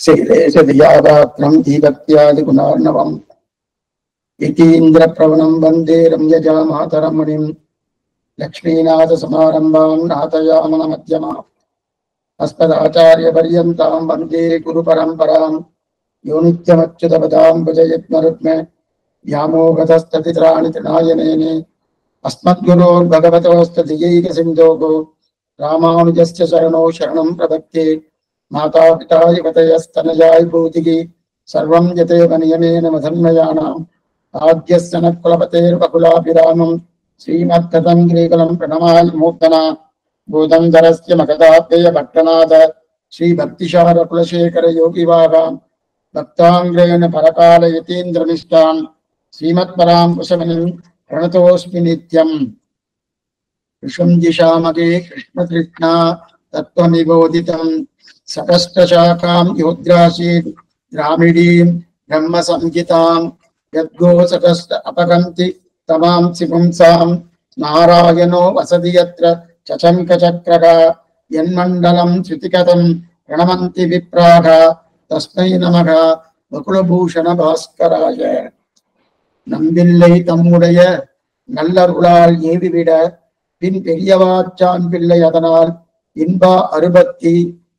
శైలేశదియాగాత్రం దీపత్యాది గుణార్ణవం యతీంద్ర ప్రవణం వందే రమ్యజా మాతరమణిం లక్ష్మీనాథ సమారంభాం నాథయామన మధ్యమా అస్మదాచార్య పర్యంతాం వందే గురు పరంపరాం యో నిత్యమచ్యుతపదాం భజయత్మరుత్మే వ్యామోగతస్తతిత్రాణి తృణాయనేనే అస్మద్గురోర్భగవతోస్తదియైక సింధోః రామానుజస్య శరణో శరణం ప్రపత్తే మాతా పితా యువతయస్తనయాయ భూతికి సర్వం యతేవ నియమేన మధన్మయానాం ఆద్యస్య నకులపతేర్వకులాభిరామం శ్రీమద్గతం గ్రీకలం ప్రణమామి మూర్ధనా భూతంధరస్య మగధాప్యయ భట్టనాథ శ్రీ భక్తిశార కులశేఖర యోగివాగాం భక్తాంగ్రేణ పరకాల యతీంద్రనిష్టాం శ్రీమత్పరాం కుశమనిం ప్రణతోస్మి నిత్యం. ఋషుంజిషామగే కృష్ణతృష్ణ తత్వనిబోధితం సకష్టశాఖాం యోద్రాసీత్ గ్రామిడీం బ్రహ్మ సంహితాం యద్గోసకస్త అపగంతి తమాంసి పుంసాం నారాయణో వసతి యత్ర చచంకచక్రః యన్మండలం శృతికతం ప్రణమంతి విప్రాః తస్మై నమః వకులభూషణ భాస్కరాయ. நம்பில்லை தம்முடைய நல்லருளால் ஏவிவிட பின் பெரியவாச்சான் பிள்ளை அதனால் இன்பா அறுபத்தி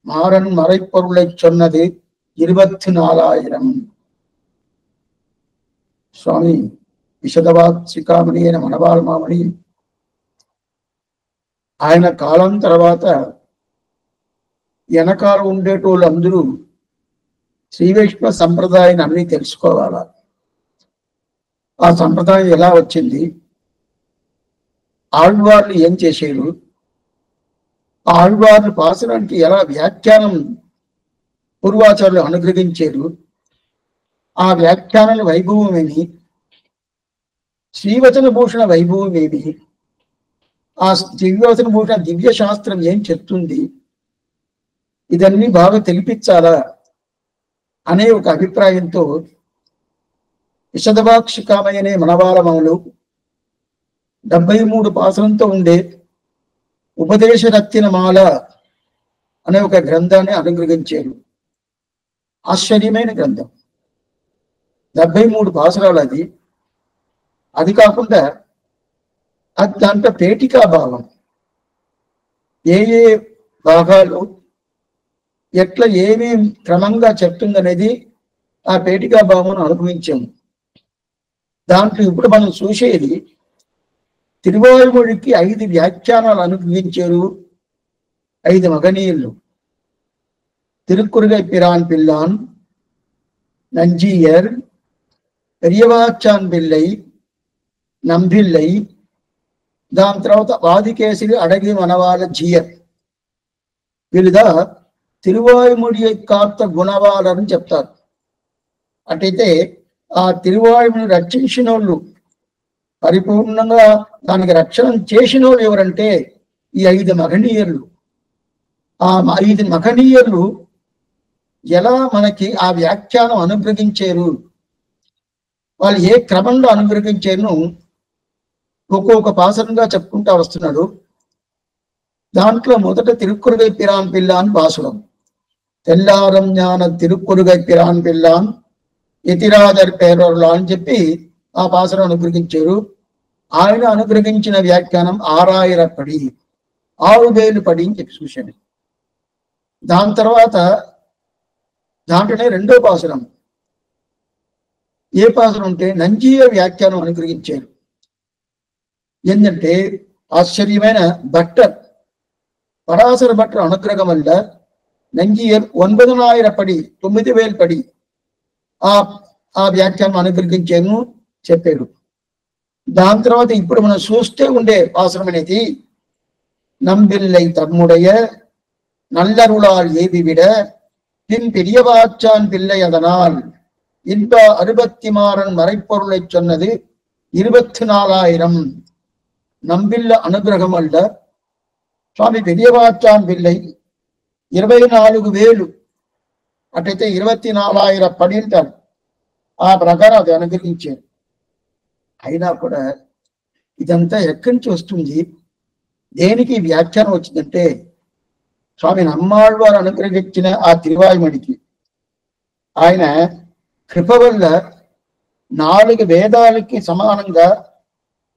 மாறன் மறைப்பொருளை சொன்னது 24,000. స్వామి విశదవాచికామణి అయిన మనవాళ మామణి ఆయన కాలం తర్వాత వెనకాల ఉండేటోళ్ళు అందరూ శ్రీ వైష్ణవ సంప్రదాయాన్ని అన్ని తెలుసుకోవాలా. ఆ సంప్రదాయం ఎలా వచ్చింది, ఆళ్వార్లు ఏం చేశారు, ఆళ్వార్లు పాసనానికి ఎలా వ్యాఖ్యానం పూర్వాచార్యులు అనుగ్రహించారు, ఆ వ్యాఖ్యానాల వైభవం ఏమి, శ్రీవచన భూషణ వైభవం ఏమి, ఆ దివ్యవచన భూషణ దివ్య శాస్త్రం ఏం చెప్తుంది, ఇదన్నీ బాగా తెలిపించాలా అనే ఒక అభిప్రాయంతో విశదవాక్షికామయనే మనవాళమములు 73 పాసనంతో ఉండే ఉపదేశ రత్నమాల అనే ఒక గ్రంథాన్ని అనుగ్రహించారు. ఆశ్చర్యమైన గ్రంథం, 73 పాసరాలు. అది కాకుండా దాంట్లో పేటికా భావం, ఏ ఏ భాగాలు ఎట్లా ఏమేం క్రమంగా చెప్తుందనేది ఆ పేటికా భావం అనుభవించాము. దాంట్లో ఇప్పుడు మనం చూసేది తిరువాయుమొழிకి 5 వ్యాఖ్యానాలు అనుగ్రహించారు 5 మగనీయులు. తిరుక్కురుగై పిరాన్ పిల్లాన్, నంజీయర్, పెరియవాచాన్ పిల్లై, నంబిల్లై, దాని తర్వాత వాదికేసిరి అడగి మనవాళ్ళ జీయర్. వీళ్ళుదా తిరువాయుమొഴി కాస్త గుణవాలని చెప్తారు. అటైతే ఆ తిరువాయుమొழிని రక్షించిన వాళ్ళు, పరిపూర్ణంగా దానికి రక్షణ చేసిన వాళ్ళు ఎవరంటే ఈ 5 మహనీయులు. ఆ 5 మహనీయులు ఎలా మనకి ఆ వ్యాఖ్యానం అనుగ్రహించారు, వాళ్ళు ఏ క్రమంలో అనుగ్రహించారు ఒక్కొక్క పాసరంగా చెప్పుకుంటా వస్తున్నాడు. దాంట్లో మొదట తిరుక్కురుగై పిరాన్ పిల్లాన్ పాసురం, తెల్లారం జ్ఞాన తిరుక్కురుగై పిరాన్ పిల్లాన్ యతిరాజర్ పేరర్లా అని చెప్పి ఆ పాసరం అనుగ్రహించారు. ఆయన అనుగ్రహించిన వ్యాఖ్యానం 6000 పడి 6000 పడి అని చెప్పి చూశాను. దాని తర్వాత దాంట్లోనే రెండో పాసరం, ఏ పాసరం అంటే నంజీయ వ్యాఖ్యానం అనుగ్రహించారు. ఏంటంటే ఆశ్చర్యమైన భట్టర్ పరాశర భట్టర్ అనుగ్రహం వల్ల నంజీయర్ 9,000 పడి 9,000 పడి ఆ వ్యాఖ్యానం అనుగ్రహించాను చెప్పాడు. దాని తర్వాత ఇప్పుడు మనం చూస్తే ఉండే పాసరం అనేది நம்பில்லை தம்முடைய நல்லருளால் ஏவிவிட பின் பெரியவாச்சான் பிள்ளை அதனால் இன்ப 66 மறைப்பொருளை சொன்னது 24,000. நம்பில்ல అనుగ్రహం వల్ల స్వామి పెరియవాచాన్ పిల్లై 24,000, అటైతే 24,000 పడి ఉంటారు. ఆ ప్రకారం అది అనుగ్రహించారు. అయినా కూడా ఇదంతా ఎక్కడి నుంచి వస్తుంది, దేనికి వ్యాఖ్యానం వచ్చిందంటే స్వామి నమ్మాళ్వారు అనుగ్రహించిన ఆ తిరువాయుమొழிకి ఆయన కృప వల్ల 4 వేదాలకి సమానంగా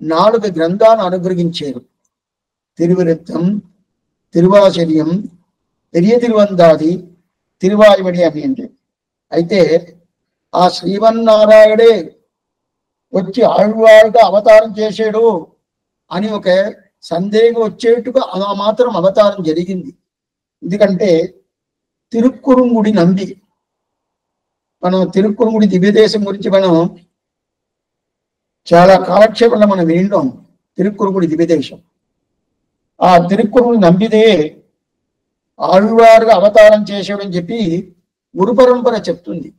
4 గ్రంథాలను అనుగ్రహించారు. తిరువిరుత్తం, తిరువాచర్యం, పెరియ తిరువందాది, తిరువాయుమడి అని అంటే. అయితే ఆ శ్రీమన్నారాయణే వచ్చి ఆళ్వారుగా అవతారం చేశాడు అని ఒక సందేహం వచ్చేట్టుగా ఆ మాత్రం అవతారం జరిగింది. ఎందుకంటే తిరుక్కురుంగుడి నంబి, మనం తిరుక్కురుంగుడి దివ్యదేశం గురించి మనం చాలా కాలక్షేపంలో మనం వింటాం. తిరుక్కురుంగుడి దివ్యదేశం, ఆ తిరుక్కురుంగుడి నంబిదే ఆళ్వారుగా అవతారం చేశాడని చెప్పి గురు పరంపర చెప్తుంది.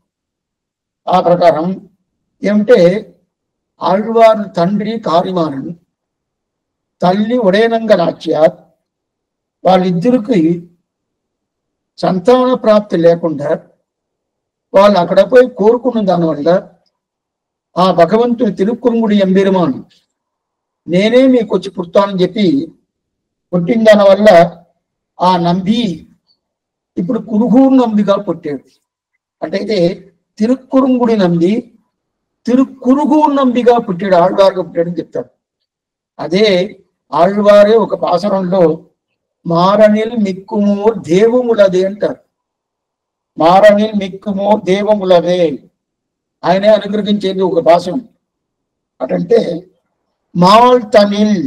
ఆ ప్రకారం ఏమంటే ఆళ్వారు తండ్రి కారిమారన్, తల్లి ఉడయనంగ నాచ్యార్, వాళ్ళిద్దరికి సంతాన ప్రాప్తి లేకుండా వాళ్ళు అక్కడ పోయి కోరుకున్న దానివల్ల ఆ భగవంతుని తిరుక్కురుంగుడి ఎంబెరుమాను నేనే మీకు వచ్చి పుడతానని చెప్పి పుట్టిన దానివల్ల ఆ నంబి ఇప్పుడు కురుగూరు నంబిగా పుట్టాడు. అంటే తిరుక్కురుంగుడి నంబి తిరుక్కురుగూరు నంబిగా పుట్టాడు, ఆళ్వారుగా పుట్టాడని చెప్తాడు. అదే ఆళ్వారే ఒక పాసరంలో మారనిల్ మిక్కుమోర్ దేవములదే అంటారు. మారనిల్ మిక్కుమోర్ దేవములదే ఆయనే అనుగ్రహించేది ఒక భాషం. అటంటే మాల్ తనిల్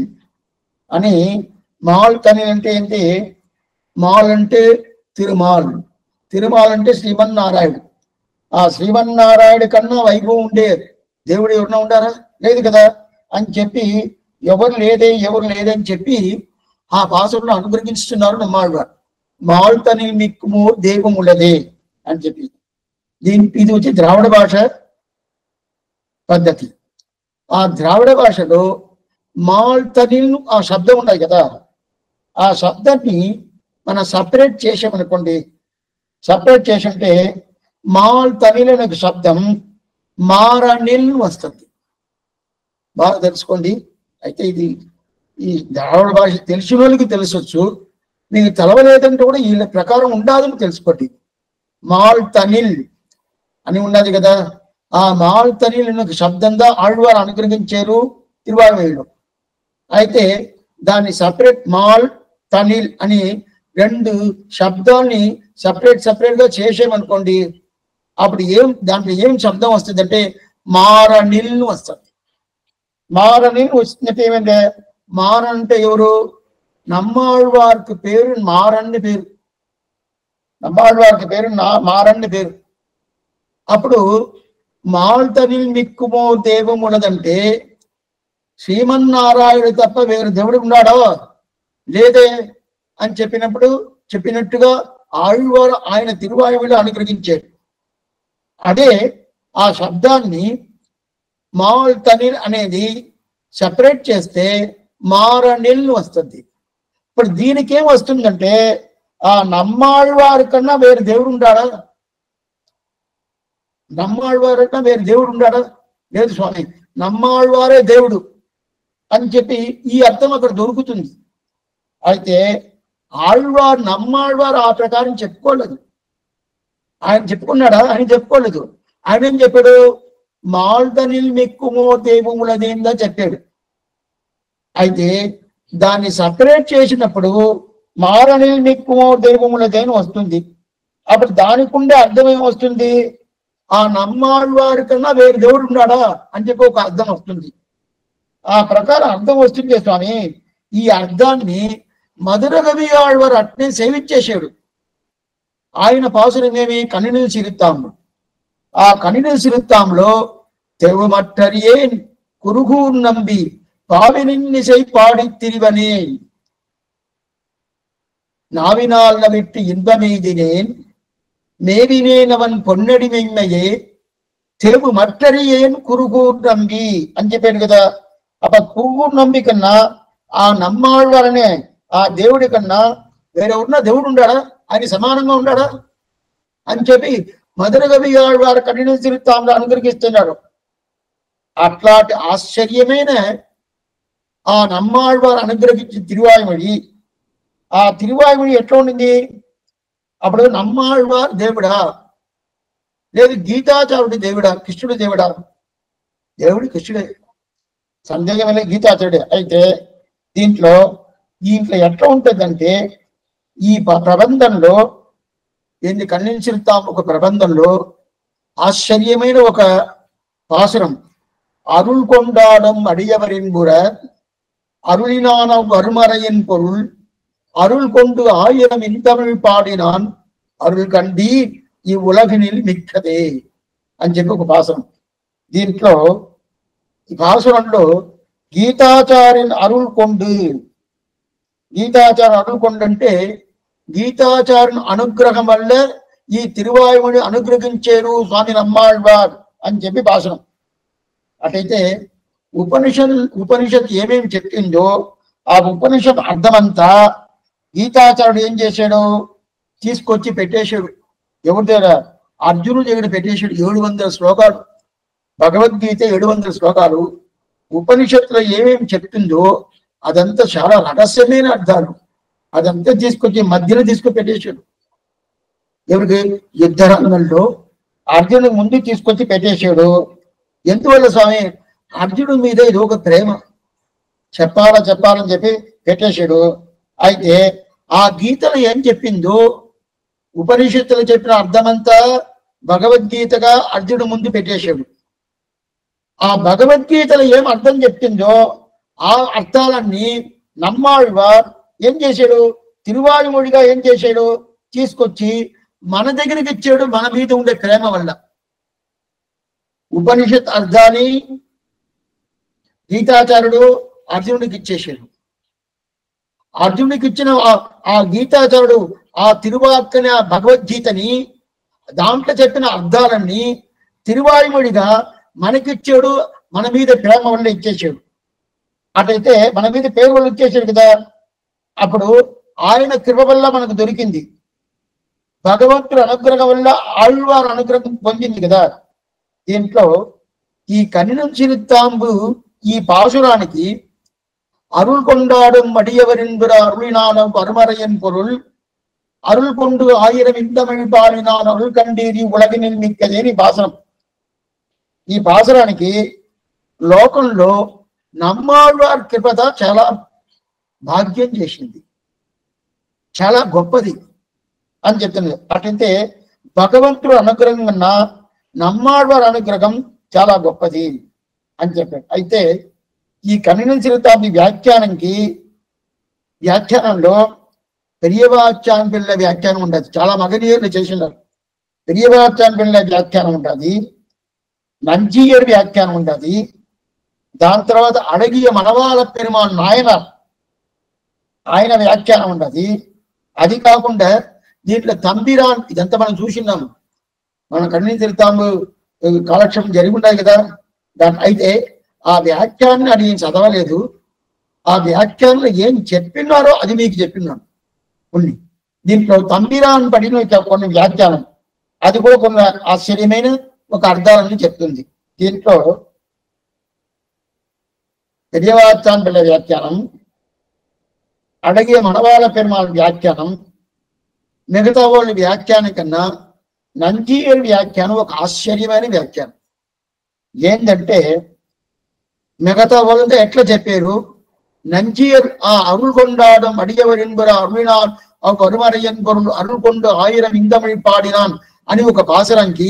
అని, మాల్ తనిల్ అంటే ఏంటి? మాల్ అంటే తిరుమాల్, తిరుమాల్ అంటే శ్రీమన్నారాయణ. ఆ శ్రీమన్నారాయణ కన్నా వైభవం ఉండే దేవుడు ఎవరన్నా ఉండారా? లేదు కదా అని చెప్పి ఎవరు లేదని చెప్పి ఆ భాషలో అనుగ్రహిస్తున్నారు నమ్మాళ్వారు. మాల్ తనిల్ మిక్కుమోర్ దేవములదే అని చెప్పి. ఇది వచ్చి ద్రావిడ భాష పద్ధతి. ఆ ద్రావిడ భాషలో మాల్ తనిల్ ఆ శబ్దం ఉన్నాయి కదా, ఆ శబ్దాన్ని మనం సపరేట్ చేసామనుకోండి, సపరేట్ చేసింటే మాల్ తనిల్ అనే శబ్దం మారనిల్ వస్తుంది. బాగా తెలుసుకోండి. అయితే ఇది ఈ ద్రావిడ భాష తెలిసిన వాళ్ళకి తెలిసొచ్చు, మీకు తెలవలేదంటే కూడా వీళ్ళ ప్రకారం ఉండాలని తెలుసుకోండి. మాల్ తనిల్ అని ఉన్నది కదా, ఆ మాల్ తనిల్ అనే శబ్దంగా ఆళ్వారు అనుగ్రహించారు తిరువాయుమొழிలో. అయితే దాన్ని సపరేట్ మాల్ తనిల్ అని 2 శబ్దాన్ని సపరేట్ గా చేసేమనుకోండి, అప్పుడు దాంట్లో ఏం శబ్దం వస్తుంది అంటే మారనిల్ వస్తుంది. మారనిల్ వచ్చినట్టు ఏమంటే, మారన్ అంటే ఎవరు? నమ్మాళ్వారికి పేరు మారన్ని పేరు, నమ్మాళ్వారికి పేరు మారన్ని పేరు. అప్పుడు మాల్ తనిల్ మిక్కుమో దేవం ఉన్నదంటే శ్రీమన్నారాయణ తప్ప వేరు దేవుడు ఉన్నాడా? లేదే అని చెప్పినట్టుగా ఆళ్వారు ఆయన తిరువాయుమొழிలో అనుగ్రహించాడు. అదే ఆ శబ్దాన్ని మాల్ తనిల్ అనేది సెపరేట్ చేస్తే మారనిల్ వస్తుంది. ఇప్పుడు దీనికేం వస్తుందంటే, ఆ నమ్మాళ్వారి కన్నా వేరు దేవుడు ఉండాడా? నమ్మాళ్వారి కన్నా వేరు దేవుడు ఉండాడా? లేదు స్వామి, నమ్మాళ్వారే దేవుడు అని చెప్పి ఈ అర్థం అక్కడ దొరుకుతుంది. అయితే నమ్మాళ్వారు ఆ ప్రకారం చెప్పుకోలేదు. ఆయన చెప్పుకున్నాడా? ఆయన చెప్పుకోలేదు. ఆయన ఏం చెప్పాడు? మాల్ తనిల్ మిక్కుమో దేవములదేందా చెప్పాడు. అయితే దాన్ని సపరేట్ చేసినప్పుడు మారనిల్ మిక్కుమో దేవములదేని వస్తుంది. అప్పుడు దానికి ఉండే అర్థం ఏమొస్తుంది? ఆ నమ్మాళ్వారి కన్నా వేరు దేవుడు ఉన్నాడా అని చెప్పి ఒక అర్థం వస్తుంది. ఆ ప్రకారం అర్థం వస్తుంది స్వామి. ఈ అర్థాన్ని మధుర కవి ఆళ్వారు అట్నే సేవించేశాడు. ఆయన పాసురమేమి? కనినిల్ సిరుత్తాంబు. ఆ కనినిల్ సిరుత్తాంలో తెవుమట్టరియேன் కురుగూర్ నంబి பாவினிசை பாடி திரிவனே நாவினால் விட்டு இன்பமெய்தினேன் மேவினேன் அவன் பொன்னடி மெய்மையே తెరువు మట్టరియேன் కురుగూర్ నంబి అని చెప్పాడు కదా. అప్పుడు కురుగూర్ నంబి కన్నా ఆ నమ్మాళ్వారనే ఆ దేవుడి కన్నా వేరెవరున్నా దేవుడు ఉండాడా? ఆయన సమానంగా ఉండాడా అని చెప్పి మధుర కవి ఆళ్వారు కనినిల్ సిరుత్తాంలో అనుగ్రహిస్తున్నారు. అట్లాంటి ఆశ్చర్యమైన ఆ నమ్మాళ్వారు అనుగ్రహించిన తిరువాయుమొഴి, ఆ తిరువాయుమొഴి ఎట్లా ఉండింది? అప్పుడు నమ్మాళ్వారు దేవుడా? లేదు గీతాచారుడి దేవుడా, కృష్ణుడి దేవుడా? దేవుడు కృష్ణుడే, సందేహం లేదు, గీతాచారుడే. అయితే దీంట్లో ఎట్లా ఉంటుందంటే, ఈ ప్రబంధంలో ఏంది కన్నించుతాం, ఒక ప్రబంధంలో ఆశ్చర్యమైన ఒక పాసురం. అరుள் கொண்டாடும் அடியவரின்புற அருளினான வருமறையின் பொருள் அருள் கொண்டு 1000 இன்தமிழ் పాడినాన్ అరుள் కండీర్ ఈ ఉలగినిల్ మిక్కదే అని చెప్పి ఒక పాసురం. దీంట్లో ఈ పాసురంలో గీతాచార్యుని అరుள் కొండు, గీతాచార్య అరుள் కొండు అంటే గీతాచార్యుని అనుగ్రహం వల్ల ఈ తిరువాయువుని అనుగ్రహించేరు స్వామి నమ్మాళ్వార్ అని చెప్పి పాసురం. అటైతే ఉపనిషత్ ఏమేమి చెప్పిందో ఆ ఉపనిషత్ అర్థమంతా గీతాచార్యుడు ఏం చేశాడు, తీసుకొచ్చి పెట్టేశాడు. ఎవరి దగ్గర? అర్జునుడి దగ్గర పెట్టేశాడు. 700 శ్లోకాలు, భగవద్గీత 700 శ్లోకాలు. ఉపనిషత్తులో ఏమేమి చెప్తుందో అదంతా చాలా రహస్యమైన అర్థాలు, అదంతా తీసుకొచ్చి మధ్యలో తీసుకొని పెట్టేశాడు. ఎవరికి? యుద్ధ రంగంలో అర్జునుడికి ముందు తీసుకొచ్చి పెట్టేశాడు. ఎందువల్ల స్వామి? అర్జునుడి మీద ఇది ఒక ప్రేమ, చెప్పాలని చెప్పి పెట్టేశాడు. అయితే ఆ గీతలో ఏం చెప్పిందో, ఉపనిషత్తులు చెప్పిన అర్థమంతా భగవద్గీతగా అర్జునుడు ముందు పెట్టేశాడు. ఆ భగవద్గీతలో ఏం అర్థం చెప్పిందో ఆ అర్థాలన్నీ నమ్మాళ్వార్ ఏం చేశాడు, తిరువాయుమొడిగా ఏం చేశాడు, తీసుకొచ్చి మన దగ్గరికి ఇచ్చాడు. మన మీద ఉండే ప్రేమ వల్ల ఉపనిషత్ అర్థాన్ని గీతాచార్యుడు అర్జునుడికి ఇచ్చేసాడు. అర్జునుడికి ఇచ్చిన ఆ గీతాచార్యుడు ఆ తిరువాక్కని ఆ భగవద్గీతని, దాంట్లో చెప్పిన అర్థాలన్నీ తిరువాయుమొడిగా మనకిచ్చాడు. మన మీద ప్రేమ వల్ల ఇచ్చేసాడు. అటైతే మన మీద పేరు వల్ల ఇచ్చేసాడు కదా. అప్పుడు ఆయన కృప వల్ల మనకు దొరికింది, భగవంతుడు అనుగ్రహం వల్ల ఆళ్వారు అనుగ్రహం పొందింది కదా. దీంట్లో ఈ కన్నినం సిరుత్తాంబు ఈ పాసురానికి అరుள் கொண்டாடும் அடியவரின்புற அருளினான வருமறையின் பொருள் అరుள் கொண்டு 1000 இன்தமிழ் பாடினான் అరుள் కండీరి ఉలగినిల్ మిక్కదే అని పాసరం. ఈ పాసరానికి లోకంలో నమ్మాళ్వారి కృపద చాలా భాగ్యం చేసింది, చాలా గొప్పది అని చెప్తున్నది. అటైతే భగవంతుడు అనుగ్రహం కన్నా నమ్మాళ్వారి అనుగ్రహం చాలా గొప్పది అని చెప్పాడు. అయితే ఈ కన్నినం సిరుతాంబి వ్యాఖ్యానంలో పెరియవాచాన్ పిల్ల వ్యాఖ్యానం ఉండదు. చాలా మగనీయులు చేసినారు. పెరియవాచాన్ పిల్ల వ్యాఖ్యానం ఉంటుంది, నంజీయర్ వ్యాఖ్యానం ఉంటుంది, దాని తర్వాత అడగియ మనవాల పెరుమాన్ నాయనార్ ఆయన వ్యాఖ్యానం ఉంటుంది. అది కాకుండా దీంట్లో తంబిరాన్, ఇదంతా మనం చూసినాము, మనం కన్నినం సిరుతాంబు కాలక్షేపం జరిగి ఉండాలి కదా. అయితే ఆ వ్యాఖ్యానాన్ని అది నేను చదవలేదు. ఆ వ్యాఖ్యానంలో ఏం చెప్పినారో అది మీకు చెప్పినాను కొన్ని. దీంట్లో తంబిరాన్ పడిన కొన్ని వ్యాఖ్యానం, అది కూడా కొన్ని ఆశ్చర్యమైన ఒక అర్థాలను చెప్తుంది. దీంట్లో పెరియవాచాన్ పిల్ల వ్యాఖ్యానం, అడగే మనవాల పెరుమాళ్ వ్యాఖ్యానం, మిగతా వాళ్ళ వ్యాఖ్యానం కన్నా నంజీయర్ వ్యాఖ్యానం ఒక ఆశ్చర్యమైన వ్యాఖ్యానం. ఏంటంటే మిగతా వాళ్ళంతా ఎట్లా చెప్పారు, నంజీయర్ ఆ అరుள் கொண்டாடும் அடியவரின்புற அருளினான் வருமறையின் பொருள் అరుள் கொண்டு 1000 இன்தமிழ் பாடினான் అని ఒక పాసరానికి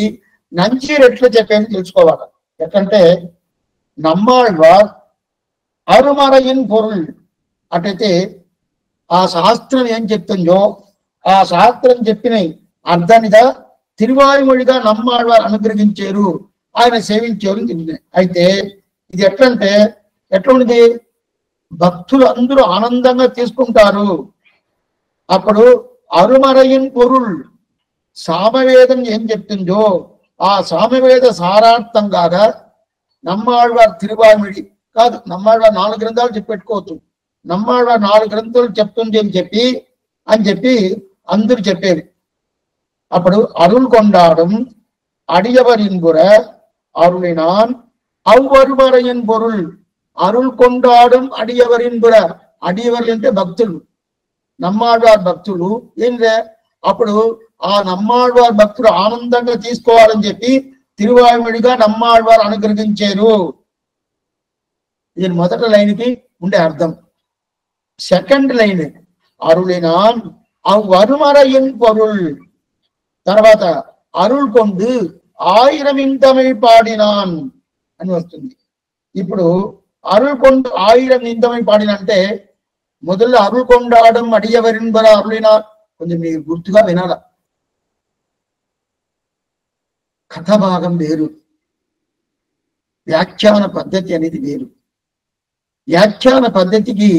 నంజీయర్ ఎట్లా చెప్పారని తెలుసుకోవాలి. ఎట్లంటే నమ్మాళ్వార్ అరుమறையின் పొరుల్, అటైతే ఆ శాస్త్రం ఏం చెప్తుందో ఆ శాస్త్రం చెప్పిన అర్థానిదా తిరువాయుమొడిగా నమ్మాళ్వారు అనుగ్రహించారు, ఆయన సేవించారు. అయితే ఇది ఎట్లా ఉంది, భక్తులు అందరూ ఆనందంగా తీసుకుంటారు. అప్పుడు అరుమறையின் పొరుల్, సామవేదం ఏం చెప్తుందో ఆ సామవేద సారార్థంగా నమ్మాళ్వారు తిరువాయుమొడి కాదు, నమ్మాళ్వారు 4 గ్రంథాలు చెప్పెట్టుకోవచ్చు, నమ్మాళ్వారు 4 గ్రంథాలు చెప్తుంది అని చెప్పి అందరూ చెప్పేది. అప్పుడు అరుள் கொண்டாடும் அடியவரின்புற அருளினான் అవ్వరుమறையின் పొరుల్, అరుள் கொண்டாடும் అడియవరిன்பుర, అడియవర్లు అంటే భక్తులు, నమ్మాళ్వారు భక్తులు ఏంటే. అప్పుడు ఆ నమ్మాళ్వారు భక్తులు ఆనందంగా తీసుకోవాలని చెప్పి తిరువాయుమడిగా నమ్మాళ్వారు అనుగ్రహించారు. ఇది మొదటి లైన్కి ఉండే అర్థం. సెకండ్ లైన్ అరుళినాన్ అవ్వరుమరయన్ పొరుల్, తర్వాత అరుள் கொண்டு ஆயிரம் இந்தமிழ் பாடினான் అని వస్తుంది. ఇప్పుడు అరుள் கொண்டு ఆయిరం ఇంతమిళ్ పాడిన అంటే మొదలు అరుள் கொண்டாடும் అడియవరిన్బర అరుళినాన్ కొంచెం మీరు గుర్తుగా వినాల. కథ భాగం వేరు, వ్యాఖ్యాన పద్ధతి అనేది వేరు. వ్యాఖ్యాన పద్ధతికి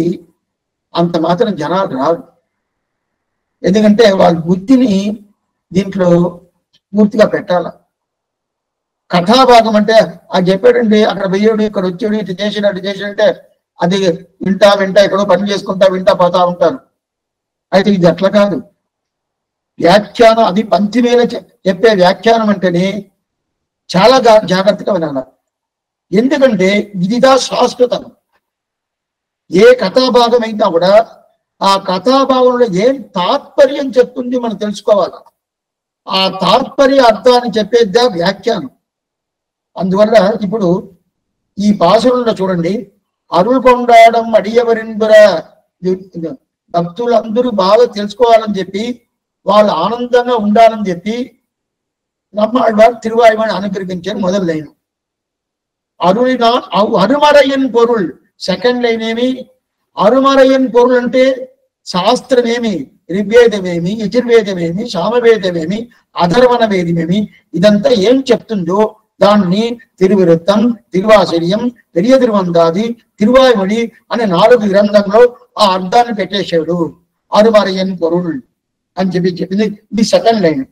అంత మాత్రం జనాలు రాదు, ఎందుకంటే వాళ్ళ బుద్ధిని దీంట్లో పూర్తిగా పెట్టాల. కథాభాగం అంటే అది చెప్పాడండి, అక్కడ వెయ్యాడు, ఇక్కడ వచ్చాడు, ఇటు చేసాడు, అటు చేసాడంటే అది వింటా ఎక్కడో పని చేసుకుంటా వింటా పోతా ఉంటారు. అయితే ఇది అట్లా కాదు. వ్యాఖ్యానం అది పంక్తి మీద చెప్పే వ్యాఖ్యానం అంటేనే చాలా జాగ్రత్తగా వినాల. ఎందుకంటే ఇదిదా శాశ్వతం. ఏ కథాభాగం అయినా కూడా ఆ కథాభాగంలో ఏం తాత్పర్యం చెప్తుంది మనం తెలుసుకోవాలి. ఆ తాత్పర్య అర్థాన్ని చెప్పేద్దా వ్యాఖ్యానం. అందువల్ల ఇప్పుడు ఈ పాసురంలో చూడండి, అరుள் கொண்டாடும் అడియవరిన్బర, భక్తులందరూ బాగా తెలుసుకోవాలని చెప్పి వాళ్ళు ఆనందంగా ఉండాలని చెప్పి நம்மாழ்வார் తిరువాయుమని అనుగ్రహించారు. మొదటి లైన్ అరుళినాన్ అరుమరయన్ పొరుల్. సెకండ్ లైన్ ఏమి? అరుమరయన్ పొరుల్ అంటే శాస్త్రమేమి, ఋగ్వేదమేమి, యజుర్వేదమేమి, సామవేదమేమి, అధర్వణ వేదమేమి, ఇదంతా ఏం చెప్తుందో దాన్ని తిరువిరుత్తం, తిరువాచర్యం, పెరియ తిరువందాది, తిరువాయుమడి అనే 4 గ్రంథంలో ఆ అర్థాన్ని పెట్టేశాడు. అరుమరయన్ పొరుల్ అని చెప్పింది. ఇది సెకండ్ లైన్.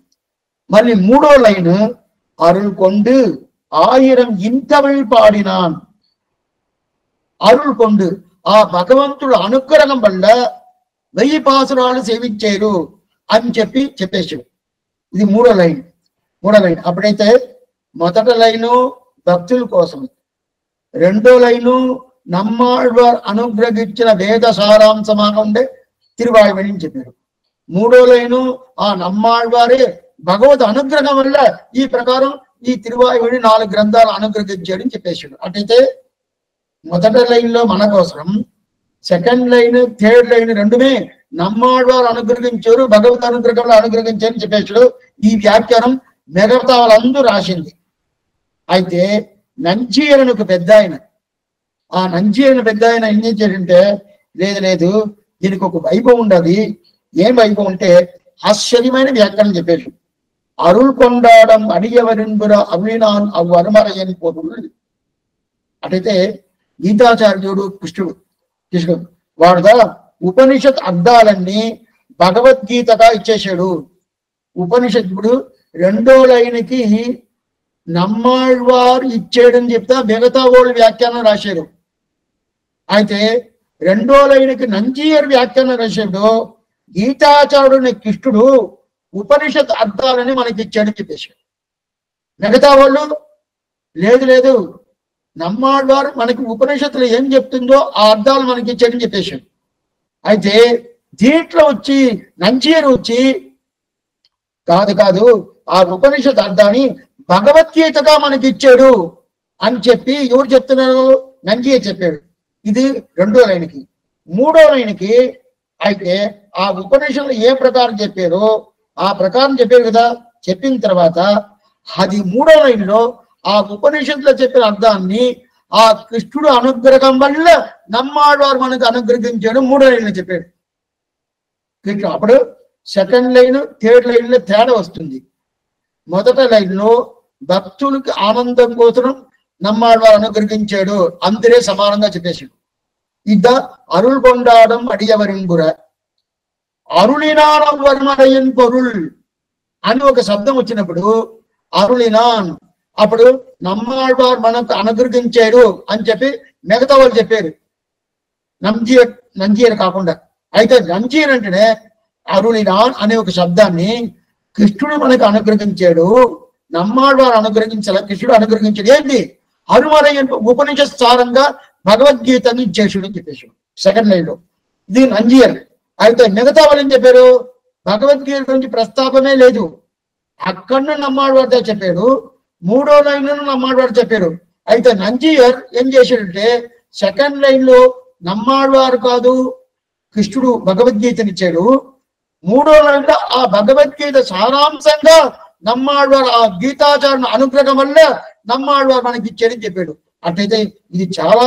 మళ్ళీ మూడో లైన్ అరుள் கொண்டு ఆయిరం ఇంతమిళ్ పాడినాన్. అరుள் கொண்டு ఆ భగవంతుడు అనుగ్రహం వల్ల 1000 పాసురాలు సేవించారు అని చెప్పేశాడు. ఇది మూడో లైన్. అప్పుడైతే మొదటి లైను భక్తుల కోసం, రెండో లైను నమ్మాళ్వార్ అనుగ్రహించిన వేద సారాంశమాగా ఉండే తిరువాయుమడి అని చెప్పారు. మూడో లైను ఆ నమ్మాళ్వారే భగవద్ అనుగ్రహం వల్ల ఈ ప్రకారం ఈ తిరువాయుమడి 4 గ్రంథాలు అనుగ్రహించాడని చెప్పేశాడు. అటైతే మొదటి లైన్లో మన కోసం, second line, third line రెండుమే Nammalvar అనుగ్రహించారు, భగవద్ అనుగ్రహంలో అనుగ్రహించారని చెప్పేశాడు. ఈ వ్యాఖ్యానం మిగతా వాళ్ళందరూ రాసింది. అయితే నంజీరని ఒక పెద్ద ఆయన, ఆ నంజీరని పెద్ద ఆయన ఏం చేశాడంటే, లేదు దీనికి ఒక వైభవం ఉండదు. ఏం వైభవం అంటే ఆశ్చర్యమైన వ్యాఖ్యానం చెప్పాడు. అరుள் கொண்டாடும் అడియవరిన్బర అరుళినాన్ అవ్వరుమరయన్ పొరుల్. అటైతే గీతాచార్యుడు కృష్ణుడు వాడుదా ఉపనిషత్ అర్థాలన్నీ భగవద్గీతగా ఇచ్చేశాడు. ఉపనిషత్ ఇప్పుడు రెండో లైన్కి నమ్మాళ్వారు ఇచ్చాడని చెప్తా మిగతా వాళ్ళు వ్యాఖ్యానం రాశారు. అయితే రెండో లైన్కి నంజీయర్ వ్యాఖ్యానం రాశాడు. గీతాచార్యుని కృష్ణుడు ఉపనిషత్ అర్థాలని మనకి ఇచ్చాడని చెప్పేశాడు. మిగతా వాళ్ళు లేదు నమ్మాళ్వారు మనకి ఉపనిషత్తులు ఏం చెప్తుందో ఆ అర్థాలు మనకి ఇచ్చాడని చెప్పేశాడు. అయితే దీంట్లో వచ్చి నంజీయర్ వచ్చి కాదు ఆ ఉపనిషత్ అర్థాన్ని భగవద్గీతగా మనకి ఇచ్చాడు అని చెప్పి ఎవరు చెప్తున్నారు? నంజీయర్ చెప్పాడు. ఇది రెండో లైన్కి. మూడో లైన్కి అయితే ఆ ఉపనిషత్తులు ఏ ప్రకారం చెప్పారో ఆ ప్రకారం చెప్పారు కదా. చెప్పిన తర్వాత అది మూడో లైన్లో ఆ ఉపనిషత్తులో చెప్పిన అర్థాన్ని ఆ కృష్ణుడు అనుగ్రహం వల్ల నమ్మాళ్వారు మనకు అనుగ్రహించాడు మూడో లైన్లో చెప్పాడు కృష్ణుడు. అప్పుడు సెకండ్ లైన్, థర్డ్ లైన్లో తేడా వస్తుంది. మొదటి లైన్లో భక్తులకి ఆనందం కోసం నమ్మాళ్వారు అనుగ్రహించాడు, అందరే సమానంగా చెప్పేశాడు. ఇద్ద అరుள் கொண்டாடும் అడియవరిన్బర అరుళినాన్ అవ్వరుమరయన్ పొరుల్ అని ఒక శబ్దం వచ్చినప్పుడు అరుళినాన్, అప్పుడు నమ్మాళ్వారు మనకు అనుగ్రహించాడు అని చెప్పి మిగతా వాళ్ళు చెప్పారు, నంజీయర్ కాకుండా. అయితే నంజీయర్ అంటేనే అరుళినాన్ అనే ఒక శబ్దాన్ని కృష్ణుడు మనకు అనుగ్రహించాడు, నమ్మాళ్వారు అనుగ్రహించాల, కృష్ణుడు అనుగ్రహించాడు. ఏంటి? అరుమరయన్ ఉపనిషత్ సారంగా భగవద్గీతని ఇచ్చేసాడు అని చెప్పేసాడు సెకండ్ లైన్లో. ఇది నంజీయర్. అయితే మిగతా వాళ్ళు ఏం చెప్పారు? భగవద్గీత గురించి ప్రస్తాపనే లేదు. అక్కడ నమ్మాడువాడితో చెప్పాడు, మూడో లైన్ నమ్మాడువాడు చెప్పాడు. అయితే నంజీయర్ ఏం చేశాడంటే సెకండ్ లైన్ లో నమ్మాడువారు కాదు కృష్ణుడు భగవద్గీతనిచ్చాడు, మూడో లైన్ లో ఆ భగవద్గీత సారాంశంగా నమ్మాడువారు ఆ గీతాచారణ అనుగ్రహం వల్ల నమ్మాడువారు మనకి ఇచ్చాడని చెప్పాడు. అట్లయితే ఇది చాలా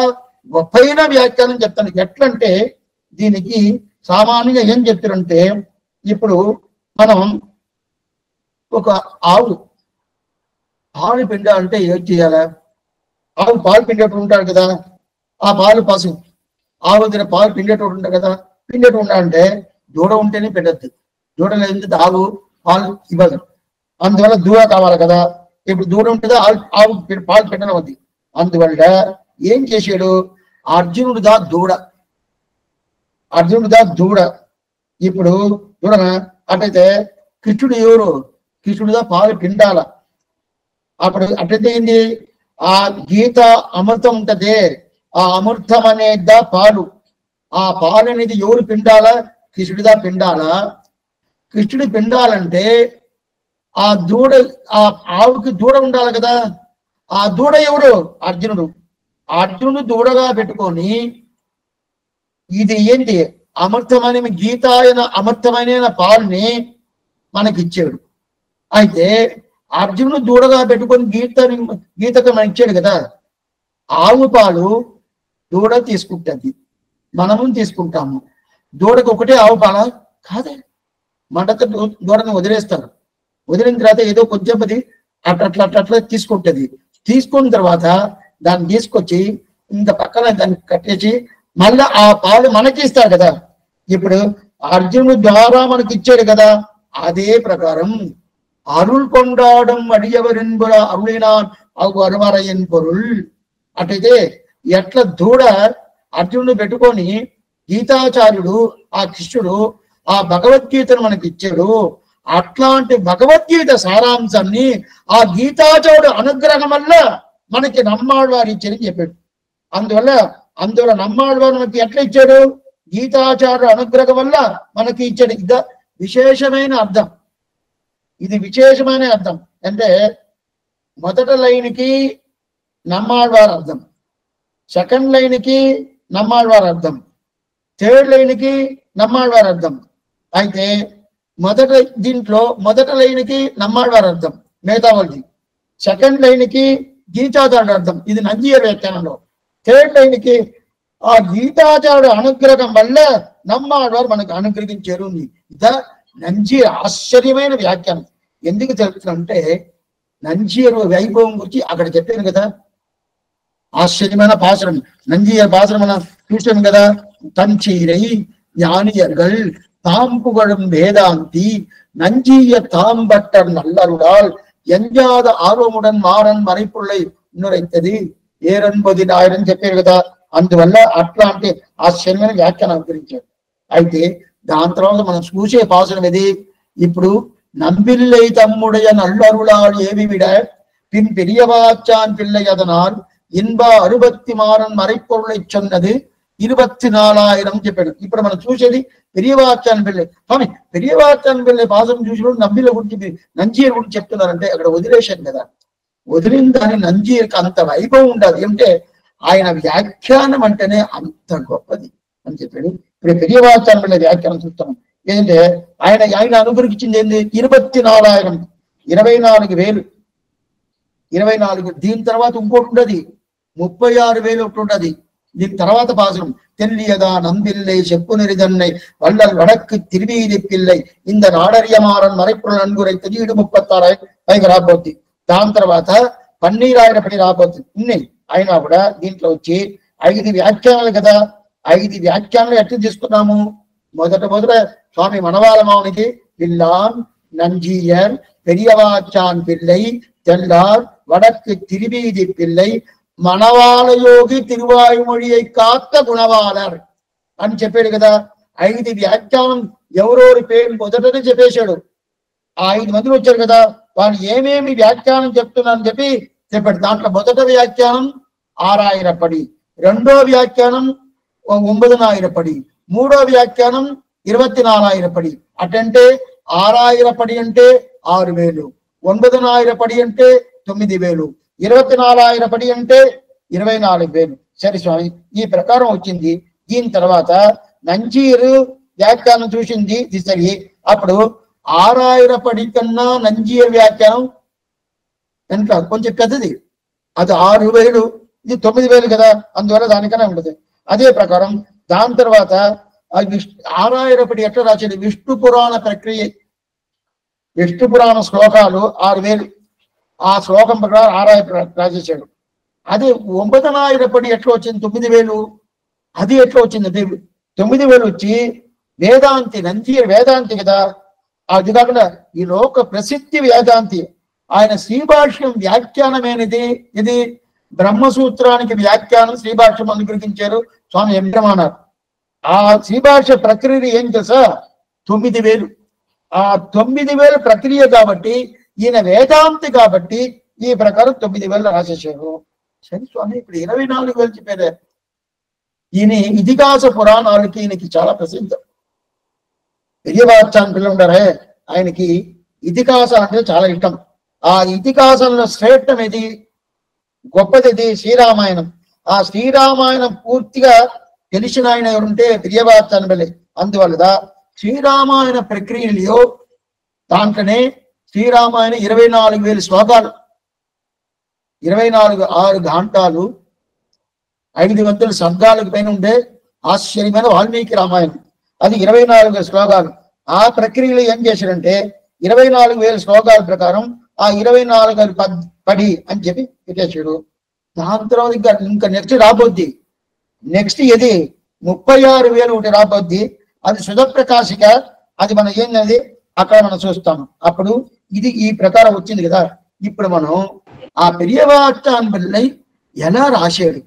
గొప్పైన వ్యాఖ్యానం చెప్తాను. ఎట్లంటే దీనికి సామాన్యంగా ఏం చెప్తారంటే, ఇప్పుడు మనం ఒక ఆవు పిండాలంటే ఏం చేయాలి? ఆవు పాలు పిండేటప్పుడు ఉంటాడు కదా, ఆ పాలు పశువు ఆవు దగ్గర పాలు పిండేటప్పుడు ఉంటాడు కదా, పిండేటప్పుడు ఉండాలంటే దూడ ఉంటేనే పిండద్దు, దూడ లేదు ఆవు పాలు ఇవ్వదు. అందువల్ల దూడ కావాలి కదా. ఇప్పుడు దూడ ఉంటుందా ఆవు పాలు పిండడం ఉంది. అందువల్ల ఏం చేశాడు, అర్జునుడిదా దూడ. ఇప్పుడు చూడన అట్లయితే కృష్ణుడు ఎవరు? కృష్ణుడిదా పాలు పిండాల. అప్పుడు అట్లయితే ఏంటి, ఆ గీత అమృతం ఉంటదే, ఆ అమృతం అనేదా పాలు. ఆ పాలు అనేది ఎవరు పిండాలా? కృష్ణుడిదా పిండాలా. కృష్ణుడు పిండాలంటే ఆ దూడ, ఆ ఆవుకి దూడ ఉండాలి కదా. ఆ దూడ ఎవరు? అర్జునుడు దూడగా పెట్టుకొని ఇది ఏంటి అమృతమైన గీత అయిన అమృతమైన పాలని మనకి ఇచ్చాడు. అయితే అర్జునుడు దూడగా పెట్టుకొని గీతకు మనకి ఇచ్చాడు కదా. ఆవు పాలు దూడ తీసుకుంటుంది, మనము తీసుకుంటాము. దూడకు ఒకటే ఆవు పాల కాదే, మంటతో దూడని వదిలేస్తారు. వదిలిన తర్వాత ఏదో కొంచెం అట్లా తీసుకుంటుంది. తీసుకున్న తర్వాత దాన్ని తీసుకొచ్చి ఇంకా పక్కన దాన్ని కట్టేసి మళ్ళీ ఆ పాలు మనకి ఇస్తారు కదా. ఇప్పుడు అర్జునుడు ద్వారా మనకి ఇచ్చాడు కదా. అదే ప్రకారం అరుள் கொண்டாடும் అడియవరెన్బుల అరుళినాన్ అవు అరువరయన్ పొరుల్. అటైతే ఎట్లా దూడ అర్జునుడు పెట్టుకొని గీతాచార్యుడు ఆ కృష్ణుడు ఆ భగవద్గీతను మనకి ఇచ్చాడు, అట్లాంటి భగవద్గీత సారాంశాన్ని ఆ గీతాచార్యుడు అనుగ్రహం వల్ల మనకి నమ్మాడువారు ఇచ్చారని చెప్పాడు. అందువల్ల నమ్మాడువారు మనకి ఎట్లా ఇచ్చాడు? గీతాచార్యుడు అనుగ్రహం వల్ల మనకి ఇచ్చాడు. ఇది విశేషమైన అర్థం. అంటే మొదటి లైన్కి నమ్మాడువారు అర్థం, సెకండ్ లైన్కి నమ్మాడువారు అర్థం, థర్డ్ లైన్కి నమ్మాడువారు అర్థం. అయితే మొదటి లైన్కి నమ్మాడువారు అర్థం మిగతా వాళ్ళది, సెకండ్ లైన్కి గీతాచార్యుడు అర్థం, ఇది నంజీయర్ వ్యాఖ్యానంలో. థర్డ్ లైన్కి ఆ గీతాచార్యుడు అనుగ్రహం వల్ల నమ్మాడువారు మనకు అనుగ్రహించారు. ఇదా నంజీయర్ ఆశ్చర్యమైన వ్యాఖ్యానం. ఎందుకు తెలుపుతుందంటే నంజీయర్ వైభవం గురించి అక్కడ చెప్పాను కదా. ఆశ్చర్యమైన பாசுரம், నంజీయర్ பாசுரம் మనం చూసాం కదా. தஞ்சீரை ஞானியர்கள் தாம் புகழும் வேதாந்தி நஞ்சீய தாம்பட்டர் நல்லருளால் ఎంజాద ఆరోముడన్ మారన్ మరిపుళ్ళై ఉన్నరైతది ఏరన్బదినాయరని చెప్పారు కదా. అందువల్ల అట్లాంటి ఆశ్చర్యమైన వ్యాఖ్యానం అనుగ్రహించారు. అయితే దాని తర్వాత మనం చూసే పాసనం ఇది. ఇప్పుడు நம்பில்லை தம்முடைய நல்லருளால் ஏவிவிட பின் பெரியவாச்சான் பிள்ளை அதனால் இன்ப 66 மறைப்பொருளை சொன்னது 24,000 చెప్పాడు. ఇప్పుడు మనం చూసేది పెరియవాచాన్ పిల్లై. స్వామి పెరియవాచాన్ పిల్లై పాసం చూసినప్పుడు నంబిల గురించి నంజీయర్ గురించి చెప్తున్నారంటే అక్కడ వదిలేశాను కదా. వదిలిన దాని నంజీయర్కి అంత వైభవం ఉండదు. ఏమంటే ఆయన వ్యాఖ్యానం అంటేనే అంత గొప్పది అని చెప్పాడు. ఇప్పుడు పెరియవాచాన్ పిల్లై వ్యాఖ్యానం చూస్తున్నాం. ఏంటంటే ఆయన అనుగ్రహించింది ఏంది? 24,000, 24,000. 24. దీని తర్వాత ఇంకోటి ఉండదు, 36,000 ఒకటి ఉండదు. దీని తర్వాత పాసనం தெல்லியதா நம்பில்லை செப்பு நெறிதன்னை வள்ளல் வடக்கு திருவீதி பிள்ளை இந்த நாடறியமாறன் மறைப்புள் நன்குரைத்தது 36,000 పైగా రాబోతుంది. దాని తర్వాత 12,000 పడి రాబోతుంది. ఉన్నాయి అయినా కూడా దీంట్లో వచ్చి 5 వ్యాఖ్యానాలు కదా. 5 వ్యాఖ్యానాలు ఎట్లా తీసుకున్నాము? మొదట சுவாமி மணவாள மாவனுக்கு பில்லான் நஞ்சீயர் பெரியவாச்சான் பிள்ளை தெல்லார் வடக்கு திருவீதி பிள்ளை మనవాళ యోగి తిరువాయుమొழியை కాత్త గుణవాలర్ అని చెప్పాడు కదా. 5 వ్యాఖ్యానం ఎవరెవరి పేరు మొదటనే చెప్పేశాడు. ఆ 5 మంది వచ్చారు కదా, వాళ్ళు ఏమేమి వ్యాఖ్యానం చెప్తున్నారని చెప్పాడు. దాంట్లో మొదట వ్యాఖ్యానం 6,000 పడి, రెండో వ్యాఖ్యానం 9,000 పడి, మూడో వ్యాఖ్యానం 24,000 పడి అటంటే 6,000 పడి అంటే 6,000, 9,000 పడి అంటే 9,000, 24,000 పడి అంటే 24,000. సరే స్వామి, ఈ ప్రకారం వచ్చింది. దీని తర్వాత నంజీరు వ్యాఖ్యానం చూసింది ఇది సరి. అప్పుడు 6,000 పడి కన్నా నంజీరు వ్యాఖ్యానం ఎంత కొంచెం పెద్దది, అది 6,000, ఇది 9,000 కదా, అందువల్ల దానికన్నా ఉండదు. అదే ప్రకారం దాని తర్వాత 6,000 పడి ఎట్లా రాసేది, విష్ణు పురాణ ప్రక్రియ, విష్ణు పురాణ శ్లోకాలు 6,000, ఆ శ్లోకం ప్రకారం 6,000 రాసేసాడు. అదే 9,000 పడి ఎట్లా వచ్చింది 9,000, అది ఎట్లా వచ్చింది, 9,000 వచ్చి వేదాంతి నంజీర్ వేదాంతి కదా, అది కాకుండా ఈ లోక ప్రసిద్ధి వేదాంతి, ఆయన శ్రీభాష్యం వ్యాఖ్యానమైనది ఇది బ్రహ్మసూత్రానికి వ్యాఖ్యానం శ్రీభాష్యం అనుగ్రహించారు స్వామి ఎంబ్రమానారు. ఆ శ్రీభాష్య ప్రక్రియ ఏం తెలుసా, 9,000. ఆ 9,000 ప్రక్రియ కాబట్టి ఈయన వేదాంతి కాబట్టి ఈ ప్రకారం 9,000 రాసేసారు. సరే స్వామి, ఇప్పుడు 24,000 చెప్పారు. ఈయన ఇతిహాస పురాణాలకి ఈయనకి చాలా ప్రసిద్ధం. పెరియవాచాన్ పిల్లలు ఉంటారే, ఆయనకి ఇతిహాసాలు అంటే చాలా ఇష్టం. ఆ ఇతిహాసంలో శ్రేష్టం ఏది, గొప్పది శ్రీరామాయణం. ఆ శ్రీరామాయణం పూర్తిగా తెలిసిన ఆయన ఎవరుంటే పెరియవాచాన్ పిల్లే. అందువల్ల శ్రీరామాయణ ప్రక్రియలో దాంట్లోనే శ్రీరామాయణ 24,000 శ్లోకాలు, 24 గంటలు, 500 శబ్దాలకు పైన ఉండే ఆశ్చర్యమైన వాల్మీకి రామాయణం, అది 24 శ్లోకాలు. ఆ ప్రక్రియలో ఏం చేశాడంటే 24,000 శ్లోకాల ప్రకారం ఆ 24 పడి అని చెప్పి పెట్టేశాడు. దాని తర్వాత ఇంకా నెక్స్ట్ రాబోద్ది, నెక్స్ట్ ఇది 36,000 ఒకటి రాబోద్ది, అది సుధప్రకాశిక, అది మనం ఏంటది అక్కడ మనం చూస్తాం. అప్పుడు ఇది ఈ ప్రకారం వచ్చింది కదా. ఇప్పుడు మనం ఆ పెరియవాచాన్ పిల్లై ఎలా రాశాడు,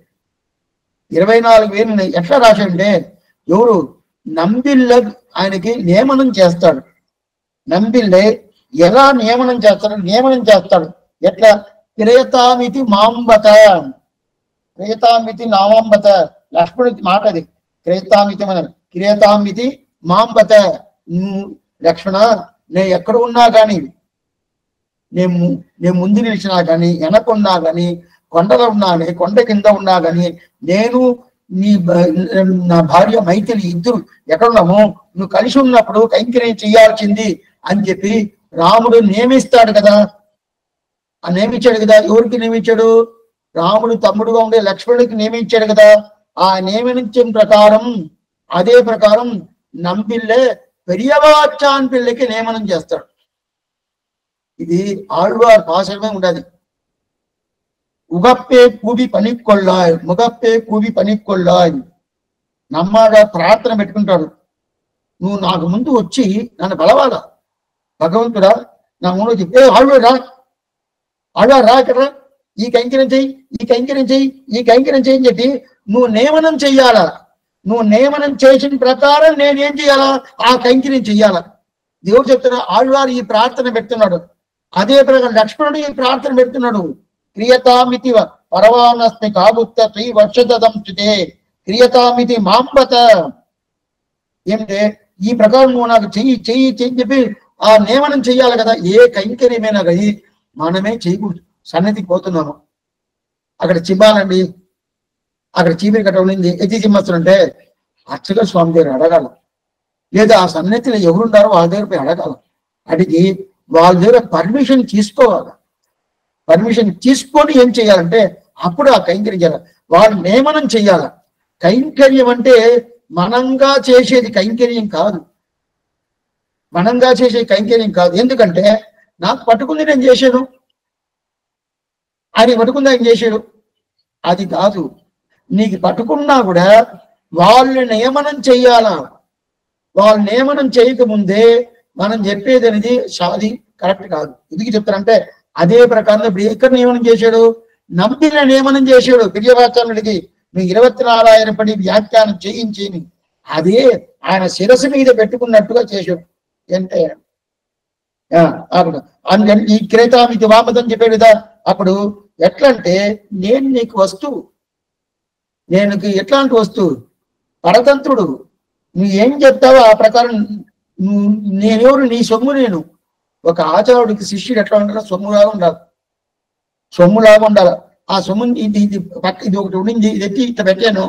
24,000 ఎట్లా రాశాడంటే, ఎవరు నంబిళ్ళ ఆయనకి నియమనం చేస్తాడు. నంబిళ్ళే ఎలా నియమనం చేస్తాడు ఎట్లా, క్రియతామితి మాంబత, క్రియతామితి నామాంబత, లక్ష్మణుడి మాట అది. క్రియతామితి మన క్రియతామితి మాంబత, లక్ష్మణ నేను ఎక్కడ ఉన్నా కానీ, నేను ముందు నిలిచినా కానీ, వెనకున్నా కానీ, కొండలో ఉన్నా కానీ, కొండ కింద ఉన్నా కానీ, నేను నా భార్య మైథిలి ఇద్దరు ఎక్కడున్నామో నువ్వు కలిసి ఉన్నప్పుడు కైంకర్యం చేయాల్సింది అని చెప్పి రాముడు నియమిస్తాడు కదా. ఆ నియమించాడు కదా, ఎవరికి నియమించాడు, రాముడు తమ్ముడుగా ఉండే లక్ష్మణుడికి నియమించాడు కదా. ఆ నియమించిన ప్రకారం అదే ప్రకారం నంబిళ్ళే పెరియవాచాన్ పిల్లకి నియమనం చేస్తాడు. ఇది ఆళ్వార్ భాషమే ఉండదు. ఉగప్పే కూబి పనికొల్లాయ్, ముగప్పే కూబి పనికొల్లాయ్. నమ్మగా ప్రార్థన పెట్టుకుంటాడు, నువ్వు నాకు ముందు వచ్చి నన్ను బలవాల భగవంతుడా, నా ముందు వచ్చి ఆళ్వారు రా ఇక్కడ ఈ కైంకర్యం చెయ్యి, ఈ కైంకర్యం చెయ్యి, ఈ కైంకర్యం చెయ్యి అని చెప్పి నువ్వు నియమనం చెయ్యాలా. నువ్వు నియమనం చేసిన ప్రకారం నేనేం చెయ్యాలా, ఆ కైంకర్యం చెయ్యాలా. దేవుడు చెప్తున్నా, ఆళ్వారు ఈ ప్రార్థన పెడుతున్నాడు. అదే ప్రకారం లక్ష్మణుడు ఈ ప్రార్థన పెడుతున్నాడు. క్రియతామితి పరవానస్మి కాబుత్త త్రీ వర్షదం చుతే క్రియతామితి మాంబత. ఏమిటే ఈ ప్రకారం నువ్వు నాకు చెయ్యి చెయ్యి చెయ్యి చెప్పి ఆ నియమనం చెయ్యాలి కదా. ఏ కైంకర్యమైనా కానీ మనమే చేయకూడదు. సన్నిధికి పోతున్నాము, అక్కడ చిమ్మాలండి, అక్కడ చీపిరి కట్ట ఉండింది, ఎత్తి చిమ్మస్తుంటే అర్చక స్వామి దగ్గర అడగాల, లేదా ఆ సన్నిధిలో ఎవరున్నారో వాళ్ళ దగ్గర పోయి అడగాల. అడిగి వాళ్ళ దగ్గర పర్మిషన్ తీసుకోవాలి. పర్మిషన్ తీసుకొని ఏం చేయాలంటే అప్పుడు ఆ కైంకర్యం చేయాలి, వాళ్ళు నియమనం చెయ్యాల. కైంకర్యం అంటే మనంగా చేసేది కైంకర్యం కాదు, మనంగా చేసే కైంకర్యం కాదు. ఎందుకంటే నాకు పట్టుకుంది నేను చేశాను, ఆయన పట్టుకుంది ఆయన చేశాడు, అది కాదు. నీకు పట్టుకున్నా కూడా వాళ్ళు నియమనం చెయ్యాలా. వాళ్ళు నియమనం చేయకముందే మనం చెప్పేది అనేది అది కరెక్ట్ కాదు. ఎందుకు చెప్తారంటే అదే ప్రకారం ఇప్పుడు ఎక్కడ నియమనం చేశాడు, నంబిన నియమనం చేశాడు పెరియవాచానుడికి. నువ్వు 24,000 పడి వ్యాఖ్యానం చేయించి అదే ఆయన శిరస్సు మీద పెట్టుకున్నట్టుగా చేశాడు. అంటే అందుకని ఈ క్రేతామితి వామదని చెప్పాడు కదా. అప్పుడు ఎట్లా అంటే నేను నీకు వస్తువు, నేను ఎట్లాంటి వస్తువు, పరతంత్రుడు, నువ్వు ఏం చెప్తావో ఆ ప్రకారం నేనెవరు, నీ సొమ్ము నేను. ఒక ఆచార్యుడికి శిష్యుడు ఎట్లా ఉండాలి? సొమ్ములాగా ఉండాలి, సొమ్ములాగా ఉండాలి. ఆ సొమ్ము ఇది పక్క ఇది ఒకటి ఉండింది, ఇది ఎత్తి ఇట్లా పెట్టాను,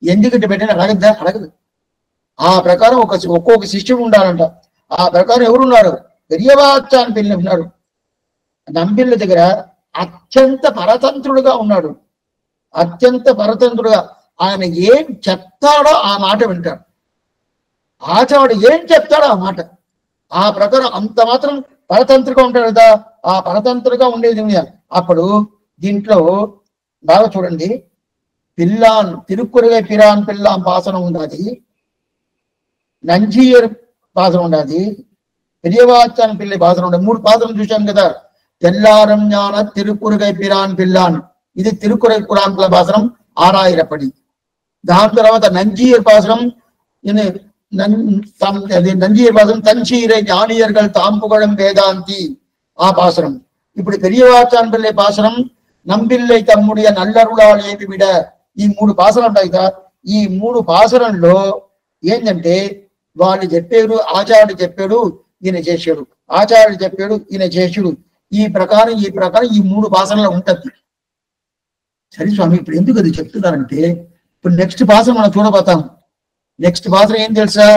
ఎందుకు ఇట్లా పెట్టాను అడగద్దా? అడగదు. ఆ ప్రకారం ఒక్కొక్క శిష్యుడు ఉండాలంట. ఆ ప్రకారం ఎవరున్నారు? పెరియవాచ అని పిల్లలు ఉన్నారు. నంబిళ్ళ దగ్గర అత్యంత పరతంత్రుడుగా ఉన్నాడు, అత్యంత పరతంత్రుడుగా. ఆయన ఏం చెప్తాడో ఆ మాట వింటాడు. ఆచార్యుడు ఏం చెప్తాడో ఆ మాట, ఆ ప్రకారం అంత మాత్రం పరతంత్రగా ఉంటాడు కదా. ఆ పరతంత్రగా ఉండేది అప్పుడు దీంట్లో బాగా చూడండి. పిల్లాన్ తిరుక్కురగై పిరాన్ పిల్లాన్ పాసనం ఉన్నది, నంజీయర్ పాసనం ఉన్నది, పెరియవాచాన్ పిల్లి పాసనం ఉండదు. 3 పాసనం చూశాం కదా. తెల్లారం ஞான తిరుక్కురగై పిరాన్ పిల్లాన్, ఇది తిరుక్కురై పురాన్ పిల్ల పాసనం 6000 దాని తర్వాత నంజీయర్ పాసనం, నంజీయర్ పాసనం தஞ்சீரை ஞானியர்கள் தாம்புகழும் வேதாந்தி ఆ పాసనం. ఇప్పుడు పెరియవాచాన్ పిల్లై పాసనం నంబిల్లై తమ్ముడియ నల్లరుళాలు ఏమి విడ. ఈ 3 పాసనాలు ఉంటాయి కదా. ఈ 3 పాసనంలో ఏంటంటే వాళ్ళు చెప్పారు, ఆచార్యుడు చెప్పాడు, ఈయన చేశాడు, ఆచార్యుడు చెప్పాడు, ఈయన చేశాడు. ఈ ప్రకారం ఈ 3 పాసనలో ఉంటది. సరే స్వామి, ఇప్పుడు ఎందుకు అది చెప్తున్నారంటే, ఇప్పుడు నెక్స్ట్ పాసన మనం చూడబోతాం. నెక్స్ట్ పాసన ఏం తెలుసా?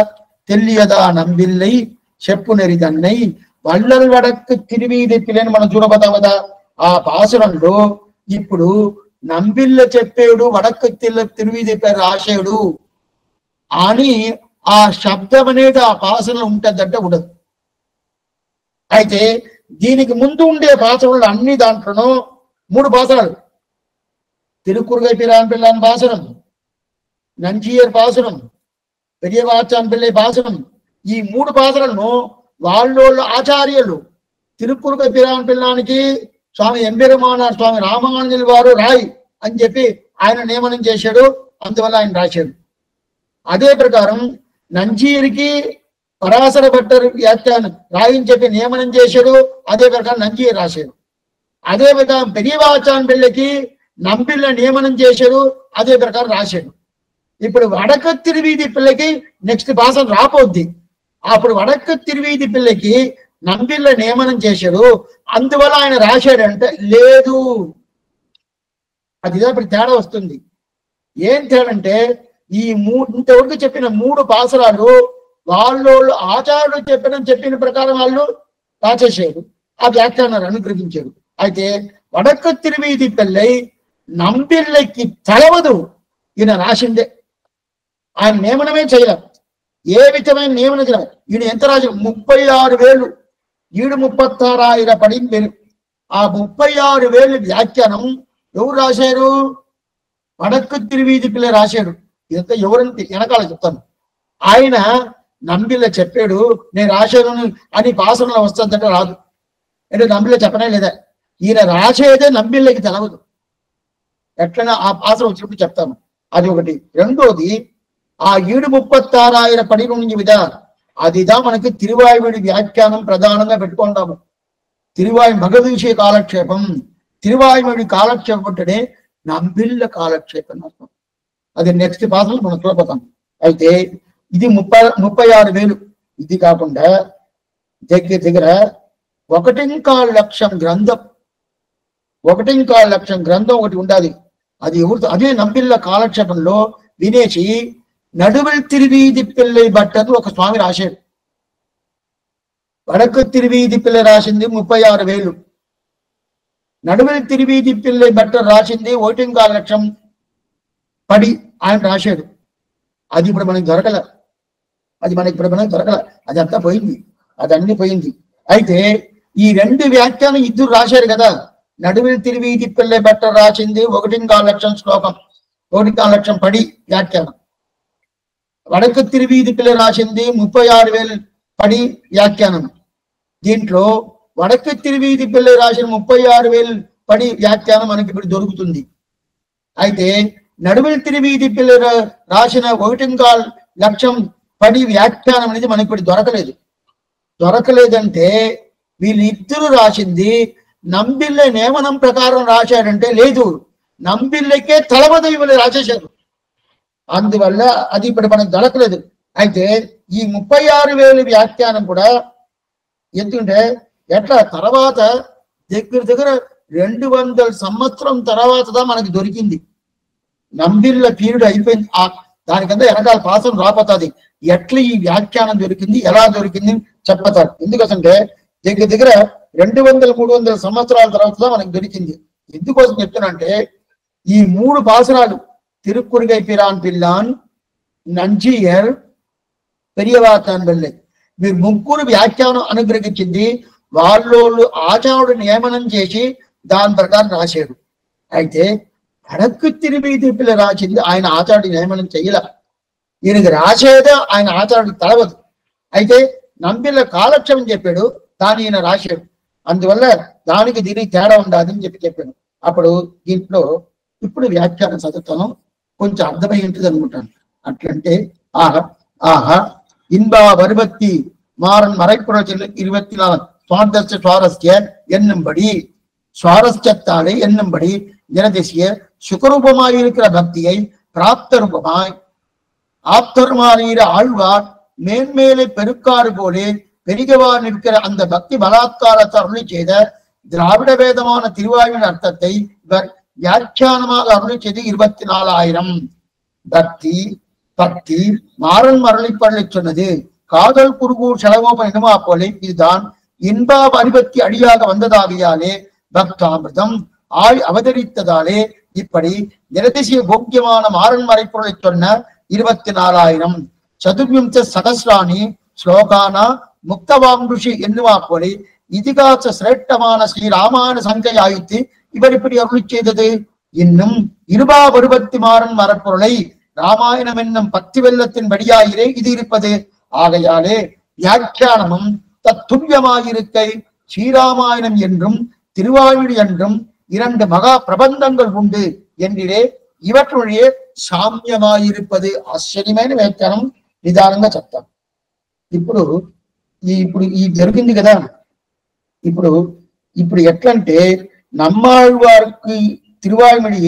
తెల్లియదా నంబిల్లై చెప్పు నెరిదన్నై వల్లల్ వడక్కు తిరివీది పిల్లని మనం చూడబోతాం కదా. ఆ పాసనంలో ఇప్పుడు నంబిల్ల చెప్పాడు, వడక్కు తిరివీది రాశాడు అని ఆ శబ్దం అనేది ఆ పాసనలో ఉంటుందంటే ఉండదు. అయితే దీనికి ముందు ఉండే పాసనలు అన్ని దాంట్లోనూ 3 పాసనాలు: తిరుక్కురగై పిరాన్ పిల్లాన్ పాసనం, నంజీయర్ పాసనం, పెరియవాచాన్ పిల్లై పాసనం. ఈ 3 పాసనలను వాళ్ళోళ్ళు ఆచార్యులు తిరుక్కురగై పిరాన్ పిల్లానికి స్వామి ఎంబెరుమానార్ స్వామి రామానుజుల వారు రాయి అని చెప్పి ఆయన నియమనం చేశాడు, అందువల్ల ఆయన రాశాడు. అదే ప్రకారం నంజీరికి పరాశర భట్టర్ వ్యాఖ్యానం రాయని చెప్పి నియమనం చేశాడు, అదే ప్రకారం నంజీర్ రాశాడు. అదే ప్రకారం పెరియవాచాన్ పిల్లకి నంబిళ్ళ నియమనం చేశాడు, అదే ప్రకారం రాశాడు. ఇప్పుడు వడక తిరువీధి పిల్లకి నెక్స్ట్ పాసన రాపోద్ది. అప్పుడు వడక తిరువీధి పిల్లకి నంబిళ్ళ నియమనం చేశాడు, అందువల్ల ఆయన రాశాడంటే లేదు. అది ఇప్పుడు తేడా వస్తుంది. ఏం తేడా అంటే, ఈ ఇంతవరకు చెప్పిన 3 పాసరాలు వాళ్ళు ఆచార్యుడు చెప్పిన ప్రకారం వాళ్ళు రాసేసారు, ఆ వ్యాఖ్యానాలు అనుగ్రహించారు. అయితే వడక తిరువీధి పిల్లై నంబిళ్ళకి తెలవదు, ఈయన రాసిందే, ఆయన నియమనమే చేయలేదు, ఏ విధమైన నియమనం చేయలేదు. ఈయన ఎంత రాశారు? 36,000, ఈడు 36,000 పడింది. ఆ 36,000 వ్యాఖ్యానం ఎవరు రాశారు? వడక తిరువీధి పిల్ల రాశాడు. ఇదంతా ఎవరంటే వెనకాల చెప్తాను. ఆయన నంబిళ్ళ చెప్పాడు, నేను రాశాను అని పాసనలో వస్తుందంటే రాదు. అంటే నంబిళ్ళ చెప్పనే లేదా. ఈయన రాసేదే నంబిళ్ళకి తెలవదు. ఎట్లైనా ఆ పాసన వచ్చినప్పుడు చెప్తాను. అది ఒకటి. రెండోది, ఆ 36,000 పడి నుంచి విధా అదిదా మనకి తిరువాయుడి వ్యాఖ్యానం ప్రధానంగా పెట్టుకుంటాము. తిరువాయు భగవీషయ కాలక్షేపం, తిరువాయుడి కాలక్షేపం అంటేనే నంబిళ్ళ కాలక్షేపం అర్థం. అది నెక్స్ట్ పాసనలో మనం చూడపోతాం. అయితే ఇది 36,000. ఇది కాకుండా దగ్గర 1.25 లక్షం గ్రంథం, 1.25 లక్షం గ్రంథం ఒకటి ఉండాలి. అది ఎవరితో? అదే నంబిళ్ళ కాలక్షేపంలో వినేసి నడువల్ తిరువీధి పిల్లై భట్టను ఒక స్వామి రాశాడు. వడక తిరువీధి పిల్ల రాసింది 36,000, నడువల్ తిరువీధి పిల్లై భట్ట రాసింది 1.25 లక్షం పడి ఆయన రాశాడు. అది ఇప్పుడు మనకి దొరకల, అది అంతా పోయింది, అదన్నీ పోయింది. అయితే ఈ 2 వ్యాఖ్యానం ఇద్దరు రాశారు కదా. నడువల్ తిరువీధి పిల్లై భట్ట రాసింది 1.25 లక్షం శ్లోకం, 1.25 లక్షం పడి వ్యాఖ్యానం. వడక తిరువీధి పిల్ల రాసింది 36,000 పడి వ్యాఖ్యానం. దీంట్లో వడక తిరువీధి పిల్ల రాసిన 36,000 పడి వ్యాఖ్యానం మనకి ఇప్పుడు దొరుకుతుంది. అయితే నడువల్ తిరువీధి పిల్ల రాసిన 1.25 లక్షం పడి వ్యాఖ్యానం అనేది మనకి ఇప్పుడు దొరకలేదంటే వీళ్ళిద్దరూ రాసింది నంబిళ్ళ నియమనం ప్రకారం రాశాడంటే లేదు, నంబిళ్ళకే తలవద వీళ్ళు రాసేశారు. అందువల్ల అది ఇప్పుడు మనకు దొరకలేదు. అయితే ఈ 36,000 వ్యాఖ్యానం కూడా ఎందుకంటే ఎట్లా తర్వాత దగ్గర 200 సంవత్సరం తర్వాత మనకి దొరికింది. నంబిళ్ళ పీరియడ్ అయిపోయింది. దానికంతా వెనకాల పాసం రాపోతుంది. ఎట్లా ఈ వ్యాఖ్యానం దొరికింది, ఎలా దొరికింది చెప్పతారు. ఎందుకంటే దగ్గర 200-300 సంవత్సరాల తర్వాత మనకి దొరికింది. ఎందుకోసం చెప్తున్నంటే ఈ 3 పాసరాలు తిరుక్కురుగై పిరాన్ పిల్లాన్, నంజియర్, పెరియవాచాన్ వెళ్ళే మీరు 3 వ్యాఖ్యానం అనుగ్రహించింది. వాళ్ళు ఆచార్యుడు నియమనం చేసి దాని ప్రకారం రాశాడు. అయితే వడకు తిరుమీది పిల్ల రాసింది ఆయన ఆచార్యుడు నియమనం చెయ్యల. ఈయనకి రాసేదే ఆయన ఆచార్యుడికి తలవదు. అయితే నంబిళ్ళ కాలక్షేమం చెప్పాడు, దాన్ని ఈయన రాశాడు. అందువల్ల దానికి దీనికి తేడా ఉండాలని చెప్పాడు. అప్పుడు దీంట్లో ఇప్పుడు వ్యాఖ్యానం చదువుతాను, కొంచెం అర్థమై ఉంటుంది అనుకుంటాను. అట్లంటే ఆహా இன்பா வருபத்தி மாறன் மறைப்புறத்தில் 24 சுவாரஸ்ய சுவாரஸ்ய என்னும்படி சுவாரஸ்யத்தாலே என்னும்படி ஜனதேசிய சுகரூபமாயிருக்கிற பக்தியை பிராப்த ரூபமாய் ஆப்தருமானீர ஆழ்வார் மேன்மேலே பெருக்காறு போலே பெருகவார் நிற்கிற அந்த பக்தி பலாத்காரத்தை அருளி செய்த திராவிட வேதமான திருவாயுவின் அர்த்தத்தை இவர் வியாக்கியானமாக அருளி செய்து 24,000. பக்தி மாறன் மரளிப்பள்ளி சொன்னது காதல் குருகூர் செலவோபம் என்னமா போலே இதுதான் இன்பா அறிபத்தி அடியாக வந்ததாகியாலே பக்தாமிர்தம் அவதரித்ததாலே இப்படி நிரதிசிய போக்கியமான மாறன் மறைப்பொருளை சொன்ன 24,000 சதுர்விம்ச சகசிராணி ஸ்லோகானா முக்தவாங்குஷி என்னுமா போலே இதிகாச சிரேஷ்டமான ஸ்ரீராமான சங்கையாயித்து இவர் இப்படி அருளி செய்தது. இன்னும் 20 மாறன் மரப்பொருளை ராமாயணம் என்னும் பக்தி வெள்ளத்தின் வழியாயிரே இது இருப்பது. ஆகையாலே வியாக்கியானமும் தத்துல்யமாயிருக்கை ஸ்ரீராமாயணம் என்றும் திருவாயூர் என்றும் 2 மகா பிரபந்தங்கள் உண்டு என்றே ఇవట్లుయే సామ్యమాயிருపది. ఆశ్చర్యమైన వ్యాఖ్యానం నిదానంగా చెప్తాం. ఇప్పుడు ఈ జరిగింది కదా. ఇప్పుడు ఎట్లంటే నమ్మాళ్వారికి తిరువాయుమడి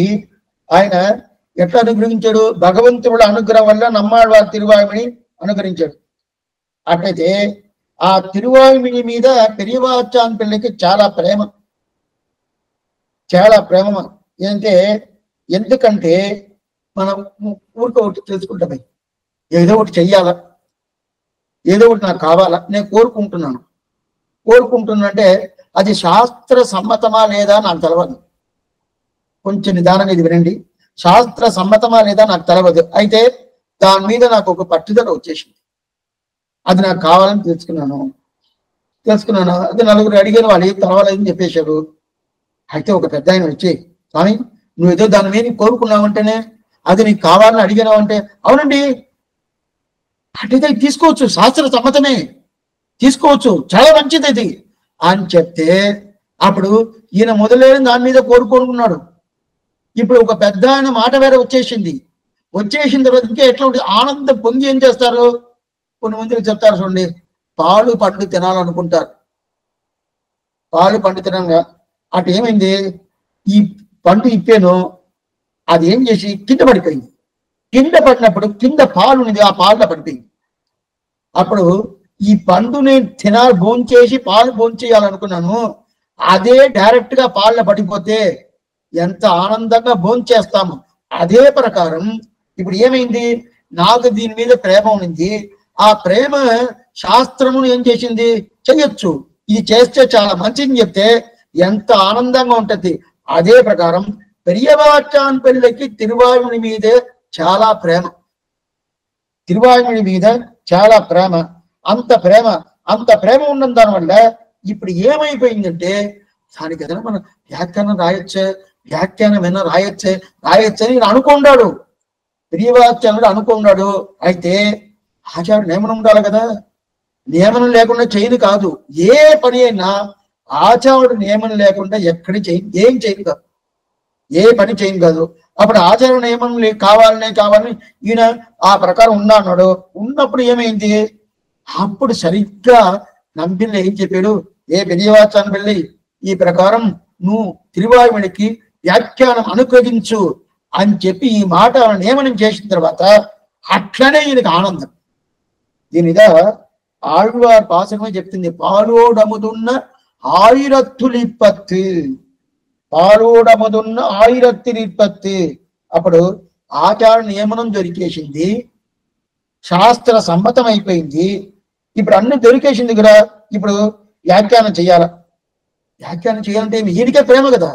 ఆయన ఎట్లా అనుగ్రహించాడు? భగవంతుడి అనుగ్రహం వల్ల నమ్మాళ్వారి తిరువాయుమడి అనుగ్రహించాడు. అట్లయితే ఆ తిరువాయుమడి మీద పెరియవాచాన్ పిల్లకి చాలా ప్రేమ ఏంటంటే, ఎందుకంటే మనం ఊరికే ఒకటి తెలుసుకుంటామే, ఏదో ఒకటి చెయ్యాలా, ఏదో ఒకటి నాకు కావాలా, నేను కోరుకుంటున్నానంటే అది శాస్త్ర సమ్మతమా లేదా నాకు తెలవదు. కొంచెం నిదానంగా ఇది వినండి. శాస్త్ర సమ్మతమా లేదా నాకు తెలవదు. అయితే దాని మీద నాకు ఒక పట్టుదల వచ్చేసింది. అది నాకు కావాలని తెలుసుకున్నాను. అది నలుగురు అడిగాను, వాళ్ళు ఏం తెలవాలని చెప్పేశారు. అయితే ఒక పెద్ద ఆయన వచ్చి, స్వామి నువ్వు ఏదో దాని మీద కోరుకున్నావంటేనే అది నీకు కావాలని అడిగినావంటే, అవునండి అటైతే తీసుకోవచ్చు, శాస్త్ర సమ్మతమే, తీసుకోవచ్చు, చాలా మంచిది ఇది అని చెప్తే అప్పుడు ఈయన మొదలైన దాని మీద కోరుకోనుకున్నాడు. ఇప్పుడు ఒక పెద్ద ఆయన మాట వేరే వచ్చేసిన తర్వాత ఇంకా ఎట్లా ఉంటుంది, ఆనందం పొంగి ఏం చేస్తారు, కొన్ని మందికి చెప్తారు చూడండి, పాలు పండు తినాలనుకుంటారు. పాలు పండు తినగా అటు ఏమైంది, ఈ పండు ఇప్పాను, అది ఏం చేసి కింద పడిపోయింది. కింద పడినప్పుడు కింద పాలు ఉంది, ఆ పాలులో పడిపోయింది. అప్పుడు ఈ పండు నేను భోంచేసి పాలు భోంచేయాలనుకున్నాను, అదే డైరెక్ట్ గా పాలులో పడిపోతే ఎంత ఆనందంగా భోంచేస్తాము. అదే ప్రకారం ఇప్పుడు ఏమైంది, నాకు దీని మీద ప్రేమ ఉంది. ఆ ప్రేమ శాస్త్రమును ఏం చేసింది, చెయ్యొచ్చు, ఇది చేస్తే చాలా మంచిది చెప్తే ఎంత ఆనందంగా ఉంటది. అదే ప్రకారం పెరియవాచాన్ పెళ్ళకి తిరువాయుని మీదే చాలా ప్రేమ, తిరువాయుని మీద చాలా ప్రేమ. అంత ప్రేమ ఉన్న దానివల్ల ఇప్పుడు ఏమైపోయిందంటే, దానికి ఏదైనా మనం వ్యాఖ్యానం రాయొచ్చే అని అనుకున్నాడు, ప్రియవాచానుడు అనుకున్నాడు. అయితే ఆచార్యుడు నియమనం ఉండాలి కదా, నియమనం లేకుండా చేయను కాదు. ఏ పని అయినా ఆచార్యుడు నియమనం లేకుండా ఏం చేయను కాదు, ఏ పని చేయను కాదు. అప్పుడు ఆచార్య నియమనం కావాలని ఈయన ఆ ప్రకారం ఉన్నాడు. ఉన్నప్పుడు ఏమైంది, అప్పుడు సరిగ్గా నంబిల్ల ఏం చెప్పాడు, ఏ పెరియవాచాన్ వెళ్ళి ఈ ప్రకారం నువ్వు తిరువాయుమడికి వ్యాఖ్యానం అనుగ్రహించు అని చెప్పి ఈ మాట నియమనం చేసిన తర్వాత అట్లనే ఈయనకి ఆనందం. దీని మీద ఆళ్వార్ పాసనమే చెప్తుంది, పాలోడముదున్న ఆయిరత్తులిప్పత్తు, పాలోడముదున్న ఆయిరత్తులిప్పత్తు. అప్పుడు ఆచార నియమనం దొరికేసింది, శాస్త్ర సమ్మతం అయిపోయింది. ఇప్పుడు అన్ని దొరికేసింది కదా, ఇప్పుడు వ్యాఖ్యానం చేయాల. వ్యాఖ్యానం చేయాలంటే ఈయనకే ప్రేమ కదా,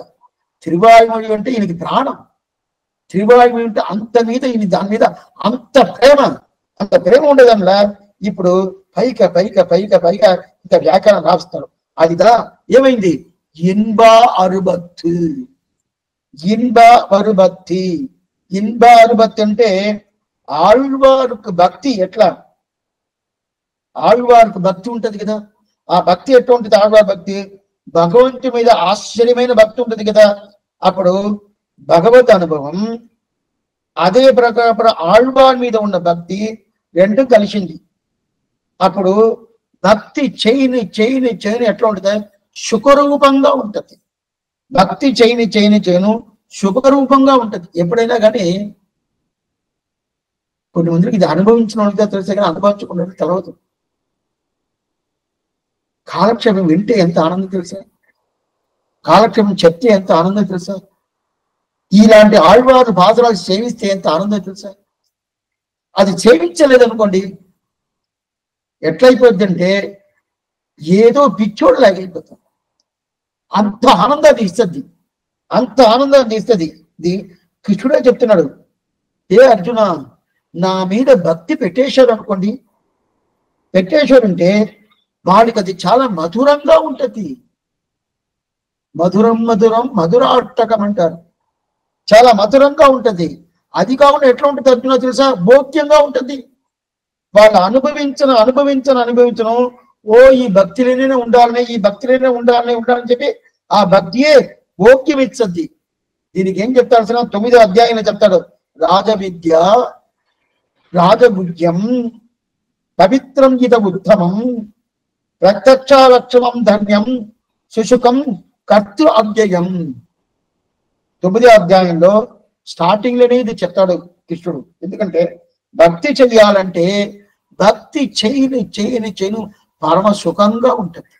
తిరువాయుమొഴി అంటే ఈయనకి ప్రాణం. తిరువాయుమొഴి అంటే అంత మీద ఈయన దాని మీద అంత ప్రేమ ఉండేదన్నలా. ఇప్పుడు పైక పైక పైక పైక ఇంత వ్యాఖ్యానం రాస్తారు. అదిదా ఏమైంది, ఇన్బా అరుబత్తు, ఇన్బా అరుబత్తి. ఇన్బా అరుబత్తి అంటే ఆళ్వారుకు భక్తి ఎట్లా, ఆళ్వారుకు భక్తి ఉంటది కదా, ఆ భక్తి ఎట్లా ఉంటుంది, ఆళ్వారు భక్తి భగవంతుడి మీద ఆశ్చర్యమైన భక్తి ఉంటుంది కదా. అప్పుడు భగవత్ అనుభవం, అదే ప్రకారం ఆళ్వార్ మీద ఉన్న భక్తి రెండు కలిసింది. అప్పుడు భక్తి చేయని ఎట్లా ఉంటుంది, సుఖరూపంగా ఉంటుంది. భక్తి చేయను సుఖరూపంగా ఉంటుంది. ఎప్పుడైనా కానీ కొన్ని మందికి ఇది అనుభవించిన వాళ్ళకి తెలిసే కానీ అనుభవించకుండా తెలవదు. కాలక్షేపం వింటే ఎంత ఆనందం తెలుసా, కాలక్షేపం చెప్తే ఎంత ఆనందం తెలుసా, ఇలాంటి ఆళ్వారు పాసురాలు సేవిస్తే ఎంత ఆనందం తెలుసా. అది సేవించలేదనుకోండి ఎట్లయిపోద్ది అంటే ఏదో పిచ్చోడు లాగైపోతాం. అంత ఆనందాన్ని ఇస్తుంది, అంత ఆనందాన్ని ఇస్తుంది. ఇది కృష్ణుడే చెప్తున్నాడు, ఏ అర్జున నా మీద భక్తి పెట్టేశాడు అనుకోండి, పెట్టేశాడంటే వాడికి అది చాలా మధురంగా ఉంటుంది. మధురం మధురాష్టకం అంటారు, చాలా మధురంగా ఉంటుంది. అది కాకుండా ఎట్లా ఉంటుంది అర్జున తెలుసా, భోగ్యంగా ఉంటుంది. వాళ్ళు అనుభవించను ఓ ఈ భక్తిలోనే ఉండాలని, ఈ భక్తిలోనే ఉండాలని చెప్పి ఆ భక్తియే భోగ్యం ఇచ్చద్ది. దీనికి ఏం చెప్తారు, 9వ అధ్యాయంలో చెప్తాడు, రాజవిద్య రాజభుజ్యం పవిత్రం ఇద ఉత్తమం ప్రత్యక్షాలక్షణం ధన్యం సుశుకం కర్తృ అవ్యయం. 9వ అధ్యాయంలో స్టార్టింగ్ లోనే ఇది చెప్తాడు కృష్ణుడు. ఎందుకంటే భక్తి చెయ్యాలంటే భక్తి చేయను పరమ సుఖంగా ఉంటుంది,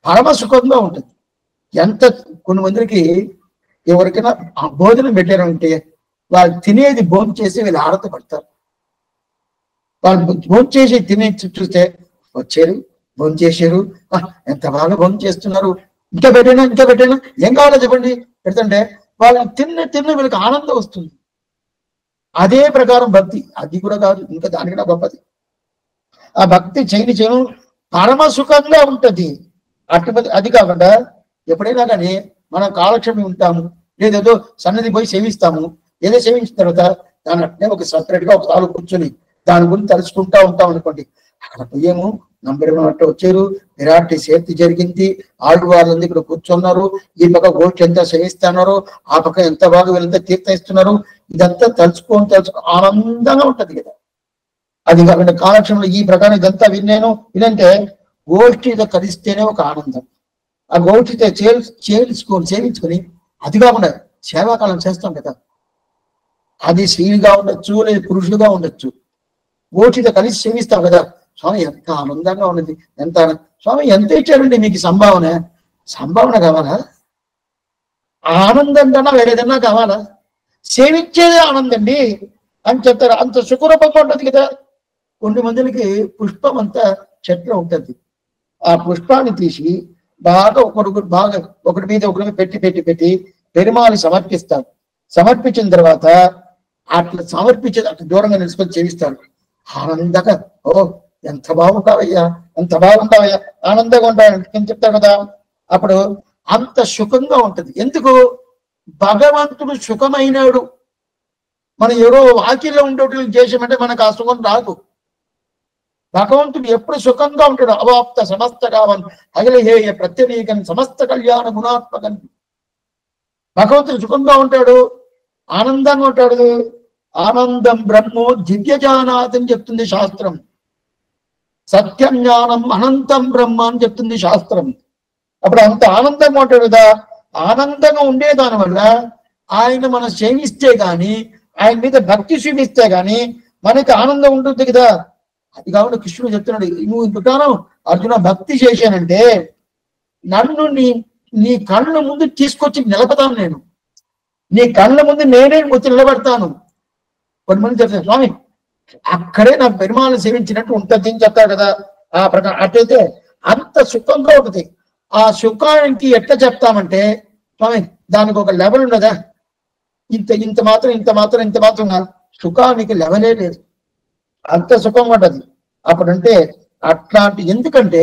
పరమ సుఖంగా ఉంటుంది. ఎంత కొన్ని మందికి ఎవరికైనా భోజనం పెట్టారంటే వాళ్ళు తినేది భోజనం చేసి వీళ్ళు ఆడత పడతారు. వాళ్ళు భోజనం చేసి తినే చూస్తే వచ్చారు భోజనం చేశారు, ఎంత బాగా భోజనం చేస్తున్నారు, ఇంకా పెట్టైనా ఏం కావాలో చెప్పండి పెడుతుంటే వాళ్ళు తిన్న వీళ్ళకి ఆనందం వస్తుంది. అదే ప్రకారం భక్తి, అది కూడా కాదు ఇంకా దానికన్నా గొప్పది. ఆ భక్తి చేయను పరమ సుఖంగా ఉంటుంది. అటువంటి అది కాకుండా ఎప్పుడైనా కానీ మనం కాలక్షేపం ఉంటాము, లేదేదో సన్నది పోయి సేవిస్తాము, ఏదో సేవించిన తర్వాత దాని అట్నే ఒక సపరేట్ గా ఒక తాలు కూర్చొని దాని గురించి తలుచుకుంటా ఉంటాం అనుకోండి. అక్కడ పోయేము నంబర్ వచ్చారు, విరాట్ సేర్తి జరిగింది, ఆడు వాళ్ళందరూ ఇక్కడ కూర్చున్నారు, ఈ పక్క గోష్ఠి ఎంత సేవిస్తున్నారు, ఆ పక్క ఎంత బాగా వీళ్ళంతా తీర్థ ఇస్తున్నారు, ఇదంతా తలుచుకో ఆనందంగా ఉంటది కదా. అది కాకుండా కాలక్షేమంలో ఈ ప్రకారం ఇదంతా వినంటే గోష్ఠితో కలిస్తేనే ఒక ఆనందం. ఆ గోష్ఠితో సేవించుకొని అది కాకుండా సేవాకాలం చేస్తాం కదా, అది స్త్రీగా ఉండొచ్చు లేదా పురుషులుగా ఉండొచ్చు, గోష్ఠితో కలిసి సేవిస్తాం కదా. స్వామి ఎంత ఆనందంగా ఉన్నది, స్వామి ఎంత ఇచ్చారండి మీకు సంభావన కావాలా, ఆనందం కన్నా వేరేదన్నా కావాలా, సేవించేదే ఆనందండి అని చెప్తారు. అంత సుఖరూపంగా ఉంటుంది కదా. కొన్ని మందికి పుష్పం అంతా చెట్లు ఉంటుంది, ఆ పుష్పాన్ని తీసి బాగా ఒకటి మీద పెట్టి పెరుమాళి సమర్పిస్తారు. సమర్పించిన తర్వాత అట్లా అట్లా దూరంగా నిలుచుకొని చేయిస్తారు. ఆనందంగా ఓ ఎంత బాగుంటావయ్యా ఆనందంగా ఉంటావని చెప్తారు కదా. అప్పుడు అంత సుఖంగా ఉంటుంది. ఎందుకు, భగవంతుడు సుఖమైనాడు. మనం ఎవరో వాకిల్లో ఉండేట్లు చేసామంటే మనకు ఆ సుఖం రాదు. భగవంతుడు ఎప్పుడు సుఖంగా ఉంటాడు. అవాప్త సమస్త కావన్ అగిలహేయ ప్రత్యేకన్ సమస్త కళ్యాణ గుణాత్మకన్. భగవంతుడు సుఖంగా ఉంటాడు, ఆనందంగా ఉంటాడు. ఆనందం బ్రహ్మో దివ్యజానాత్ అని చెప్తుంది శాస్త్రం. సత్యం జ్ఞానం అనంతం బ్రహ్మ అని చెప్తుంది శాస్త్రం. అప్పుడు అంత ఆనందంగా ఉంటాడు కదా. ఆనందంగా ఉండే దాని వల్ల ఆయన మనం సేవిస్తే గాని, ఆయన మీద భక్తి చూపిస్తే గాని మనకి ఆనందం ఉంటుంది కదా. అది కాకుండా కృష్ణుడు చెప్తున్నాడు, నువ్వు ఇంతకాలం అర్జున భక్తి చేశానంటే నన్ను నీ కళ్ళ ముందు తీసుకొచ్చి నిలబడతాను, నేను నీ కళ్ళ ముందు నేనే వచ్చి నిలబడతాను. కొంతమంది చెప్తారు స్వామి అక్కడే నా పెరుమాళను సేవించినట్టు ఉంటుంది అని చెప్తారు కదా, ఆ ప్రకారం అట్లయితే అంత సుఖంగా ఉంటుంది. ఆ సుఖానికి ఎట్లా చెప్తామంటే స్వామి దానికి ఒక లెవెల్ ఉండదా, ఇంత మాత్రం సుఖానికి లెవెలే లేదు, అంత సుఖం ఉంటుంది అప్పుడంటే. అట్లాంటి ఎందుకంటే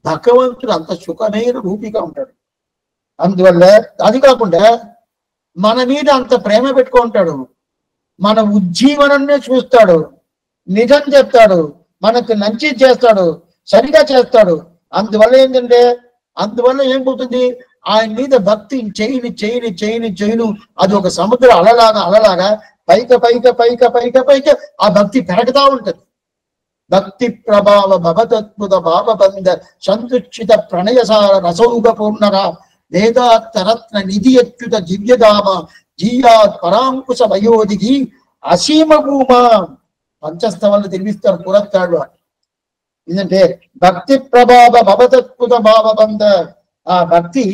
భగవంతుడు అంత సుఖమైన రూపిగా ఉంటాడు. అందువల్ల అది కాకుండా మన మీద అంత ప్రేమ పెట్టుకుంటాడు, మన ఉజ్జీవనాన్నే చూస్తాడు, నిజం చెప్తాడు, మనకు మంచి చేస్తాడు, సరిగా చేస్తాడు. అందువల్ల ఏమవుతుంది, ఆయన మీద భక్తి చేయని అది ఒక సముద్ర అలలాగా పైక ఆ భక్తి పెరగతా ఉంటది. భక్తి ప్రభావ భవతద్భుత భావబంధ సంతుచిత ప్రణయసార రసౌగ పూర్ణరా వేదాత్తరత్న నిధి అచ్యుత దివ్యధామ జీయాత్ పరాంకుశ వయోధికి అసీమ భూమా పంచస్థవాళ్ళు తెలివిస్తారు పురత్తాడు. ఏంటంటే భక్తి ప్రభావ భవతద్భుత భావబంధ, ఆ భక్తి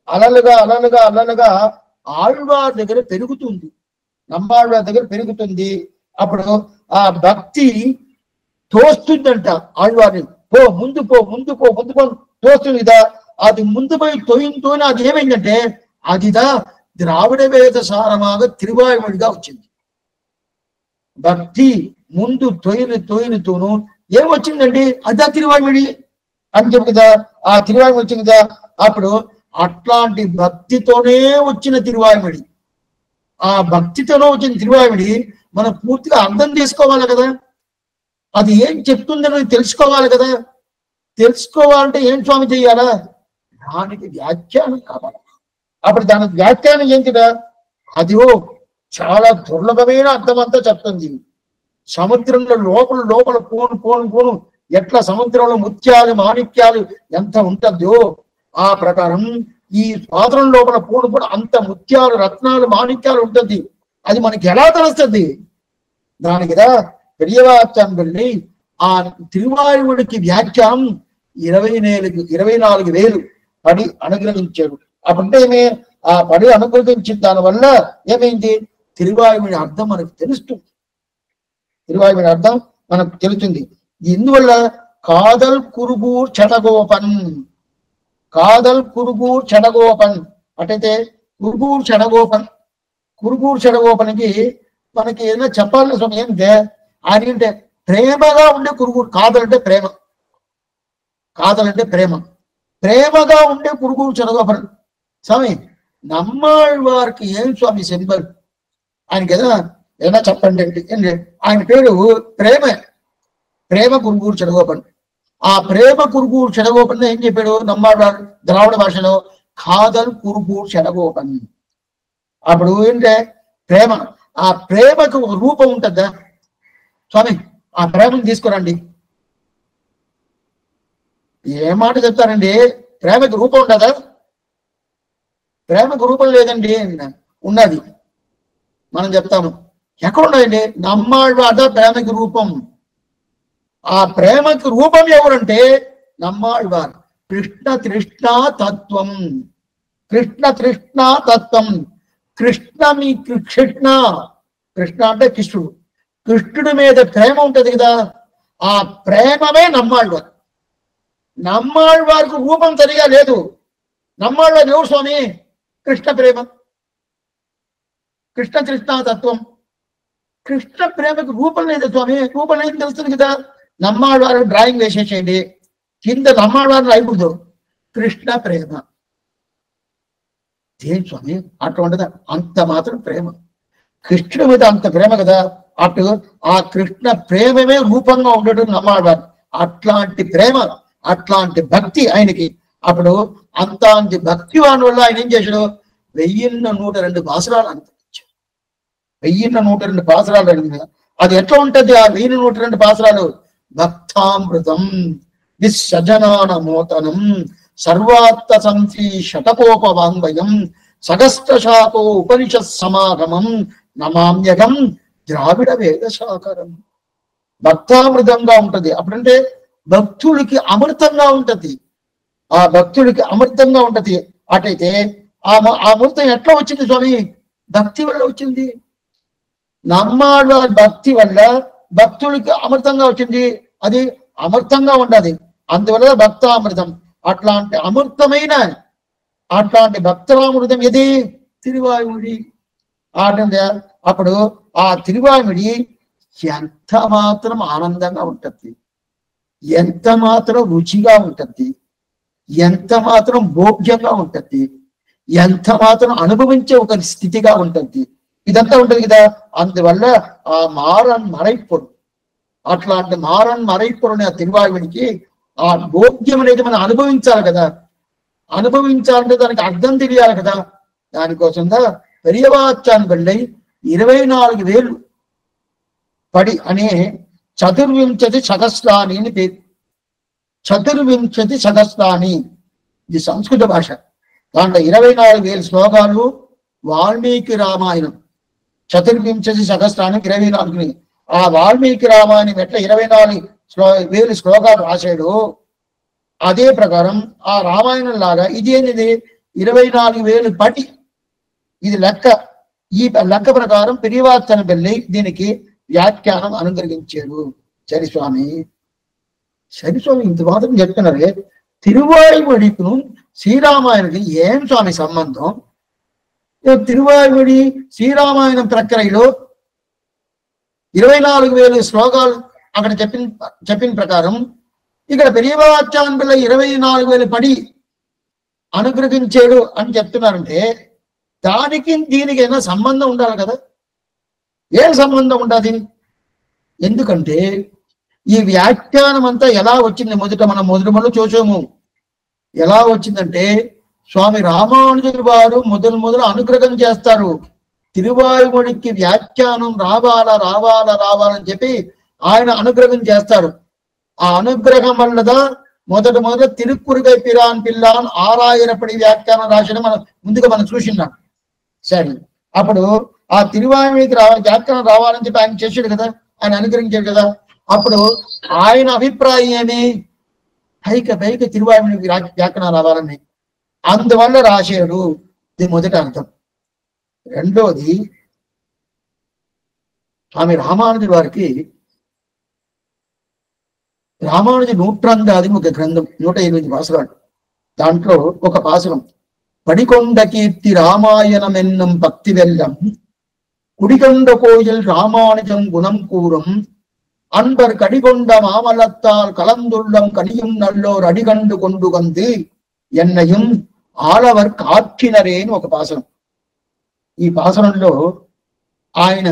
అలలుగా ఆళ్వార్ దగ్గర పెరుగుతుంది, నమ్మాళ్వార్ దగ్గర పెరుగుతుంది. అప్పుడు ఆ భక్తి తోస్తుందంట ఆళ్వారిని, ముందు పో తోస్తుంది కదా. అది ముందు పోయి తోయిన అది ఏమైందంటే అదిదా ద్రావిడ వేద సారమాగా తిరువాయుమడిగా వచ్చింది. భక్తి ముందు తోయినతోను ఏమొచ్చిందండి, అదా తిరువాయుమడి అని చెప్పి కదా, ఆ తిరువాయుమడి వచ్చింది కదా. అప్పుడు అట్లాంటి భక్తితోనే వచ్చిన తిరువాయుమడి, ఆ భక్తితోనే వచ్చిన తిరువాయుమడి మనం పూర్తిగా అర్థం చేసుకోవాలి కదా, అది ఏం చెప్తుందని తెలుసుకోవాలి కదా. తెలుసుకోవాలంటే ఏం స్వామి చెయ్యాలా, దానికి వ్యాఖ్యానం కావాలి. అప్పుడు దానికి వ్యాఖ్యానం ఏంటిదా, అదివో చాలా దుర్లభమైన అర్థమంతా చెప్తుంది. సముద్రంలో లోపల పోను ఎట్లా సముద్రంలో ముత్యాలు మాణిక్యాలు ఎంత ఉంటుందో ఆ ప్రకారం ఈ పాత్రం లోపల పోను అంత ముత్యాలు రత్నాలు మాణిక్యాలు ఉంటుంది. అది మనకి ఎలా తెలుస్తుంది, దానికిదా పెరియవాచ్యాన్ని వెళ్ళి ఆ తిరువాయువుడికి వ్యాఖ్యానం 24,000 పడి అనుగ్రహించాడు. అప్పుడంటే ఏమే ఆ పడి అనుగ్రహించిన దానివల్ల ఏమైంది, తిరువాయువుడి అర్థం మనకు తెలుస్తుంది, తిరువాయువుడి అర్థం మనకు తెలుస్తుంది. ఇందువల్ల కాదల్ కురుగూర్ చెడగోపన్ అటైతే కురుగూర్ చెడగోపన్కి మనకి ఏదైనా చెప్పాలని స్వామి ఏంటంటే ఆయన అంటే ప్రేమగా ఉండే కురుగురు, కాదలంటే ప్రేమగా ఉండే కురుగురు చెడగోపన్ స్వామి. నమ్మాళ్వారికి ఏం స్వామి సింబల్, ఆయనకి ఏదైనా చెప్పండి అంటే ఆయన పేరు ప్రేమ కురుగురు చెడగోపన్. ఆ ప్రేమ కురుగురు చెడగోపన్ ఏం చెప్పాడు నమ్మాళ్వారు ద్రావిడ భాషలో, కాదల్ కురుగురు చెడగోపన్. అప్పుడు ఏంటంటే ప్రేమ, ఆ ప్రేమకు ఒక రూపం ఉంటుందా స్వామి, ఆ ప్రేమను తీసుకురండి. ఏ మాట చెప్తారండి, ప్రేమకు రూపం ఉండదా, ప్రేమకు రూపం లేదండి. ఉన్నది మనం చెప్తాము, ఎక్కడ ఉన్నదండి, నమ్మాళ్వాడ ప్రేమకి రూపం. ఆ ప్రేమకి రూపం ఎవరంటే నమ్మాళ్వారు. కృష్ణ తృష్ణా తత్వం, కృష్ణ అంటే కృష్ణుడు, కృష్ణుడి మీద ప్రేమ ఉంటది కదా, ఆ ప్రేమమే నమ్మాళ్వారు. నమ్మాళ్వారికి రూపం సరిగా లేదు. నమ్మాళ్వారు ఎవరు స్వామి, కృష్ణ ప్రేమ, కృష్ణ తృష్ణా తత్వం. కృష్ణ ప్రేమకు రూపం లేదు స్వామి, రూపం లేదు తెలుస్తుంది కదా. నమ్మాళ్వారు డ్రాయింగ్ వేసేసేయండి, కింద నమ్మాళ్వారు రాయకూడదు, కృష్ణ ప్రేమ. ఏం స్వామి అట్లా ఉండదా, అంత మాత్రం ప్రేమ, కృష్ణుడి మీద అంత ప్రేమ కదా. అటు ఆ కృష్ణ ప్రేమమే రూపంగా ఉండటం నమ్మాళ్వారు. అట్లాంటి ప్రేమ, అట్లాంటి భక్తి ఆయనకి. అప్పుడు అంతాంటి భక్తి వాని వల్ల ఆయన ఏం చేశాడు, 1102 పాసురాలు అంతరించాడు. 1102 పాసురాలు అడిగింది. అది ఎట్లా ఉంటది ఆ 1102 పాసురాలు, భక్తామృతం నిస్సజనాన మోతనం సర్వాత్త సంశ్రీ శతకోపవాంగ్వయం సగస్త్రశాఖో ఉపనిషత్ సమాగమం నమామ్యగం ద్రావిడ వేద శాకరం. భక్తామృతంగా ఉంటది. అప్పుడంటే భక్తుడికి అమృతంగా ఉంటది. ఆ భక్తుడికి అమృతంగా ఉంటది. అటైతే ఆ అమృతం ఎట్లా వచ్చింది స్వామి? భక్తి వల్ల వచ్చింది. నమ్మాళ్ళ భక్తి వల్ల భక్తుడికి అమృతంగా వచ్చింది. అది అమృతంగా ఉండదు. అందువల్ల భక్తామృతం. అట్లాంటి అమృతమైన అట్లాంటి భక్తరామృతం ఏది? తిరువాయుడి. అప్పుడు ఆ తిరువాయుడి ఎంత మాత్రం ఆనందంగా ఉంటుంది, ఎంత మాత్రం రుచిగా ఉంటుంది, ఎంత మాత్రం భోగ్యంగా ఉంటుంది, ఎంత మాత్రం అనుభవించే ఒక స్థితిగా ఉంటుంది. ఇదంతా ఉంటుంది కదా. అందువల్ల ఆ మారన్ మరైపొడు, అట్లాంటి మారన్ మరైపొడుని ఆ తిరువాయుడికి ఆ భోగ్యం అనేది మనం అనుభవించాలి కదా. అనుభవించాలంటే దానికి అర్థం తెలియాలి కదా. దానికోసంగా పెరియవాచ్యాన్ని వెళ్ళి 24,000 పడి అనే చతుర్వింశతి సహస్రాని అని పేరు. చతుర్వింశతి సహస్రాని ఇది సంస్కృత భాష. దాంట్లో 24,000 శ్లోకాలు వాల్మీకి రామాయణం. చతుర్వింశతి సహస్రాన్ని 24. ఆ వాల్మీకి రామాయణం ఎట్లా 24,000 శ్లోకాలు రాశాడు, అదే ప్రకారం ఆ రామాయణం లాగా ఇది ఏంటిది 24,000 పటి. ఇది లెక్క. ఈ లెక్క ప్రకారం పెరియవాచ్చన వెళ్ళి దీనికి వ్యాఖ్యానం అనుగ్రహించాడు సరిస్వామి. సరిస్వామి ఇంత మాత్రం చెప్తున్నారే, తిరువాయుడికి శ్రీరామాయణకి ఏం స్వామి సంబంధం? తిరువాయుడి శ్రీరామాయణం ప్రక్రియలో 24,000 శ్లోకాలు అక్కడ చెప్పిన ప్రకారం ఇక్కడ పెరియవాచ్యాన్ని పిల్ల 24,000 పడి అనుగ్రహించాడు అని చెప్తున్నారంటే దానికి దీనికి ఏమైనా సంబంధం ఉండాలి కదా. ఏం సంబంధం ఉండదు? ఎందుకంటే ఈ వ్యాఖ్యానం అంతా ఎలా వచ్చింది? మనం మొదలు చూసాము. ఎలా వచ్చిందంటే స్వామి రామానుజుల వారు మొదలు అనుగ్రహం చేస్తారు. తిరువాయుడికి వ్యాఖ్యానం రావాలని చెప్పి ఆయన అనుగ్రహం చేస్తారు. ఆ అనుగ్రహం వల్లదా మొదట తిరుక్కురుగై పిరాన్ పిల్లాన్ 6,000 వ్యాఖ్యానం రాసిన ముందుగా మనం చూసినాం. సరే, అప్పుడు ఆ తిరువాయుడికి వ్యాఖ్యానం రావాలని చెప్పి ఆయన చేశాడు కదా, ఆయన అనుగ్రహించాడు కదా. అప్పుడు ఆయన అభిప్రాయం ఏమి? పైకి తిరువాయుడికి వ్యాఖ్యానం రావాలని, అందువల్ల రాశాడు. ఇది మొదటి అర్థం. రెండోది, ఆమె రామానుజుల వారికి రామానుజ నూట్రందాది ఒక గ్రంథం, 108 పాసురాలు. దాంట్లో ఒక పాసురం, పడికొండ కీర్తి రామాయణమెన్నం భక్తి వెల్లం కుడికొండ కోయిల్ రామానుజం గుణం కూరం அன்பர் கடிகொண்ட மாமலத்தால் கலந்துள்ளம் கனியும் நல்லோர் అడిగండు కొండు గంది ఎన్నయం ఆలవర్ కాచినరేని ఒక పాసనం. ఈ పాసనంలో ఆయన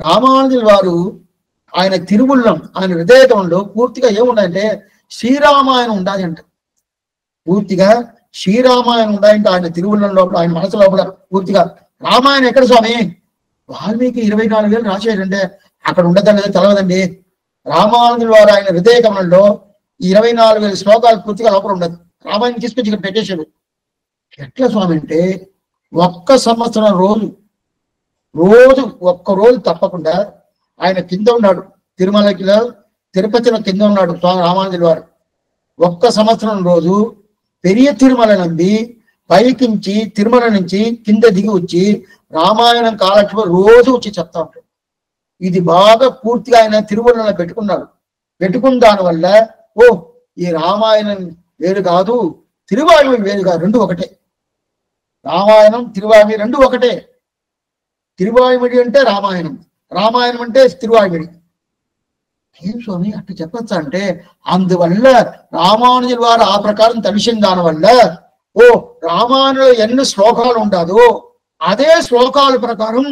రామానుజుల వారు ఆయన తిరువుల్లం, ఆయన హృదయంలో పూర్తిగా ఏముండాలంటే శ్రీరామాయణం ఉండాలి అంట. పూర్తిగా శ్రీరామాయణం ఉండాలంటే ఆయన తిరువుల్లం లోపల, ఆయన మనసు లోపల పూర్తిగా రామాయణం ఎక్కడ స్వామి? వాల్మీకి 24,000 రాసేయంటే అక్కడ ఉండదండి, తెలవదండి. రామానుజుల వారు ఆయన హృదయ కమలంలో 24,000 శ్లోకాలు పూర్తిగా లోపల ఉండదు. రామాయణం తీసుకొచ్చి ఇక్కడ పెట్టేశాడు. ఎట్లా స్వామి అంటే ఒక్క సంవత్సరం రోజు ఒక్క రోజు తప్పకుండా ఆయన కింద ఉన్నాడు. తిరుమలకిలో తిరుపతిలో కింద ఉన్నాడు స్వామి రామానుజుల వారు. ఒక్క సంవత్సరం రోజు పెరియ తిరుమల నంది పైకించి తిరుమల నుంచి కింద దిగి వచ్చి రామాయణం కాలక్షేపం రోజు వచ్చి చెప్తా ఉంటాడు. ఇది బాగా పూర్తిగా ఆయన తిరుమలలో పెట్టుకున్న దానివల్ల ఈ రామాయణం వేరు కాదు, తిరువాయుడు వేరు కాదు, రెండు ఒకటే. రామాయణం తిరువాయుడు రెండు ఒకటే. తిరువాయుడి అంటే రామాయణం, రామాయణం అంటే తిరువాయుడి. ఏం స్వామి అట్లా చెప్పచ్చా అంటే, అందువల్ల రామానుజుల వారు ఆ ప్రకారం తెలిసిన దానివల్ల రామాయణంలో ఎన్ని శ్లోకాలు ఉంటాదో అదే శ్లోకాల ప్రకారం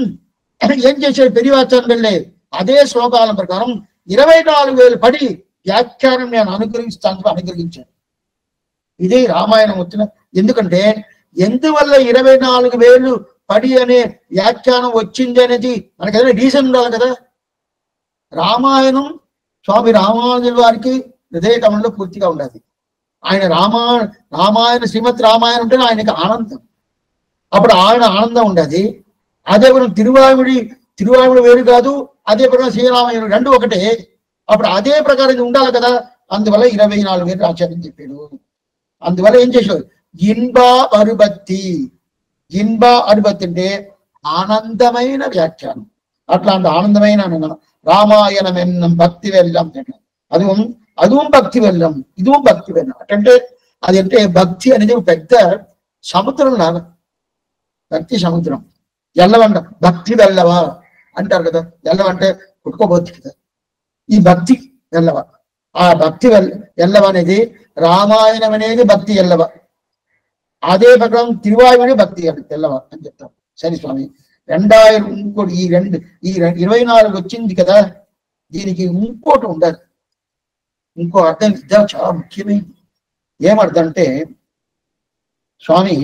ఏం చేశాడు పెరియవాచ్యాన్ని వెళ్ళే, అదే శ్లోకాల ప్రకారం 24,000 పడి వ్యాఖ్యానం నేను అనుగ్రహిస్తాను అనుగ్రహించాను. ఇదే రామాయణం వచ్చిన. ఎందుకంటే ఎందువల్ల 24,000 పడి అనే వ్యాఖ్యానం వచ్చింది అనేది మనకి ఏదైనా రీజన్ ఉండాలి కదా. రామాయణం స్వామి రామానుజుల వారికి హృదయ కమలంలో పూర్తిగా ఉండదు. ఆయన రామాయణ శ్రీమద్ రామాయణం అంటే ఆయనకి ఆనందం. అప్పుడు ఆయన ఆనందం ఉండదు. అదే మనం తిరువాయుడి వేరు కాదు, అదే ప్రకారం శ్రీరామాయణుడు రెండు ఒకటే. అప్పుడు అదే ప్రకారం ఉండాలి కదా. అందువల్ల 24 రాశారని చెప్పాడు. అందువల్ల ఏం చేశాడు, ఇన్బా అరుబత్తి. ఇన్బా అరుబత్తి అంటే ఆనందమైన వ్యాఖ్యానం. అట్లాంటి ఆనందమైన రామాయణం ఎన్నం భక్తి వెళ్ళం, அதுவும் భక్తి వెళ్ళం, ఇదుவும் భక్తి వెళ్ళం. అంటే అది అంటే భక్తి అనేది ఒక పెద్ద సముద్రం లాగా, భక్తి సముద్రం. ఎల్లవంట భక్తి వెళ్ళవా అంటారు కదా, ఎల్లవంటే కొట్టుకోబోతుంది కదా. ఈ భక్తి వెళ్ళవ, ఆ భక్తి ఎల్లవ అనేది రామాయణం అనేది భక్తి ఎల్లవ, అదే ప్రకారం తిరువాయుమని భక్తి ఎల్లవ అని చెప్తాం. సరే స్వామి, 2000 ఇంకోటి ఈ 24 వచ్చింది కదా, దీనికి ఇంకోటి ఉండదు, ఇంకో అర్థం ఇదా చాలా ముఖ్యమైనది. ఏమర్థం అంటే స్వామి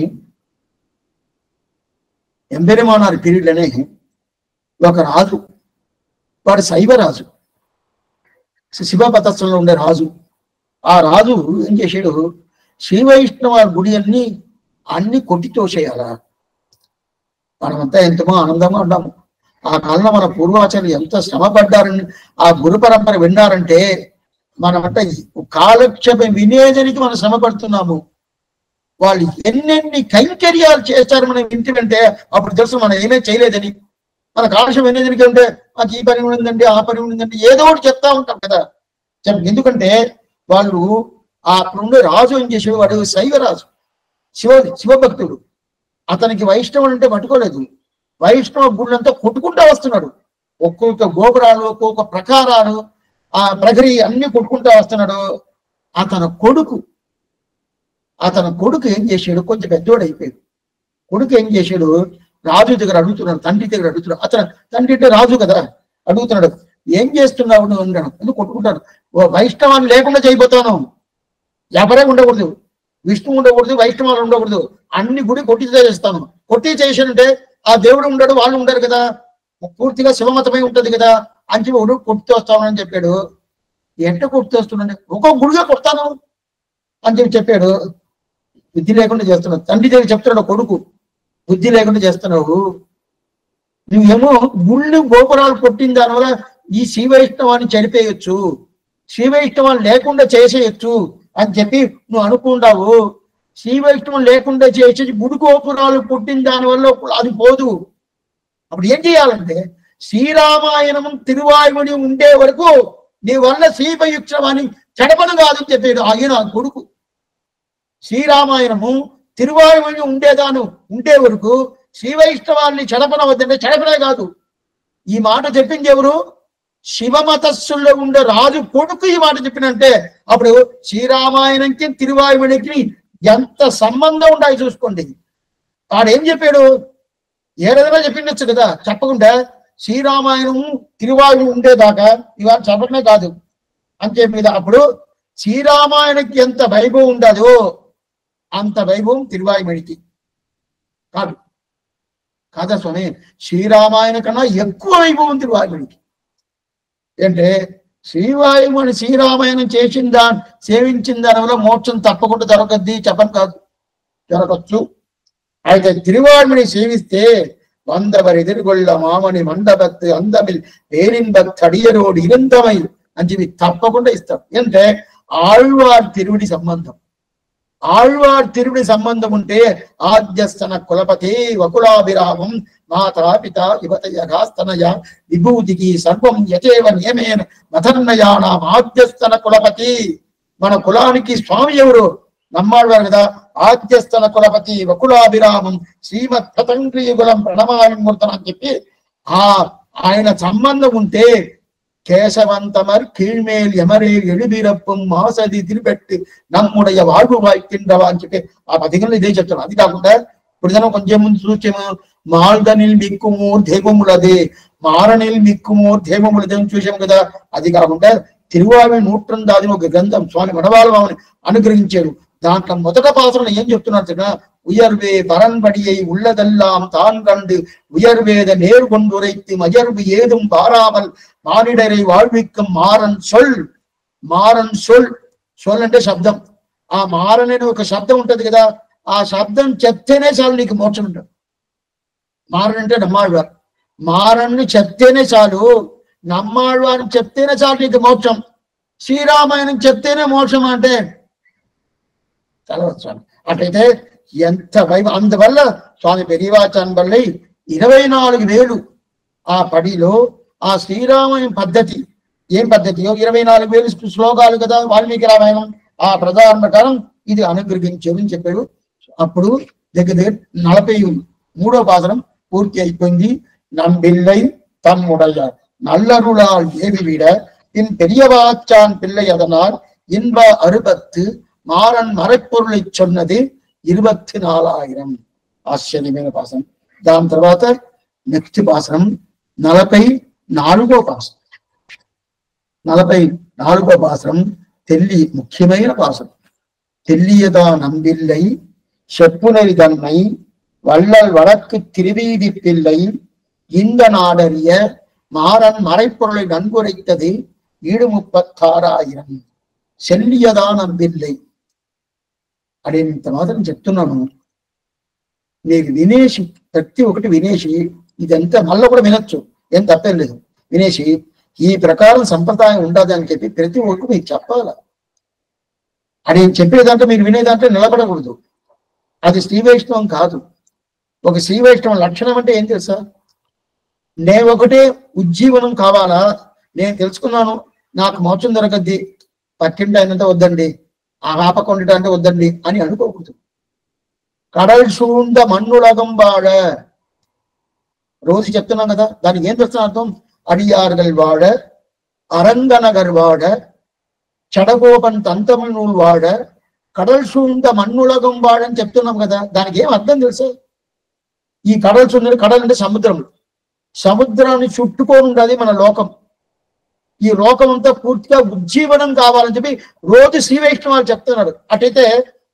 ఎంబెరుమానార్ పీరియడ్లోనే ఒక రాజు, వాడు శైవరాజు, శివపతస్థంలో ఉండే రాజు. ఆ రాజు ఏం చేశాడు, శ్రీ వైష్ణవ గుడి అన్ని కొట్టి తోసేయాలా. మనమంతా ఎంతమో ఆనందంగా ఉన్నాము. ఆ కాలంలో మన పూర్వాచార్యులు ఎంత శ్రమ పడ్డారని ఆ గురు పరంపర విన్నారంటే, మనమంతా కాలక్షేపం వినేదానికి మనం శ్రమ పడుతున్నాము. వాళ్ళు ఎన్నెన్ని కైంకర్యాలు చేస్తారు మనం వింటుంటే అప్పుడు తెలుసు మనం ఏమీ చేయలేదని. మన కాలక్షేపం వినేదానికి అంటే మాకు ఈ పని ఉందండి, ఆ పని ఉందండి, ఏదో ఒకటి చెప్తా ఉంటాం కదా. ఎందుకంటే వాళ్ళు ఆ అప్పుడుండే రాజు ఏం చేసాడు, వాడు శైవరాజు, శివభక్తుడు. అతనికి వైష్ణవుడు అంటే పట్టుకోలేదు. వైష్ణవ గుళ్ళంతా కొట్టుకుంటా వస్తున్నాడు. ఒక్కొక్క గోపురాలు, ఒక్కొక్క ప్రకారాలు, ఆ ప్రగరి అన్ని కొట్టుకుంటా వస్తున్నాడు. అతని కొడుకు ఏం చేశాడు, కొంచెం పెద్దోడు అయిపోయాడు. కొడుకు ఏం చేశాడు, రాజు దగ్గర అడుగుతున్నాడు, తండ్రి దగ్గర అడుగుతున్నాడు. అతను తండ్రి అంటే రాజు కదా, అడుగుతున్నాడు, ఏం చేస్తున్నావు నువ్వు అన్నాడు. ఎందుకు కొట్టుకుంటాడు, ఓ వైష్ణవాన్ని లేకుండా చేయబోతాను, ఎవరే ఉండకూడదు, విష్ణువు ఉండకూడదు, వైష్ణవాలు ఉండకూడదు, అన్ని గుడి కొట్టి చేస్తాను. కొట్టి చేసానంటే ఆ దేవుడు ఉండడు, వాళ్ళు ఉండరు కదా, పూర్తిగా శివమతమై ఉంటది కదా అని చెప్పి కొట్టి వస్తామని చెప్పాడు. ఎంత కొట్టి వస్తున్నాడు, ఒక్కొక్క గుడిగా కొడతాను అని చెప్పాడు. బుద్ధి లేకుండా చేస్తున్నావు. తండ్రి దగ్గర చెప్తున్నాడు కొడుకు, బుద్ధి లేకుండా చేస్తున్నావు, నువ్వేమో గుళ్ళు గోపురాలు కొట్టిన దానివల్ల ఈ శ్రీ వైష్ణవాన్ని చనిపోయొచ్చు, శ్రీ వైష్ణవాన్ని లేకుండా చేసేయచ్చు అని చెప్పి నువ్వు అనుకుంటావు. శ్రీ వైష్ణవం లేకుండా చేసేసి గుడి గోపురాలు కొట్టిన దానివల్ల అది పోదు. అప్పుడు ఏం చేయాలంటే శ్రీరామాయణం తిరువాయుమని ఉండే వరకు నీ వల్ల శ్రీ వైష్ణవాన్ని చెడపను కాదని చెప్పాడు ఆయన కొడుకు. శ్రీరామాయణము తిరువాయుమని ఉండే వరకు శ్రీ వైష్ణవాన్ని చెడపనవద్దంటే చెడపనే కాదు. ఈ మాట చెప్పింది ఎవరు, శివమతస్సుల్లో ఉండే రాజు కొడుకు ఈ మాట చెప్పినంటే అప్పుడు శ్రీరామాయణంకి తిరువాయుమనికి ఎంత సంబంధం ఉండాలి చూసుకోండి. వాడేం చెప్పాడు, ఏదైనా చెప్పిండొచ్చు కదా, చెప్పకుండా శ్రీరామాయణము తిరువాయుడు ఉండేదాకా ఇవాళ చెప్పడమే కాదు అని చెప్పి, అప్పుడు శ్రీరామాయణకి ఎంత వైభవం ఉండదో అంత వైభవం తిరువాయుమణికి కాదు. కాదా స్వామి, శ్రీరామాయణ కన్నా ఎక్కువ వైభవం తిరువాయుమణికి. అంటే శ్రీరామాయణం సేవించిన దాని వల్ల మోక్షం తప్పకుండా దొరకద్ది చెప్పను కాదు, దొరకచ్చు. అయితే తిరువాయుమణి సేవిస్తే వందవరి ఎదురుగొళ్ళ మామని మండభక్తి అందమిల్ పేరిన్ భక్తి అడియరోడు ఇరంతమై అని చెప్పి తప్పకుండా ఇస్తాం. అంటే ఆళ్వార్ తిరువుడి సంబంధం, ఆళ్వార్ తిరువుడి సంబంధం ఉంటే ఆద్యస్తన కులపతి వకులాభిరామం మాతా పిత యువతయగాస్తనయ విభూతికి సర్వం యచేవ నియమేన మథన్నయానాం ఆద్యస్తన కులపతి. మన కులానికి స్వామి ఎవరు, నమ్మాళ్వారు కదా. ఆద్యస్తన కులపతి వకులాభిరామం శ్రీమత్ పతంగ్రీయుగులం ప్రణమావిమూర్తన అని చెప్పి ఆయన సంబంధం ఉంటే కేశవంతమర్ కీழ்மேல் ఎమరే ఎడిబిరప్పం మాసది తిరిపెట్టి నమ్ముడయ వాడు వాయికిండవా అని చెప్పి ఆ పదికల్లో ఇదే చెప్తాను. అది కాకుండా ఇప్పుడు కొంచెం ముందు చూసాము, మాల్దనిల్ మిక్కుమూర్ దేవములదే మారణిల్ మిక్కుమూర్ దేవములదే చూసాము కదా. అది కాకుండా తిరువాయుమణి 106 ఒక గ్రంథం స్వామి మణవాళవామని అనుగ్రహించారు. దాంట్లో మొదట పాత్రలో ఏం చెప్తున్నారు, ఉయర్వే పరన్బడియై உள்ளதெல்லாம் தான் கண்டு உயர்வேத நேர்கொண்டுரைத்து மயர்வு ஏதும் பாராமல் మానిడరై வாழ்విక్కం మారన్ సొల్. మారన్ సొల్, సొల్ అంటే శబ్దం. ఆ మారన్ అనే ఒక శబ్దం ఉంటది కదా, ఆ శబ్దం చెప్తేనే చాలు నీకు మోక్షం ఉంటుంది. మారన్ అంటే నమ్మాళ్వారు, మారన్ని చెప్తేనే చాలు నమ్మాడు అని చెప్తేనే చాలు నీకు మోక్షం, శ్రీరామాయణం చెప్తేనే మోక్షం అంటే చదవచ్చు. అటైతే ఎంత వైభవం. అందువల్ల స్వామి పెరియవాచాన్ వల్ల 24,000 ఆ పడిలో ఆ శ్రీరామాయణ పద్ధతి ఏం పద్ధతియో 24,000 శ్లోకాలు కదా వాల్మీకి రామాయణం, ఆ ప్రధాన ప్రకారం ఇది అనుగ్రహించని చెప్పాడు. అప్పుడు దగ్గర 43వ పాసరం పూర్తి అయిపోయింది. నమ్మిల్లై తమ్ముడయ్య நல்லருளால் ஏவி விட பின் பெரியவாச்சான் பிள்ளை அதனால் இன்ப அறுபத்து மாறன் மறைப்பொருளை சொன்னது 24,000. ఆశ్చర్యమైన పాసనం. దాని తర్వాత నెక్స్ట్ పాసనం 44వ పాసనం. 44వ పాసనం తెల్లి ముఖ్యమైన పాసనం. தெல்லியதா நம்பில்லை செப்புனரி தன்மை வள்ளல் வடக்கு திருவீதி பிள்ளை இந்த நாடறிய மாறன் மறைப்பொருளை நன்குரைத்தது 36,000. చెల్లియదా నమ్మిల్లై అని ఇంత మాత్రం చెప్తున్నాను. మీరు వినేసి ప్రతి ఒక్కటి వినేసి ఇదంతా మళ్ళీ కూడా వినొచ్చు, ఏం తప్పేం లేదు. వినేసి ఈ ప్రకారం సంప్రదాయం ఉండదు అని చెప్పి ప్రతి ఒక్కటి మీకు చెప్పాల. అది చెప్పేదంటే మీరు వినేదంటే నిలబడకూడదు. అది శ్రీ వైష్ణవం కాదు. ఒక శ్రీ వైష్ణవం లక్షణం అంటే ఏం తెలుసా? నేను ఒకటే ఉజ్జీవనం కావాలా, నేను తెలుసుకున్నాను నాకు మోక్షం దొరకద్ది, పక్కింటి అయినంత వద్దండి, ఆ ఆపకొండట అంటే వద్దండి అని అనుకోకూడదు. కడల్ సూండ మన్నులగం వాడ రోజు చెప్తున్నాం కదా, దానికి ఏం తెలుస్తున్న అర్థం? అడియార్గల్ వాడ అరంగనగర్ వాడ చడగోపన్ తంతముల్ నూల్ వాడ కడల్ సూండ మన్నులగం వాడ అని చెప్తున్నాం కదా, దానికి ఏం అర్థం తెలుసా? ఈ కడల్ సూండ, కడల్ అంటే సముద్రం, సముద్రాన్ని చుట్టుకొని ఉండదు మన లోకం. ఈ లోకం అంతా పూర్తిగా ఉజ్జీవనం కావాలని చెప్పి రోజు శ్రీ వైష్ణవాలు చెప్తున్నారు. అటైతే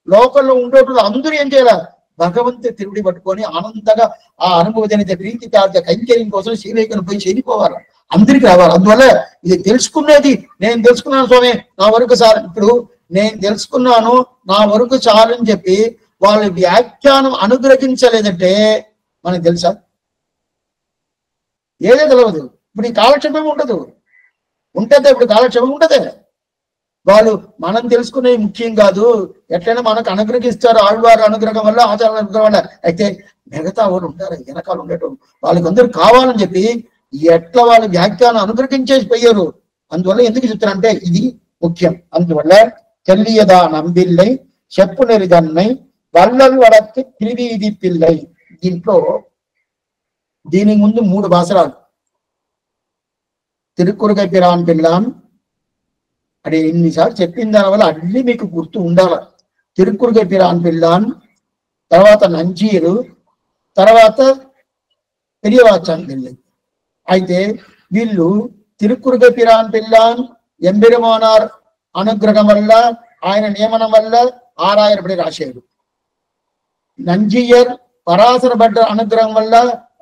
లోకంలో ఉండేటప్పుడు అందరూ ఏం చేయాలి? భగవంతు తిరుడి పట్టుకొని ఆనందంగా ఆ అనుభూతి అనేది ప్రీతి కైంకర్యం కోసం శ్రీవైకుని పోయి చేరిపోవాలి, అందరికి రావాలి. అందువల్ల ఇది తెలుసుకునేది నేను తెలుసుకున్నాను స్వామి నా వరకు చాలు, ఇప్పుడు నేను తెలుసుకున్నాను నా వరకు చాలు అని చెప్పి వాళ్ళ వ్యాఖ్యానం అనుగ్రహించలేదంటే మనకు తెలుసా? ఏదే తెలియదు. ఇప్పుడు ఈ కాలక్షేపం ఉండదు, ఉంటుందా? ఇప్పుడు కాలక్షేపం ఉంటదే. వాళ్ళు మనం తెలుసుకునేది ముఖ్యం కాదు, ఎట్లయినా మనకు అనుగ్రహిస్తారు ఆళ్వారు అనుగ్రహం వల్ల, ఆచారాల అనుగ్రహం వల్ల. అయితే మిగతా వాళ్ళు ఉంటారు వెనకాల ఉండేటోళ్ళు, వాళ్ళకి అందరూ కావాలని చెప్పి ఎట్లా వాళ్ళు వ్యాఖ్యానం అనుగ్రహించేసి పోయారు. అందువల్ల ఎందుకు చెప్తారంటే ఇది ముఖ్యం. అందువల్ల చెల్లియదా నంబిల్లై చెప్పునెరి దన్నై వల్లలు వడక్కి తిరివీది పిల్లై. దీంట్లో దీనికి ముందు 3 భాషరాలు తిరుక్కురుగై పిరాన్ పిల్లాన్ అని ఇన్నిసార్లు చెప్పిన దాని వల్ల అన్ని మీకు గుర్తు ఉండాలి. తిరుక్కురుగై పిరాన్ పిల్లాన్, తర్వాత నంజీరు, తర్వాత పెరియవాచాన్ పిల్లై. అయితే వీళ్ళు తిరుక్కురుగై పిరాన్ పిల్లాన్ ఎంబెరుమానార్ అనుగ్రహం వల్ల, ఆయన నియమనం వల్ల 6,000 పడి రాశారు. నంజీయర్ పరాశర భట్ట అనుగ్రహం వల్ల,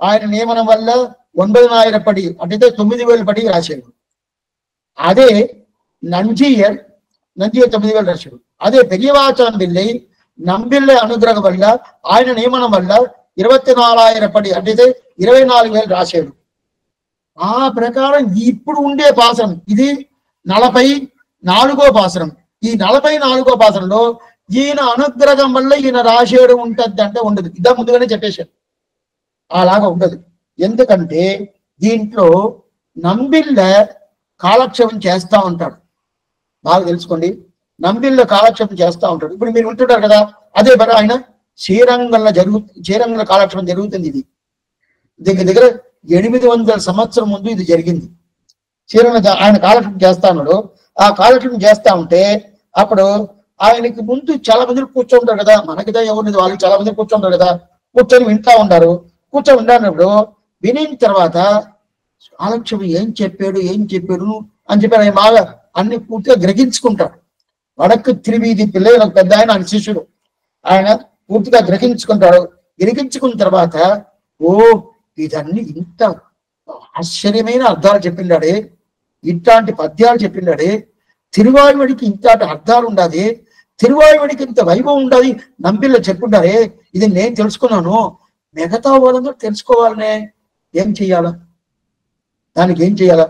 ఆయన నియమనం వల్ల 9,000 పడి అంటే 9,000 పడి రాశాడు. అదే నంజీయర్ 9,000 రాశాడు. అదే పెరియవాచాన్ పిల్లై నంబిల్లై అనుగ్రహం వల్ల, ఆయన నియమనం వల్ల 24,000 పడి అంటే 24,000 రాశాడు. ఆ ప్రకారం ఇప్పుడు ఉండే పాసనం ఇది 44వ పాసనం. ఈ 44వ పాసనంలో ఈయన అనుగ్రహం వల్ల ఈయన రాసేయడం ఉంటుంది అంటే ఉండదు. ఇదా ముందుగానే చెప్పేశాడు, అలాగా ఉండదు. ఎందుకంటే దీంట్లో నంబిళ్ళ కాలక్షేపం చేస్తా ఉంటాడు. బాగా తెలుసుకోండి, నంబిళ్ళ కాలక్షేపం చేస్తా ఉంటాడు. ఇప్పుడు మీరు ఉంటుంటారు కదా, అదే మరి ఆయన శ్రీరంగంలో కాలక్షేపం జరుగుతుంది. ఇది దగ్గర 800 సంవత్సరం ముందు ఇది జరిగింది. శ్రీరంగ ఆయన కాలక్షేపం చేస్తా ఉన్నాడు. ఆ కాలక్షేపం చేస్తా ఉంటే అప్పుడు ఆయనకి ముందు చాలా మంది కూర్చోంటారు కదా, మనకిదా ఎవరిది వాళ్ళు చాలా మంది కూర్చోంటారు కదా, కూర్చొని వింటా ఉంటారు. కూర్చొని వింటానప్పుడు వినిన తర్వాత కాలక్షేపం ఏం చెప్పాడు అని చెప్పి ఆయన బాగా అన్ని పూర్తిగా గ్రహించుకుంటాడు. వడకు త్రివీధి పిల్లలు ఒక పెద్ద ఆయన శిష్యుడు, ఆయన పూర్తిగా గ్రహించుకుంటాడు. గ్రహించుకున్న తర్వాత ఓ ఇదన్నీ ఇంత ఆశ్చర్యమైన అర్థాలు చెప్పిండాడే, ఇట్లాంటి పద్యాలు చెప్పిండాడే, తిరువాయుడికి ఇంతటి అర్థాలు ఉండాలి, తిరువాయుడికి ఇంత వైభవం ఉండాలి, నంబిల్లో చెప్పుండారే, ఇది నేను తెలుసుకున్నాను, మిగతా వాళ్ళందరూ తెలుసుకోవాలనే ఏం చెయ్యాలా? దానికి ఏం చెయ్యాలా?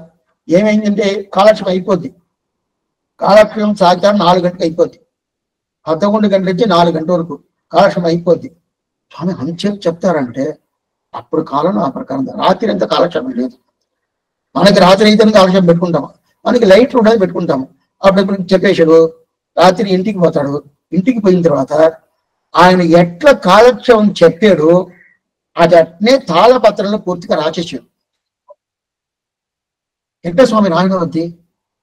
ఏమైందంటే కాలక్షేపం అయిపోద్ది. కాలక్షేపం సాయంత్రం 4 గంటలకు అయిపోద్ది. 11 గంటల నుంచి 4 గంటల వరకు కాలక్షేపం అయిపోద్ది. స్వామి అంతసేపు చెప్తారంటే అప్పుడు కాలం ఆ ప్రకారం రాత్రి అంతా కాలక్షేపం లేదు. మనకి రాత్రి అయితే కాలక్షేపం పెట్టుకుంటాము, మనకి లైట్లు ఉండదు పెట్టుకుంటాము. అప్పుడు చెప్పేశాడు, రాత్రి ఇంటికి పోతాడు. ఇంటికి పోయిన తర్వాత ఆయన ఎట్లా కాలక్షేపం చెప్పాడు అది అట్నే తాళపత్రంలో పూర్తిగా రాసేసాడు. ఎట్లా స్వామి రాయనవద్ది?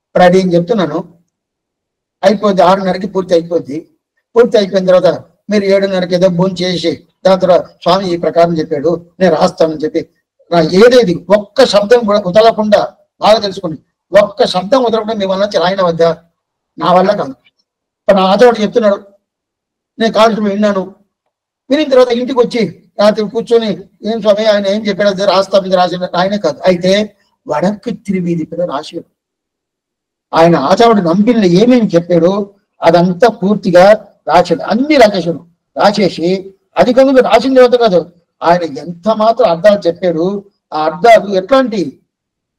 ఇప్పుడు అది ఏం చెప్తున్నాను, అయిపోద్ది 6:30కి పూర్తి అయిపోద్ది. పూర్తి అయిపోయిన తర్వాత మీరు 7:30కి ఏదో భోజనం చేసి దాని తర్వాత స్వామి ఈ ప్రకారం చెప్పాడు నేను రాస్తానని చెప్పి ఏదేది ఒక్క శబ్దం కూడా వదలకుండా బాగా తెలుసుకోండి, ఒక్క శబ్దం వదలకుండా మీ వల్ల రాయన వద్దా? నా వల్ల కాదు. ఇప్పుడు నా ఆచోడు చెప్తున్నాడు, నేను కాలేజీలో విన్నాను. వినిన తర్వాత ఇంటికి వచ్చి రాత్రి కూర్చొని ఏం స్వామి ఆయన ఏం చెప్పాడు రాస్తాం రాసిన ఆయనే కాదు. అయితే వడక్కి తిరిగి రాశాడు. ఆయన ఆచార్యుడు నంబిల్ని ఏమేమి చెప్పాడు అదంతా పూర్తిగా రాశాడు. అన్ని రాసేశాడు. రాసేసి అధికంగా రాసిన తర్వాత కాదు, ఆయన ఎంత మాత్రం అర్థాలు చెప్పాడు. ఆ అర్థాలు ఎట్లాంటి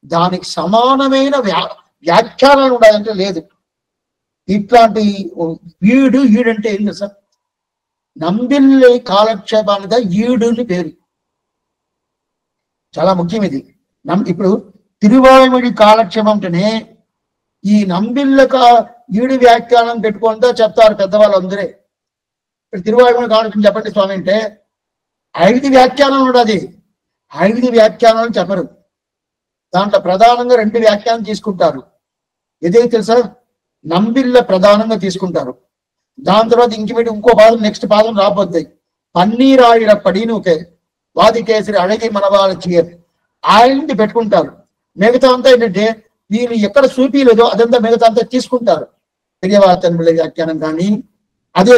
దానికి సమానమైన వ్యాఖ్యానాలు ఉండాలంటే లేదు. ఇట్లాంటి ఈడంటే ఏంటి సార్? నంబిల్లి కాలక్షేపానిగా ఈడుని పేరు చాలా ముఖ్యం. ఇది ఇప్పుడు తిరువాయుమడి కాలక్షేపం అంటేనే ఈ నంబిళ్ళ ఈడు వ్యాఖ్యానం పెట్టుకుంటా చెప్తారు పెద్దవాళ్ళు అందరే. ఇప్పుడు తిరువాయుమడి కాలక్షేపం చెప్పండి స్వామి అంటే 5 వ్యాఖ్యానాలు ఉండదు. 5 వ్యాఖ్యానాలు చెప్పరు. దాంట్లో ప్రధానంగా 2 వ్యాఖ్యానం తీసుకుంటారు. ఇదే తెలుసా? నంబిళ్ళ ప్రధానంగా తీసుకుంటారు. దాని తర్వాత ఇంకో పాదం నెక్స్ట్ పాదం రాబోద్దాయి. పన్నీరాయిడ పడినుకే వాదికేసరి అడిగి మన వాళ్ళ చేయరు ఆయన్ని పెట్టుకుంటారు. మిగతా అంతా ఏంటంటే వీళ్ళు ఎక్కడ చూపిలేదో అదంతా మిగతా అంతా తీసుకుంటారు. పెరియవాతన్నుల వ్యాఖ్యానం కానీ, అదే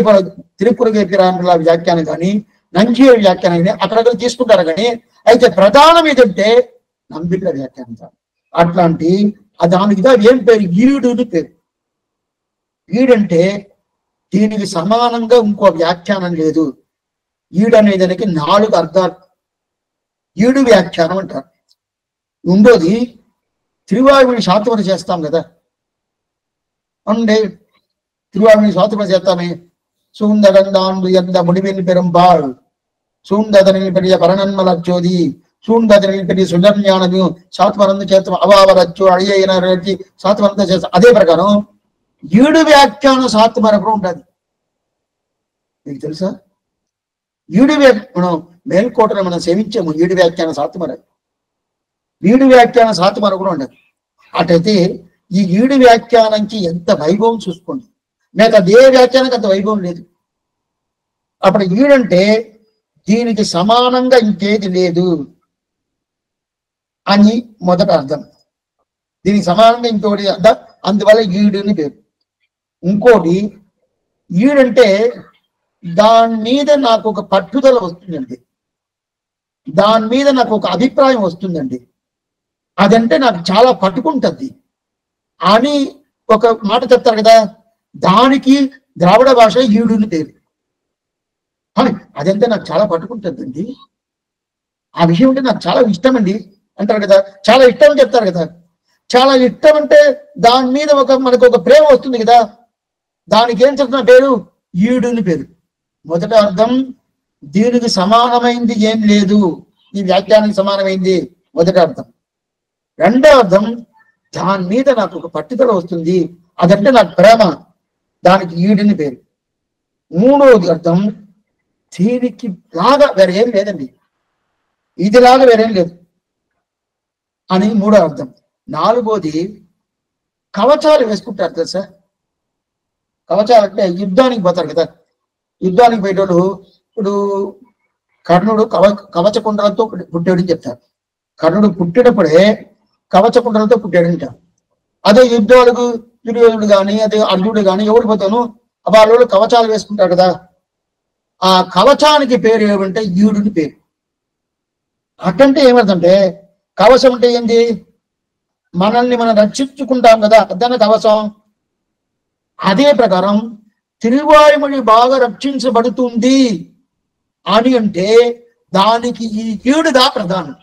తిరుపురుగే పిరాన్ల వ్యాఖ్యానం కానీ, నంజీ వ్యాఖ్యానం కానీ అక్కడ తీసుకుంటారు. కానీ అయితే ప్రధానం ఏదంటే నంబిళ్ళ వ్యాఖ్యానం. అట్లాంటి దానికిదా ఏం పేరు? ఈడుని పేరు. ఈడంటే దీనికి సమానంగా ఇంకో వ్యాఖ్యానం లేదు. ఈడు అనే దానికి 4 అర్థాలు. ఈడు వ్యాఖ్యానం అంటారు. ఉండోది తిరువాయుమడి శాతమని చేస్తాం కదా అండే. తిరువాయుమడి శాతమని చేస్తామే. సూందగంధాండు ఎంత ముడివెల్లి పెరంపాడు సూందదనిని పెరియ పరణన్మల జ్యోతి సూందదనిని పెరియ సుజన్యానము శాతమరందు చేస్తాం. అవావరచ్చు అడియైన శాతమరంతా చేస్తాం. అదే ప్రకారం ఈడు వ్యాఖ్యానం శాతమరకు ఉంటుంది. మీకు తెలుసా? ఈడు మనం మేల్కోటను మనం సేవించాము. ఈడు వ్యాఖ్యానం శాతమర, ఈడు వ్యాఖ్యానం శాతమర కూడా ఉండదు. అటైతే ఈ ఈడు వ్యాఖ్యానానికి ఎంత వైభవం చూసుకోండి. నాకు అదే వ్యాఖ్యానానికి అంత వైభవం లేదు. అప్పుడు ఈడంటే దీనికి సమానంగా ఇంకేది లేదు అని మొదట అర్థం. దీనికి సమానంగా ఇంకోటి అర్థం, అందువల్ల ఈడుని పేరు. ఇంకోటి ఈడంటే దాని మీద నాకు ఒక పట్టుదల వస్తుందండి, దాని మీద నాకు ఒక అభిప్రాయం వస్తుందండి, అదంటే నాకు చాలా పట్టుకుంటుంది అని ఒక మాట చెప్తారు కదా. దానికి ద్రావిడ భాష ఈడుని పేరు. అదంటే నాకు చాలా పట్టుకుంటుందండి, ఆ విషయం అంటే నాకు చాలా ఇష్టం అండి అంటారు కదా. చాలా ఇష్టం అని చెప్తారు కదా. చాలా ఇష్టం అంటే దాని మీద మనకు ఒక ప్రేమ వస్తుంది కదా. దానికి ఏం చెప్తున్న పేరు? ఈడుని పేరు. మొదటి అర్థం దీనికి సమానమైంది ఏం లేదు, ఈ వ్యాఖ్యానానికి సమానమైంది మొదటి అర్థం. రెండో అర్థం దాని మీద నాకు ఒక పట్టుదల వస్తుంది, అదంటే నాకు ప్రేమ, దానికి ఈడుని పేరు. మూడవది అర్థం దీనికి లాగా వేరే ఏం లేదండి, ఇదిలాగా వేరేం లేదు అని మూడో అర్థం. నాలుగోది కవచాలు వేసుకుంటారు తెలుసా. కవచాలు అంటే యుద్ధానికి పోతారు కదా. యుద్ధానికి పోయేటోడు ఇప్పుడు కర్ణుడు కవచ కుండలతో పుట్టాడని చెప్తారు. కర్ణుడు పుట్టేటప్పుడే కవచ కుండలతో పుట్టాడంటారు. అదే యుద్ధాలకు దుర్యోధనుడు కానీ అదే అర్జునుడు కానీ ఎవరు పోతాను వాళ్ళు కవచాలు వేసుకుంటారు కదా. ఆ కవచానికి పేరు ఏమంటే ఈడుని పేరు. అట్టంటే ఏమర్థంటే కవచం అంటే ఏంది? మనల్ని మనం రక్షించుకుంటాం కదా, అదన కవచం. అదే ప్రకారం తిరువాయుమడి బాగా రక్షించబడుతుంది అని అంటే దానికి ఈ ఈడుగా ప్రధానం.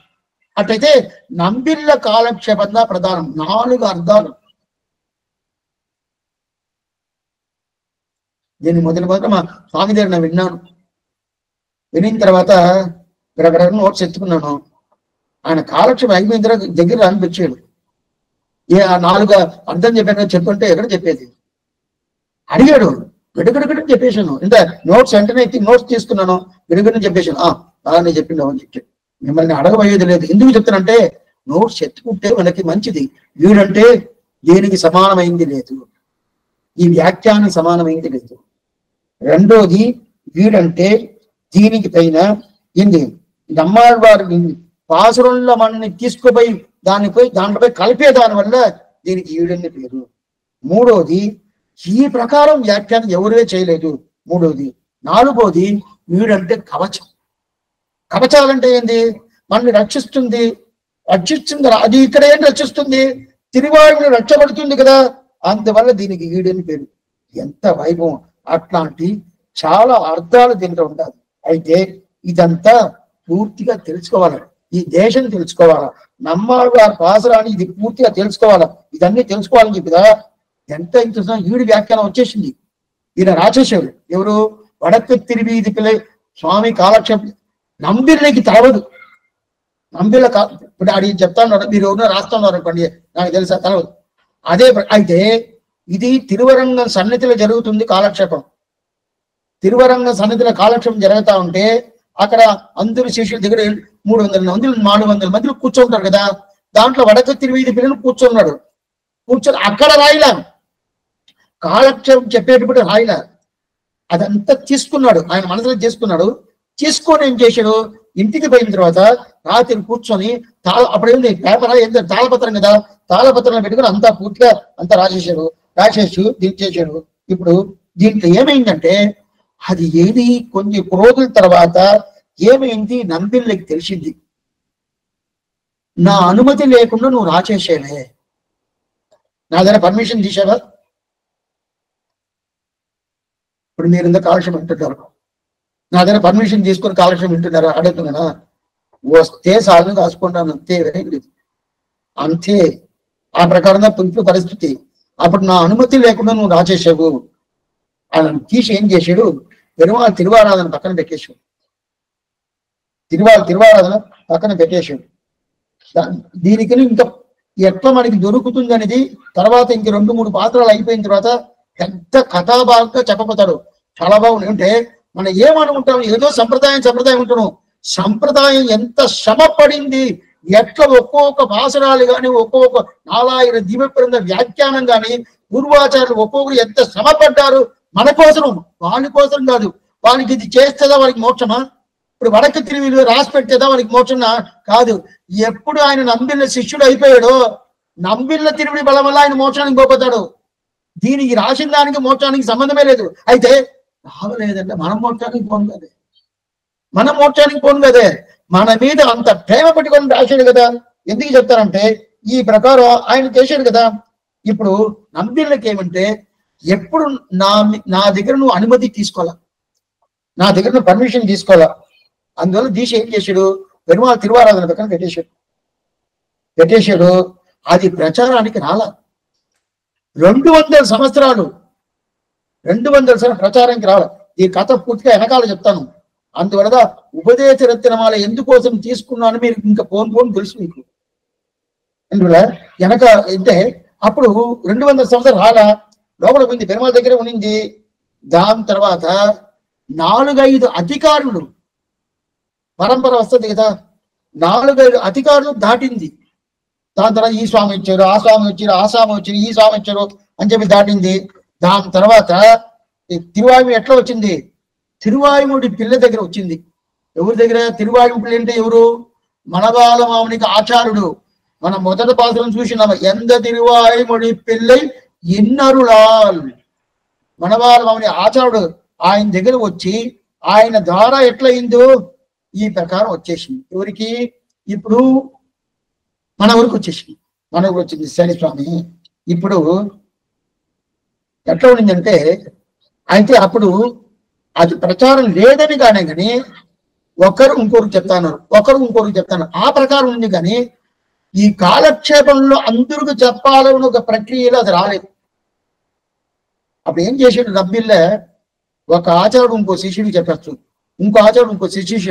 అట్లయితే నంబిళ్ళ కాలక్షేపంగా ప్రధానం 4 అర్థాలు. దీన్ని మొదటి మా స్వామి దగ్గర నేను విన్నాను. వినిన తర్వాత రకరకాల నోట్స్ ఎత్తుకున్నాను. ఆయన కాలక్షేపం అయిపోయిన తర్వాత దగ్గర అనిపించాడు. ఆ 4 అర్థం చెప్పాను చెప్పంటే ఎక్కడ చెప్పేది అడిగాడు. గడుగడుగడు చెప్పేశాను. ఇంత నోట్స్ వెంటనే నోట్స్ తీసుకున్నాను. గడుగడని చెప్పేశాను. అలానే చెప్పిండు అని చెప్పి మిమ్మల్ని అడగబోయేది లేదు. ఎందుకు చెప్తానంటే నోట్స్ ఎత్తుకుంటే మనకి మంచిది. వీడంటే దీనికి సమానమైంది లేదు, ఈ వ్యాఖ్యానం సమానమైంది లేదు. రెండోది వీడంటే దీనికి పైన ఏంది నమ్మాళ్ళవారి పాసురంలో మనల్ని తీసుకుపోయి దాంట్లోపై కలిపే దాని వల్ల దీనికి ఈడని పేరు. మూడోది ఈ ప్రకారం వ్యాఖ్యానం ఎవరే చేయలేదు. మూడోది. నాలుగోది వీడంటే కవచం. కవచాలంటే ఏంది? మనల్ని రక్షిస్తుంది. అది ఇక్కడ ఏం రక్షిస్తుంది? తిరువాయుని రక్షపడుతుంది కదా, అందువల్ల దీనికి ఈడని పేరు. ఎంత వైభవం! అట్లాంటి చాలా అర్థాలు దీంట్లో ఉండాలి. అయితే ఇదంతా పూర్తిగా తెలుసుకోవాలి. ఈ దేశం తెలుసుకోవాలా, నమ్మాళ్ళ పాసరాని ఇది పూర్తిగా తెలుసుకోవాలా. ఇదన్నీ తెలుసుకోవాలని చెప్పిదా ఎంత ఇంత ఈడు వ్యాఖ్యానం వచ్చేసింది. ఈయన రాచేశాడు. ఎవరు? వడకు తిరివీది పిల్లై స్వామి కాలక్షేపం. నంబిళ్ళకి తలవదు. నంబిళ్ళ ఇప్పుడు అడిగి చెప్తాను, మీరు ఎవరినో రాస్తున్నారు అనుకోండి, నాకు తెలుసా తలవదు. అదే అయితే ఇది తిరువరంగం సన్నిధిలో జరుగుతుంది కాలక్షేపం. తిరువరంగం సన్నిధిలో కాలక్షేపం జరుగుతా ఉంటే అక్కడ అందరు శిష్యుల దగ్గర 300 మంది 400 మంది కూర్చుంటారు కదా. దాంట్లో వడకు తిరువీది పిల్లలు కూర్చున్నాడు. కూర్చొని అక్కడ రాయిలా కాలక్షేపం చెప్పేటప్పుడు రాయిలా అదంతా తీసుకున్నాడు. ఆయన మనసులో చేసుకున్నాడు. తీసుకొని ఏం చేశాడు? ఇంటికి పోయిన తర్వాత రాత్రి కూర్చొని అప్పుడేంది పేపర్ ఏంటంటే తాళపత్రం కదా, తాళపత్రంలో పెట్టుకుని అంతా పూర్తిగా అంతా రాసేసి దించేశాడు. ఇప్పుడు దీంట్లో ఏమైందంటే అది ఏది కొన్ని రోజుల తర్వాత ఏమైంది? నంబిళ్ళకి తెలిసింది. నా అనుమతి లేకుండా నువ్వు రాచేసేలే, నా దగ్గర పర్మిషన్ తీసావా? ఇప్పుడు మీరు ఇంత కాలక్షేపం వింటున్నారు, నా దగ్గర పర్మిషన్ తీసుకొని కాలక్షేపం వింటున్నారా? అడుగుతున్నానా? వస్తే సార్లు కాసుకుంటాను అంతే, అంతే. ఆ ప్రకారంగా పుంపు పరిస్థితి. అప్పుడు నా అనుమతి లేకుండా నువ్వు రాచేసావు. ఆయన తీసి ఏం చేశాడు? పెరుమాళ్ తిరువారాధన పక్కన పెట్టేశాడు. తిరువారాధన పక్కన పెట్టేశాడు. దీనికి ఇంకా ఎట్లా మనకి దొరుకుతుంది అనేది తర్వాత ఇంక 2-3 పాత్రలు అయిపోయిన తర్వాత పెద్ద కథాభాగంగా చెప్పబోతాడు. చాలా బాగుంది. అంటే మనం ఏమనుకుంటాం? ఏదో సంప్రదాయం ఉంటున్నాం. సంప్రదాయం ఎంత శ్రమ పడింది, ఎట్లా ఒక్కొక్క భాషరాలు కానీ ఒక్కొక్క 4000 దివ్యప్రంద వ్యాఖ్యానం కానీ పూర్వాచారులు ఒక్కొక్కరు ఎంత శ్రమ పడ్డారు మన కోసం, వాళ్ళ కోసం కాదు. వానికి ఇది చేస్తేదా వానికి మోక్షమా? ఇప్పుడు వడకు తిరిగి రాసి పెట్టేదా వానికి మోక్షమా? కాదు. ఎప్పుడు ఆయన నంబిళ్ళ శిష్యుడు అయిపోయాడో నంబిళ్ళ తిరిగి బలం వల్ల ఆయన మోక్షానికి పోతాడు. దీనికి రాసిన దానికి మోక్షానికి సంబంధమే లేదు. అయితే రావలేదంటే మనం మోక్షానికి పోను కదే, మన మీద అంత ప్రేమ పెట్టుకొని రాశాడు కదా. ఎందుకు చెప్తారంటే ఈ ప్రకారం ఆయన చేశాడు కదా. ఇప్పుడు నంబిళ్ళకి ఏమంటే ఎప్పుడు నా దగ్గర నువ్వు అనుమతి తీసుకోవాలా, నా దగ్గర నువ్వు పర్మిషన్ తీసుకోవాలా. అందువల్ల దీక్ష ఏం చేశాడు? పెరుమాళ్ తిరువారాధన పక్కన పెట్టేశాడు. అది ప్రచారానికి రాలా. 200 సంవత్సరాలు ప్రచారానికి రావాలి. ఈ కథ పూర్తిగా వెనకాల చెప్తాను. అందువల్ల ఉపదేశ రత్నమాల ఎందుకోసం తీసుకున్నాను మీరు ఇంకా పోను తెలుసు మీకు. అందువల్ల వెనక అంటే అప్పుడు 200 సంవత్సరాలు రాలా. లోపల పోయింది, పెరుమాళ్ దగ్గర ఉన్నింది. దాని తర్వాత 4-5 అధికారులు పరంపర వస్తుంది కదా, 4-5 అధికారులు దాటింది. దాని తర్వాత ఈ స్వామి వచ్చారు, ఆ స్వామి వచ్చారు, ఈ స్వామి వచ్చారు అని చెప్పి దాటింది. దాని తర్వాత తిరువాయువు ఎట్లా వచ్చింది? తిరువాయుముడి పిల్ల దగ్గర వచ్చింది. ఎవరి దగ్గర? తిరువాయువు పిల్ల అంటే ఎవరు? మనవాళ్ళ మామనికి ఆచార్యుడు. మనం మొదటి పాత్రను చూసినాము. ఎంత తిరువాయుముడి పిల్లై ఇన్నరులాల్, మనవాళ్ళ మామని ఆచార్యుడు ఆయన దగ్గర వచ్చి ఆయన ద్వారా ఎట్లయిందో ఈ ప్రకారం వచ్చేసింది. ఎవరికి? ఇప్పుడు మన ఊరికి వచ్చేసింది. మన ఊరికి వచ్చింది శని స్వామి. ఇప్పుడు ఎట్లా ఉండిందంటే అయితే అప్పుడు అది ప్రచారం లేదని కానీ ఒకరు ఇంకొకరు చెప్తాన్నారు, ఒకరు ఇంకొకరు చెప్తాన్నారు. ఆ ప్రకారం ఉంది. కానీ ఈ కాలక్షేపంలో అందరికి చెప్పాలని ఒక ప్రక్రియలో అది రాలేదు. అప్పుడు ఏం చేసాడు రబ్బిల్లే, ఒక ఆచారుడు ఇంకో శిష్యుడికి చెప్పచ్చు, ఇంకో ఆచారుడు ఇంకో శిష్యుడు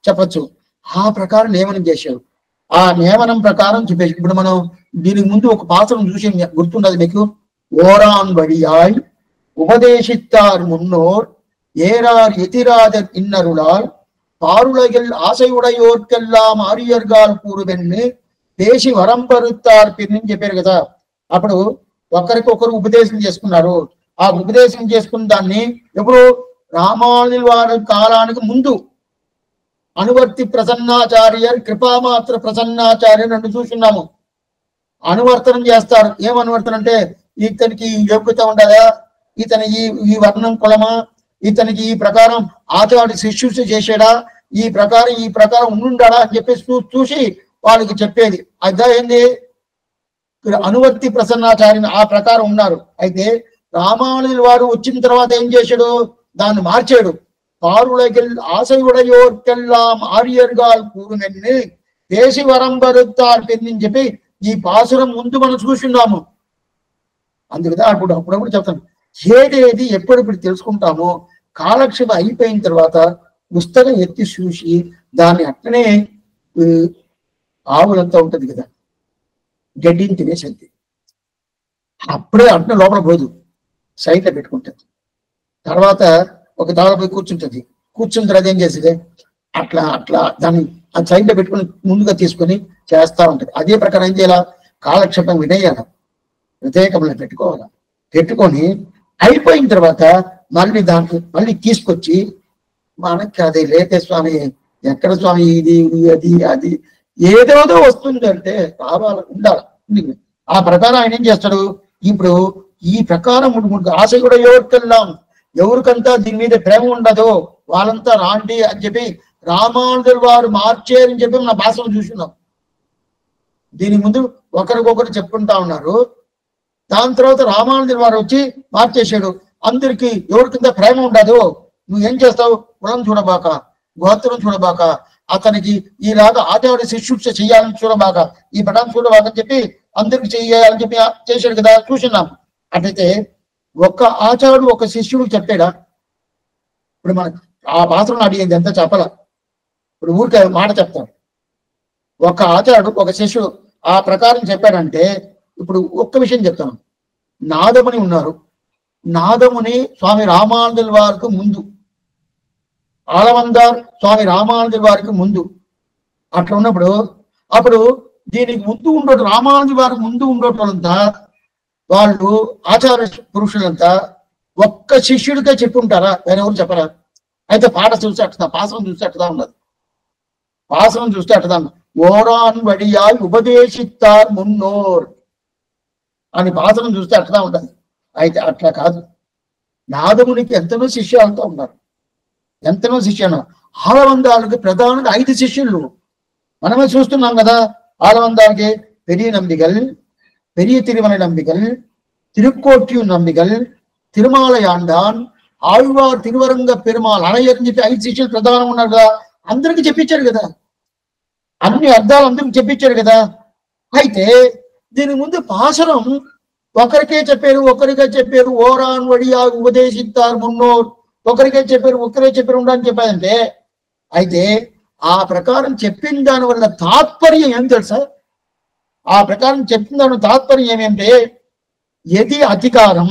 చెప్పచ్చు. ఆ ప్రకారం నియమనం చేశాడు. ఆ నియమనం ప్రకారం చెప్పేసి ఇప్పుడు మనం దీనికి ముందు ఒక పాత్రను చూసి గుర్తున్నది మీకు. ఓరాన్ వడియాయ్ ఉపదేశిత్తార్ మున్నోర్ ஏறார் எதிராதர் இன்னருளால் பாருலகில் ఆశయుడయోర్కెల్లాం ఆర్యర్గాల్ కూరువెన్ను దేశి వరంపరుత్తార్ పిన్ని చెప్పారు కదా. అప్పుడు ఒకరికొకరు ఉపదేశం చేసుకున్నారు. ఆ ఉపదేశం చేసుకున్న దాన్ని ఎప్పుడు రామానుజుల వారి కాలానికి ముందు అనువర్తి ప్రసన్నాచార్యర్, కృపామాత్ర ప్రసన్నాచార్యర్ రెండు చూస్తున్నాము. అనువర్తనం చేస్తారు. ఏం అనువర్తనం అంటే ఇతనికి యోగ్యత ఉండదా, ఇతని ఈ వర్ణం కులమా, ఇతనికి ఈ ప్రకారం ఆచార్యుడు శిష్యుష చేసాడా, ఈ ప్రకారం ఉండుండాడా అని చెప్పేసి చూసి వాళ్ళకి చెప్పేది. అదే ఏంది అనువర్తి ప్రసన్నాచార్యుని ఆ ప్రకారం ఉన్నారు. అయితే రామానుజుల వారు వచ్చిన తర్వాత ఏం చేశాడు, దాన్ని మార్చాడు. పారులగిల్ ఆశయుడయోర్కెల్లాం ఆర్యర్గాల్ కూరునెన్ను దేశి వరంబరుత్తార్ పెన్ని చెప్పి ఈ పాసురం ముందు మనం చూస్తున్నాము. అందుకదా అప్పుడప్పుడు చెప్తాను, ఏదేది ఎప్పుడప్పుడు తెలుసుకుంటామో కాలక్షేపం అయిపోయిన తర్వాత పుస్తకం ఎత్తి చూసి దాన్ని అట్లనే ఆవులంతా ఉంటది కదా, గడ్డిని తినేసేది. అప్పుడే అట్నే లోపల పోదు, సైట్లో పెట్టుకుంటుంది. తర్వాత ఒక దాని పోయి కూర్చుంటుంది. కూర్చున్న తర్వాత ఏం చేసేది, అట్లా దాన్ని ఆ సైట్లో పెట్టుకుని ముందుగా తీసుకొని చేస్తూ ఉంటుంది. అదే ప్రకారం ఏం చేయాల, కాలక్షేపం వినేయాల, హృదయకంలో పెట్టుకొని అయిపోయిన తర్వాత మళ్ళీ తీసుకొచ్చి మనకి అది లేతే స్వామి, ఎక్కడ స్వామి ఇది అది ఏదోదో వస్తుంది అంటే ఉండాలి. ఆ ప్రకారం ఆయన ఏం చేస్తాడు, ఇప్పుడు ఈ ప్రకారం ఆశ కూడా ఎవరికంతా దీని మీద ప్రేమ ఉండదో వాళ్ళంతా రాండి అని చెప్పి రామానుజుల వారు మార్చేరని చెప్పి నా భాషలో చూస్తున్నాం. దీని ముందు ఒకరికొకరు చెప్పుకుంటా ఉన్నారు. దాని తర్వాత రామానుజుల వారు వచ్చి మార్చేశాడు. అందరికి ఎవరికింత ప్రేమ ఉండదు, నువ్వేం చేస్తావు, కులం చూడబాక, గోత్రం చూడబాక, అతనికి ఈలాగా ఆచార్య శిష్యుక్ష చెయ్యాలని చూడబాక, ఈ పటాన్ని చూడబాక అని చెప్పి అందరికి చెయ్యాలని చెప్పి చేశాడు కదా, చూస్తున్నాం. అట్లయితే ఒక్క ఆచార్యుడు ఒక శిష్యుడు చెప్పాడా? ఇప్పుడు మన ఆ పాత్రను అడిగింది ఎంత చెప్పాల, ఇప్పుడు ఊరికే మాట చెప్తాడు. ఒక ఆచార్యుడు ఒక శిష్యుడు ఆ ప్రకారం చెప్పాడంటే, ఇప్పుడు ఒక్క విషయం చెప్తాను. నాదముని ఉన్నారు, నాదముని స్వామి రామానుజుల వారికి ముందు, ఆలవందార్ స్వామి రామానుజుల వారికి ముందు. అట్లా ఉన్నప్పుడు అప్పుడు దీనికి ముందు ఉండేటు రామానుజుల వారికి ముందు ఉండేటోళ్ళంతా వాళ్ళు ఆచార్య పురుషులంతా ఒక్క శిష్యుడికే చెప్పుంటారా, వేరెవరు చెప్పరా? అయితే పాట చూస్తే అట్లా, పాసనం చూస్తే అట్లా ఉన్నది. పాసనం చూస్తే అట్లా ఓరాన్ వడియాయ్ ఉపదేశిత్తార్ మున్నోర్ అని పాసనం చూస్తే అట్లా ఉంటది. అయితే అట్లా కాదు, నాదమునికి ఎంతనో శిష్యులంతా ఉన్నారు, ఎంతనో శిష్యులు. ఆలవందాలకి ప్రధానంగా 5 శిష్యులు మనమే చూస్తున్నాం కదా. ఆలవందాలకి పెరియ నంబిగల్, பெரிய திருமலை நம்பிகள், திருக்கோட்டியூர் நம்பிகள், తిరుమలయాండాన్, ఆళ్వార్ తిరువరంగ పెరుమాళ్ అణయ్యని చెప్పి 5 శిష్యులు ప్రధానం ఉన్నారు కదా. అందరికి చెప్పించారు కదా, అన్ని అర్థాలు అందరికి చెప్పించారు కదా. అయితే దీని ముందు పాసరం ఒకరికే చెప్పారు, ఓరాన్ వడియా ఉపదేశిత్తారు మున్నోర్, ఒకరే చెప్పారు ఉండని చెప్పారంటే, అయితే ఆ ప్రకారం చెప్పిన దాని వల్ల తాత్పర్యం ఏం తెలుసా? ఆ ప్రకారం చెప్పిన దాని తాత్పర్యం ఏమేంటే, ఎది అధికారం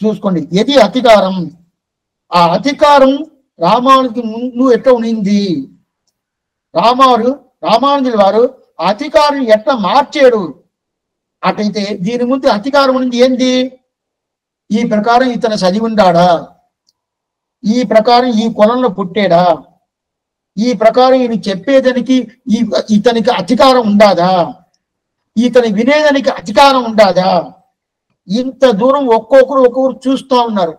చూసుకోండి, ఎది అధికారం, ఆ అధికారం రామానుజుకి ముందు ఎట్లా ఉనింది, రామానుజుల వారు అధికారం ఎట్లా మార్చాడు. అటైతే దీని ముందు అధికారం ఉంది ఏంది, ఈ ప్రకారం ఇతను చదివి ఉండాడా, ఈ ప్రకారం ఈ కులంలో పుట్టాడా, ఈ ప్రకారం ఈయన చెప్పేదానికి ఇతనికి అధికారం ఉండాదా, ఇతని వినేదానికి అధికారం ఉండాదా. ఇంత దూరం ఒక్కొక్కరు చూస్తూ ఉన్నారు.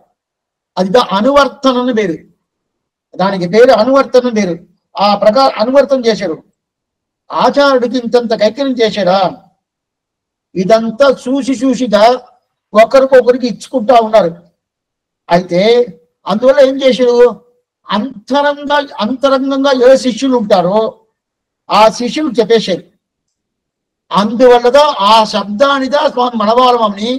అది అనువర్తనం వేరు, దానికి పేరు అనువర్తనం వేరు. ఆ ప్రకారం అనువర్తనం చేశాడు. ఆచార్యుడికి ఇంతంత కైకర్యం చేశాడా, ఇదంతా చూసిగా ఒకరికొకరికి ఇచ్చుకుంటా ఉన్నారు. అయితే అందువల్ల ఏం చేశాడు, అంతరంగంగా ఏ శిష్యులు ఉంటారో ఆ శిష్యులు చెప్పేశారు. అందువల్ల ఆ శబ్దానిదా స్వామి మనవాళమని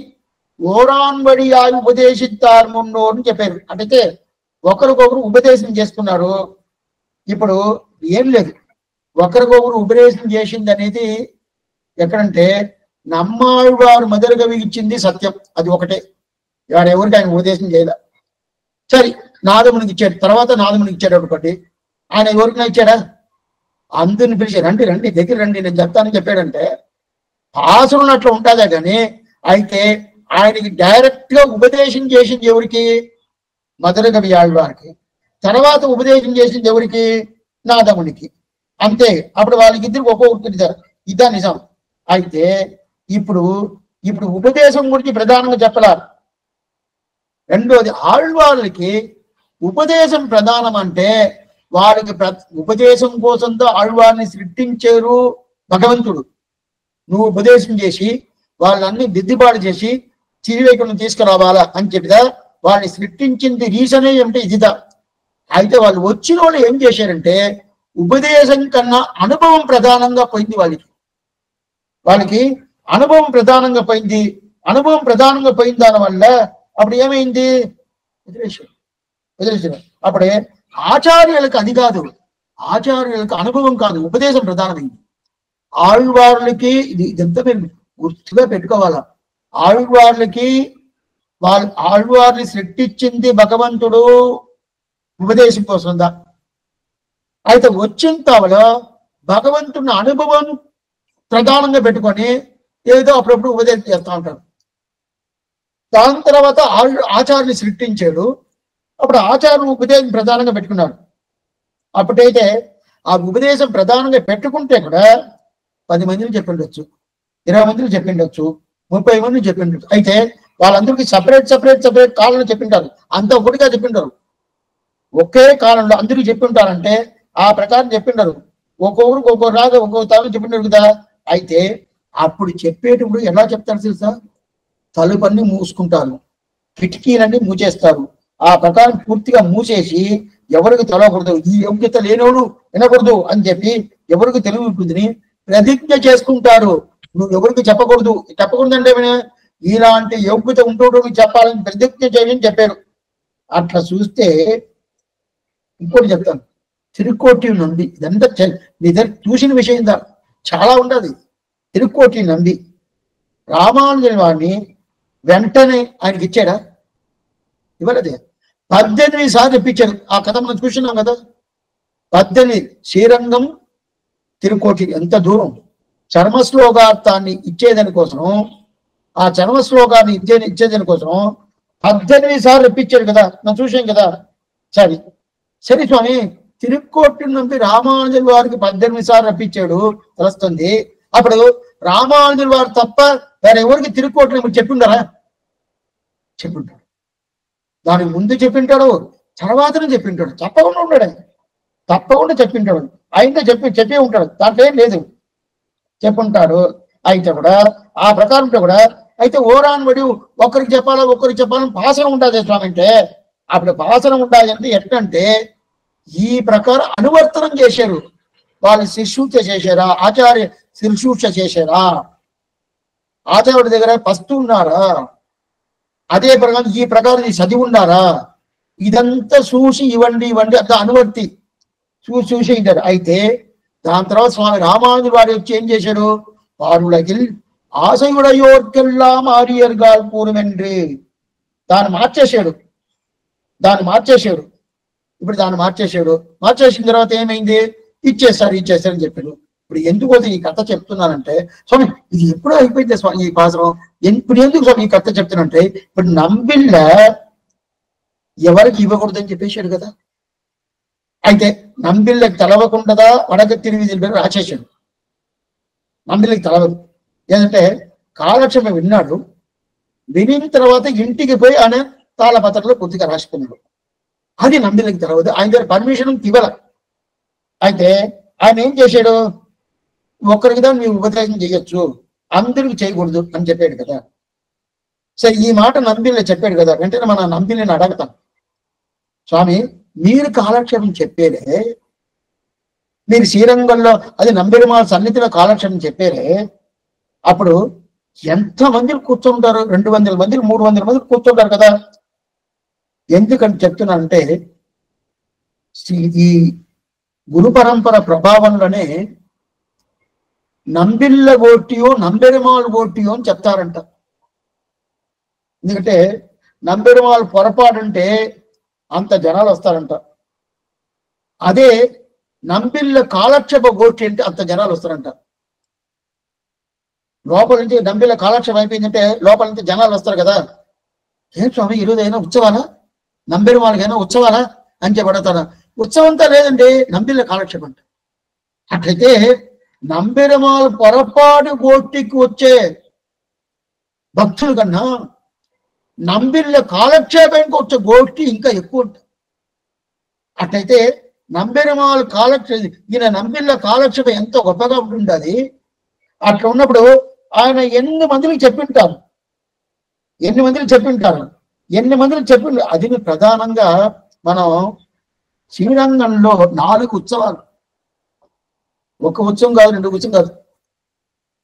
ఓరాన్వడియాయి ఉపదేశిస్తారు మున్నో అని చెప్పారు. అంటే ఒకరికొకరు ఉపదేశం చేసుకున్నారు. ఇప్పుడు ఏం లేదు, ఒకరికొకరు ఉపదేశం చేసింది అనేది ఎక్కడంటే నమ్మాళ్వారు మదరగవి ఇచ్చింది సత్యం, అది ఒకటే. వాడు ఎవరికి ఆయన ఉపదేశం చేయలే. సరే, నాదమునికి ఇచ్చాడు, తర్వాత నాదమునికి ఇచ్చాడు అనుకోండి. ఆయన ఎవరికైనా ఇచ్చాడా? అందరిని పిలిచి రండి రండి దగ్గర రండి నేను చెప్తానని చెప్పాడంటే భాషలు అట్లా ఉంటుందా కానీ, అయితే ఆయనకి డైరెక్ట్ గా ఉపదేశం చేసింది ఎవరికి? మదరగవి ఆళ్వారికి. తర్వాత ఉపదేశం చేసింది ఎవరికి? నాదమునికి. అంతే. అప్పుడు వాళ్ళకి ఇద్దరు ఒక్కొక్కటి ఇదా నిజం. అయితే ఇప్పుడు ఉపదేశం గురించి ప్రధానంగా చెప్పాలి. రెండోది, ఆళ్వాళ్ళకి ఉపదేశం ప్రధానం. అంటే వారికి ఉపదేశం కోసంతో ఆళ్వారిని సృష్టించారు భగవంతుడు. నువ్వు ఉపదేశం చేసి వాళ్ళన్ని దిద్దుబాటు చేసి చిరివేకులను తీసుకురావాలా అని చెప్పిదా వాళ్ళని సృష్టించింది. రీజనే ఏమిటి? ఇదిదా. అయితే వాళ్ళు వచ్చిన వాళ్ళు ఏం చేశారంటే ఉపదేశం కన్నా అనుభవం ప్రధానంగా పోయింది. వాళ్ళకి అనుభవం ప్రధానంగా పోయింది. అనుభవం ప్రధానంగా పోయిన దానివల్ల అప్పుడు ఏమైంది? వదిలేశారు. అప్పుడే ఆచార్యులకు అది కాదు, ఆచార్యులకు అనుభవం కాదు, ఉపదేశం ప్రధానమైంది. ఆళ్వార్లకి ఇదంతా మీరు గుర్తుగా పెట్టుకోవాలా. ఆళ్వార్లకి ఆళ్వార్ని సృష్టించింది భగవంతుడు ఉపదేశం కోసందా. అయితే వచ్చిన తావలో భగవంతుని అనుభవం ప్రధానంగా పెట్టుకొని ఏదో అప్పుడప్పుడు ఉపదేశం చేస్తూ ఉంటారు. దాని తర్వాత ఆచార్యుని సృష్టించాడు. అప్పుడు ఆచార్యులు ఉపదేశం ప్రధానంగా పెట్టుకున్నాడు. అప్పుడైతే ఆ ఉపదేశం ప్రధానంగా పెట్టుకుంటే కూడా 10 మందిని చెప్పిండొచ్చు, 20 మందిని చెప్పిండొచ్చు, 30 మందిని చెప్పిండొచ్చు. అయితే వాళ్ళందరికీ సపరేట్ కాలంలో చెప్పింటారు. అంత ఒకటిగా చెప్పింటారు. ఒకే కాలంలో అందరికీ చెప్పింటారంటే ఆ ప్రకారం చెప్పింటారు. ఒక్కొక్కరికి ఒక్కొక్క రాగా ఒక్కొక్క తాను చెప్పింటారు కదా. అయితే అప్పుడు చెప్పేటప్పుడు ఎలా చెప్తారు తెలుసా? తలుపన్నీ మూసుకుంటారు, కిటికీలన్నీ మూసేస్తారు. ఆ ప్రకారం పూర్తిగా మూసేసి ఎవరికి తెలవకూడదు, ఈ యోగ్యత లేనోడు వినకూడదు అని చెప్పి ఎవరికి తెలియకుంటుందని ప్రతిజ్ఞ చేసుకుంటారు. నువ్వు ఎవరికి చెప్పకూడదు. చెప్పకూడదంటే ఇలాంటి యోగ్యత ఉంటూ చెప్పాలని ప్రతిజ్ఞ చేయని చెప్పారు. అట్లా చూస్తే ఇంకోటి చెప్తాను. తిరుక్కోటి నంది, ఇదంతా మీ దగ్గర చూసిన విషయం చాలా ఉండదు. తిరుక్కోటి నంది రామానుజుని వాడిని వెంటనే ఆయనకి ఇచ్చాడా? ఇవ్వలేదే. 18 సార్లు ఇప్పించాడు. ఆ కథ మనం చూస్తున్నాం కదా. 18 శ్రీరంగం తిరుక్కోటి ఎంత దూరం. చర్మశ్లోకార్థాన్ని ఇచ్చేదాని కోసం, ఆ చర్మశ్లోకాన్ని ఇచ్చేదాని కోసం 18 సార్లు ఇప్పించాడు కదా, మనం చూసాం కదా. సరే స్వామి, తిరుక్కోటి నుండి రామానుజుల వారికి 18 సార్లు రప్పించాడు తెలుస్తుంది. అప్పుడు రామానుజుల వారు తప్ప వేరే ఎవరికి తిరుక్కోటి చెప్పిండారా? చెప్పింటాడు. దానికి ముందు చెప్పింటాడు, తర్వాతనే చెప్పింటాడు. తప్పకుండా ఉంటాడు, తప్పకుండా చెప్పింటాడు. ఆయన చెప్పే ఉంటాడు, దాంట్లో ఏం లేదు, చెప్పుంటాడు. అయితే కూడా ఆ ప్రకారంతో కూడా అయితే ఓరాన్వడి ఒకరికి చెప్పాలని భాషణ ఉంటుంది స్వామి. అంటే అప్పుడు భాషణ ఉండాలి అంటే ఎట్లంటే ఈ ప్రకారం అనువర్తనం చేశారు. వాళ్ళు శిశూష చేశారా? ఆచార్య శిశూష చేశారా? ఆచార్యుడి దగ్గర పస్తు ఉన్నారా? అదే ప్రకారం ఈ ప్రకారం చదివి ఉన్నారా? ఇదంతా చూసి ఇవ్వండి అంతా అనువర్తి చూసి ఇచ్చారు. అయితే దాని తర్వాత స్వామి రామానుజుడు వాడు వచ్చి ఏం చేశాడు? పారులగిల్ ఆశయుడయోర్కెల్లాం ఆరియర్గాల్ పూర్వెండ్రి దాన్ని మార్చేశాడు. ఇప్పుడు దాన్ని మార్చేసిన తర్వాత ఏమైంది? ఇచ్చేస్తారు అని చెప్పాడు. ఇప్పుడు ఎందుకోసం ఈ కథ చెప్తున్నానంటే స్వామి ఇది ఎప్పుడో అయిపోయింది స్వామి ఈ పాసరం. ఇప్పుడు ఎందుకు స్వామి ఈ కథ చెప్తున్నానంటే ఇప్పుడు నంబిళ్ళ ఎవరికి ఇవ్వకూడదని చెప్పేశాడు కదా. అయితే నంబిళ్ళకి తెలవకుండా వడగ తిరిగి రాసేశాడు. నంబిళ్ళకి తెలవదు. ఏంటంటే కాలక్షేపం విన్నాడు. వినిన తర్వాత ఇంటికి పోయి ఆయన తాళపత్రంలో పూర్తిగా రాసుకున్నాడు. అది నంబిళ్ళకి తెలవదు. ఆయన దగ్గర పర్మిషన్ ఇవ్వాల. అయితే ఆయన ఏం చేశాడు? ఒక్కరికి దా మీరు ఉపదేశం చేయొచ్చు, అందరికి చేయకూడదు అని చెప్పాడు కదా. సరే ఈ మాట నంబిళ్ళ చెప్పాడు కదా. వెంటనే మన నంబిళ్ళని అడగతాం, స్వామి మీరు కాలక్షేపం చెప్పేరే, మీరు శ్రీరంగంలో అది నంబెరుమాళ సన్నిధిలో కాలక్షేపం చెప్పేరే, అప్పుడు ఎంతమంది కూర్చుంటారు? 200 మంది 300 మంది కూర్చుంటారు కదా. ఎందుకని చెప్తున్నానంటే ఈ గురు పరంపర ప్రభావంలోనే నంబిళ్ళ ఓటియో నంబెరుమాళ్ ఓటియో అని చెప్తారంట. ఎందుకంటే నంబెరుమాళ్ పొరపాడంటే అంత జనాలు వస్తారంట. అదే నంబిళ్ళ కాలక్షేప గోష్ఠి అంటే అంత జనాలు వస్తారంట. లోపల నుంచి నంబిళ్ళ కాలక్షేపం అయిపోయిందంటే లోపల నుంచి జనాలు వస్తారు కదా. ఏం స్వామి ఈరోజు అయినా ఉత్సవాలా, నంబెరుమాళకైనా ఉత్సవాలా అని చెప్పడతారా? ఉత్సవంతా లేదండి, నంబిళ్ళ కాలక్షేపం అంట. అట్లయితే నంబెరుమాళ్ పొరపాటు గోష్ఠికి వచ్చే భక్తుల కన్నా నంబిళ్ళ కాలక్షేపానికి వచ్చే గోష్ఠి ఇంకా ఎక్కువ ఉంటుంది. అట్లయితే నంబెరుమాళ్ కాలక్షేపం, ఈయన నంబిళ్ళ కాలక్షేపం ఎంతో గొప్పగా ఉంటుంది. అట్లా ఉన్నప్పుడు ఆయన ఎన్ని మందికి చెప్పింటారు, ఎన్ని మందికి చెప్పింటారు. అది ప్రధానంగా మనం శ్రీరంగంలో 4 ఉత్సవాలు, ఒక ఉత్సవం కాదు, 2 ఉత్సవం కాదు,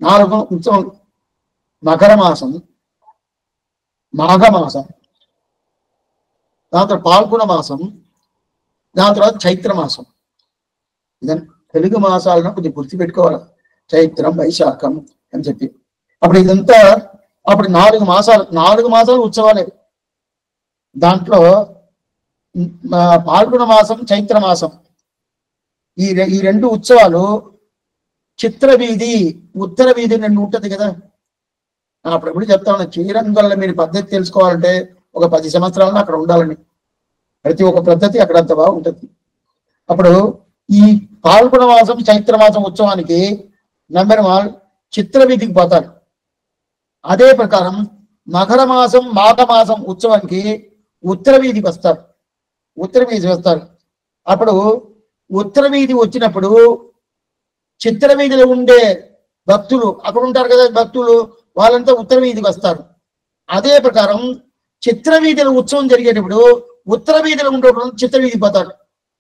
4 ఉత్సవం. మకర మాసం, మాఘమాసం, దాని తర్వాత పాల్గొన మాసం, దాని తర్వాత చైత్ర మాసం. ఇదని తెలుగు మాసాలను కొద్దిగా గుర్తుపెట్టుకోవాలి, చైత్రం వైశాఖం అని చెప్పి. అప్పుడు ఇదంతా అప్పుడు 4 మాసాలు ఉత్సవాలే. దాంట్లో పాల్గొన మాసం, చైత్ర మాసం, ఈ 2 ఉత్సవాలు చిత్రవీధి, ఉత్తర వీధి 2 ఉంటుంది కదా. అప్పుడు చెప్తా ఉన్నా, శ్రీరంగంలో మీరు పద్ధతి తెలుసుకోవాలంటే ఒక 10 సంవత్సరాలను అక్కడ ఉండాలని. ప్రతి ఒక్క పద్ధతి అక్కడ అంత బాగుంటుంది. అప్పుడు ఈ పాల్గొన మాసం, చైత్ర మాసం ఉత్సవానికి నంబెరుమాళ్ చిత్రవీధికి పోతారు. అదే ప్రకారం మకర మాసం, మాఘమాసం ఉత్సవానికి ఉత్తర వీధికి వస్తారు. అప్పుడు ఉత్తర వీధి వచ్చినప్పుడు చిత్ర వీధిలో ఉండే భక్తులు అక్కడ ఉంటారు కదా, భక్తులు వాళ్ళంతా ఉత్తర వీధికి వస్తారు. అదే ప్రకారం చిత్ర వీధిలో ఉత్సవం జరిగేటప్పుడు ఉత్తర వీధిలో ఉండేటప్పుడు చిత్ర వీధికి పోతారు.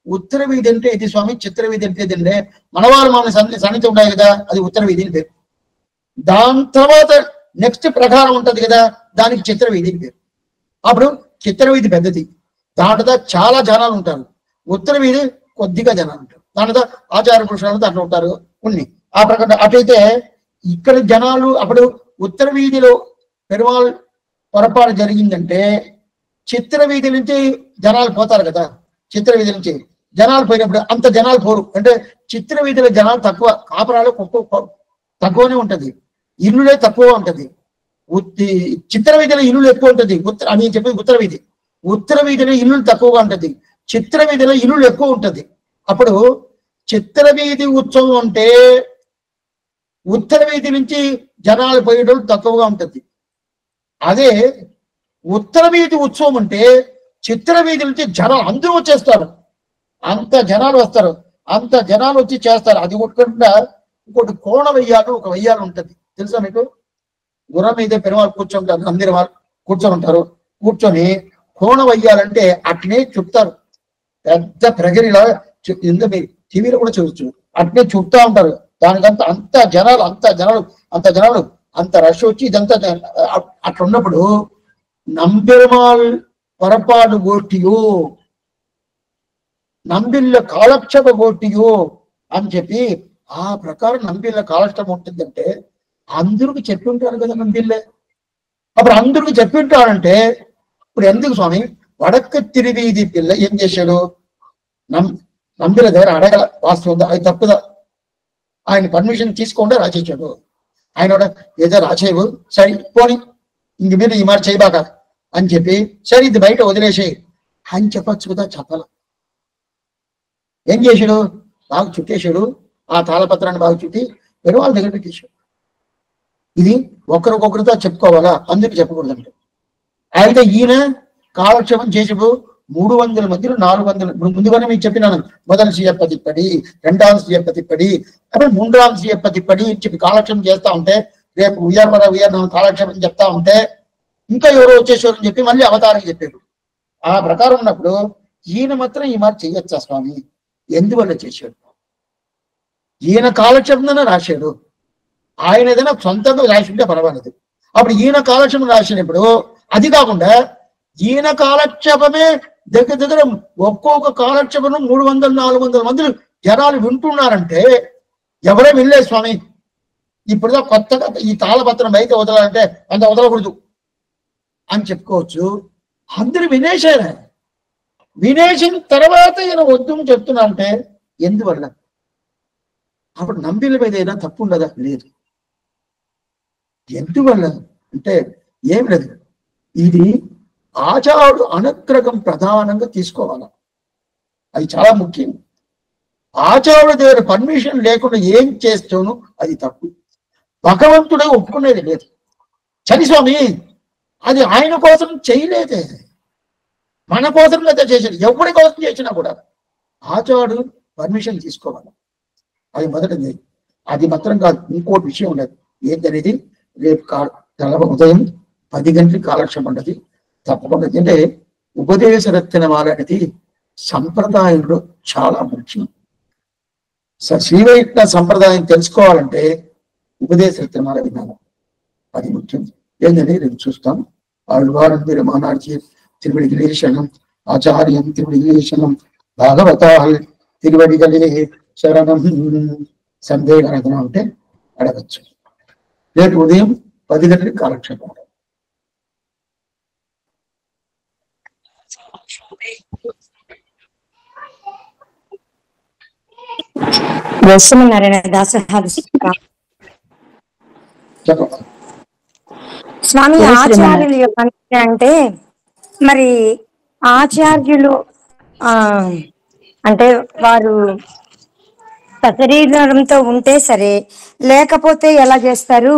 ఉత్తర వీధి అంటే ఇది స్వామి, చిత్ర వీధి అంటే ఏంటంటే మనవాళ్ళు మన సన్నిధి ఉన్నాయి కదా, అది ఉత్తర వీధి అని పేరు. దాని తర్వాత నెక్స్ట్ ప్రకారం ఉంటది కదా, దానికి చిత్ర వీధి అని పేరు. అప్పుడు చిత్ర వీధి పెద్దది, దాంట్లో చాలా జనాలు ఉంటారు. ఉత్తర వీధి కొద్దిగా జనాలు ఉంటారు, దాంట్లో ఆచార పురుషులు దాంట్లో ఉంటారు కొన్ని. ఆ ప్రకారం అటైతే ఇక్కడ జనాలు, అప్పుడు ఉత్తర వీధిలో పెరుమాళ్ పొరపాటు జరిగిందంటే చిత్ర వీధి నుంచి జనాలు పోతారు కదా. చిత్ర వీధి నుంచి జనాలు పోయినప్పుడు అంత జనాలు పోరు, అంటే చిత్ర వీధిలో జనాలు తక్కువ, కాపురాలు తక్కువనే ఉంటది, ఇల్లులే తక్కువ ఉంటది. చిత్ర వీధిలో ఇల్లులు ఎక్కువ ఉంటది. అని చెప్పి ఉత్తర వీధిలో ఇల్లులు తక్కువగా ఉంటది, చిత్ర వీధిలో ఇల్లులు ఎక్కువ ఉంటది. అప్పుడు చిత్ర వీధి ఉత్సవం అంటే ఉత్తర వీధి నుంచి జనాలు పోయేటోళ్ళు తక్కువగా ఉంటది. అదే ఉత్తర వీధి ఉత్సవం అంటే చిత్ర వీధి నుంచి జనాలు అందరూ వచ్చేస్తారు, అంత జనాలు వస్తారు, అంత జనాలు వచ్చి చేస్తారు. అది కొట్టుకుండా ఇంకోటి కోణ వెయ్యాలు, ఒక వెయ్యాలు ఉంటది తెలుసా మీకు? గుర్రం మీదే పెరుమాళ్ళు కూర్చుంటారు, అందరి వాళ్ళు కూర్చొని ఉంటారు. కూర్చొని కోణ వెయ్యాలంటే అట్నే చుట్టారు, పెద్ద ప్రగరిలా. మీరు టీవీలో కూడా చూడొచ్చు, అట్నే చుట్టా ఉంటారు. దానికంతా అంత జనాలు అంత రష్ వచ్చి ఇదంతా అట్లా ఉన్నప్పుడు నంబెరుమాళ్ పొరపాటు గోష్ఠియో నంబిళ్ళ కాలక్షేప గోష్ఠియో అని చెప్పి ఆ ప్రకారం నంబిళ్ళ కాలక్షేపం ఉంటుందంటే అందరికి చెప్పి ఉంటారు కదా నంబిళ్ళే. అప్పుడు అందరికి చెప్పి ఉంటారంటే ఇప్పుడు ఎందుకు స్వామి వడక్క తిరివీధి పిల్ల ఏం చేశాడు? నంబిళ్ళ దగ్గర అడగల, వాస్తవం అది తప్పుదా, ఆయన పర్మిషన్ తీసుకోకుండా రాసేసాడు. ఆయన ఏదో రాసేవు, సరే పోని ఇంక మీద ఈ మాట చేయబాక అని చెప్పి, సరే ఇది బయట వదిలేసేయి అని చెప్పచ్చు కదా. చెప్పాల. ఏం చేశాడు? బాగా చుట్టేశాడు, ఆ తాళపత్రాన్ని బాగా చుట్టి పెరుమాళ్ళ దగ్గర పెట్టేశాడు. ఇది ఒకరికొకరితో చెప్పుకోవాలా, అందుకు చెప్పకూడదంటే. అయితే ఈయన కాలక్షేపం చేసేపు 300 మందిలో 400, ముందుగానే మీకు చెప్పినాను, మొదటి శ్రీయప్ప తిప్పడి, 2వ శ్రీయప్ప తిప్పడి, అప్పుడు 3వ శ్రీయప్ప తిప్పడి చెప్పి కాలక్షేపం చేస్తా ఉంటే, రేపు ఉయ్యాల కాలక్షేపం చెప్తా ఉంటే ఇంకా ఎవరో వచ్చేసారని చెప్పి మళ్ళీ అవతారం చెప్పారు. ఆ ప్రకారం ఉన్నప్పుడు ఈయన మాత్రం ఈ మాట చెయ్యొచ్చా స్వామి? ఎందువల్ల చేశాడు? ఈయన కాలక్షేపంలోనే రాశాడు. ఆయన ఏదైనా సొంతంగా రాసింటే పర్వాలేదు. అప్పుడు ఈయన కాలక్షేపం రాసినప్పుడు అది కాకుండా ఈయన కాలక్షేపమే దగ్గర దగ్గర ఒక్కొక్క కాలక్షేపం 300-400 మంది జనాలు వింటున్నారంటే ఎవరే వినలేదు స్వామి. ఇప్పుడుదా కొత్తగా ఈ తాళపత్రం బయట వదలాలంటే అంత వదలకూడదు అని చెప్పుకోవచ్చు. అందరూ వినేశారు. వినేసిన తర్వాత ఈయన వద్దు అని చెప్తున్నా అంటే ఎందువల్ల? అప్పుడు నంబిల మీద ఏదైనా తప్పు ఉండదా? లేదు. ఎందువల్ల అంటే ఏం లేదు. ఇది ఆచారుడు అనుగ్రహం ప్రధానంగా తీసుకోవాలి. అది చాలా ముఖ్యం. ఆచార్యుడి దగ్గర పర్మిషన్ లేకుండా ఏం చేస్తాను అది తప్పు. భగవంతుడే ఒప్పుకునేది లేదు. చని స్వామి అది ఆయన కోసం చేయలేదే, మన కోసం కదా చేశాడు. ఎవరి కోసం చేసినా కూడా ఆచార్యుడు పర్మిషన్ తీసుకోవాలి. అది మొదటిది. అది మాత్రం కాదు, ఇంకోటి విషయం ఉండదు. ఏంటనేది రేపు ఉదయం 10 గంటలకి కాలక్షేపం ఉండదు తప్పకుండా. అంటే ఉపదేశ రత్నమాల అనేది సంప్రదాయంలో చాలా ముఖ్యం. శ్రీవైష్ణవ సంప్రదాయం తెలుసుకోవాలంటే ఉపదేశ రత్నమాల వినాలి, అది ముఖ్యం. ఏంటంటే రేపు చూస్తాం. ఆళ్వారం తిరుమానార్జీ తిరువడిగలే శరణం, ఆచార్యం తిరువడిగలే శరణం, భాగవతాల్ తిరువడిగలే శరణం. సందేహం అంటే అడగచ్చు. రేపు ఉదయం 10 గంటలకి కాలక్షేపం. స్వామి ఆచార్యులు అంటే మరి ఆచార్యులు అంటే వారు సశరీరంతో ఉంటే సరే, లేకపోతే ఎలా చేస్తారు?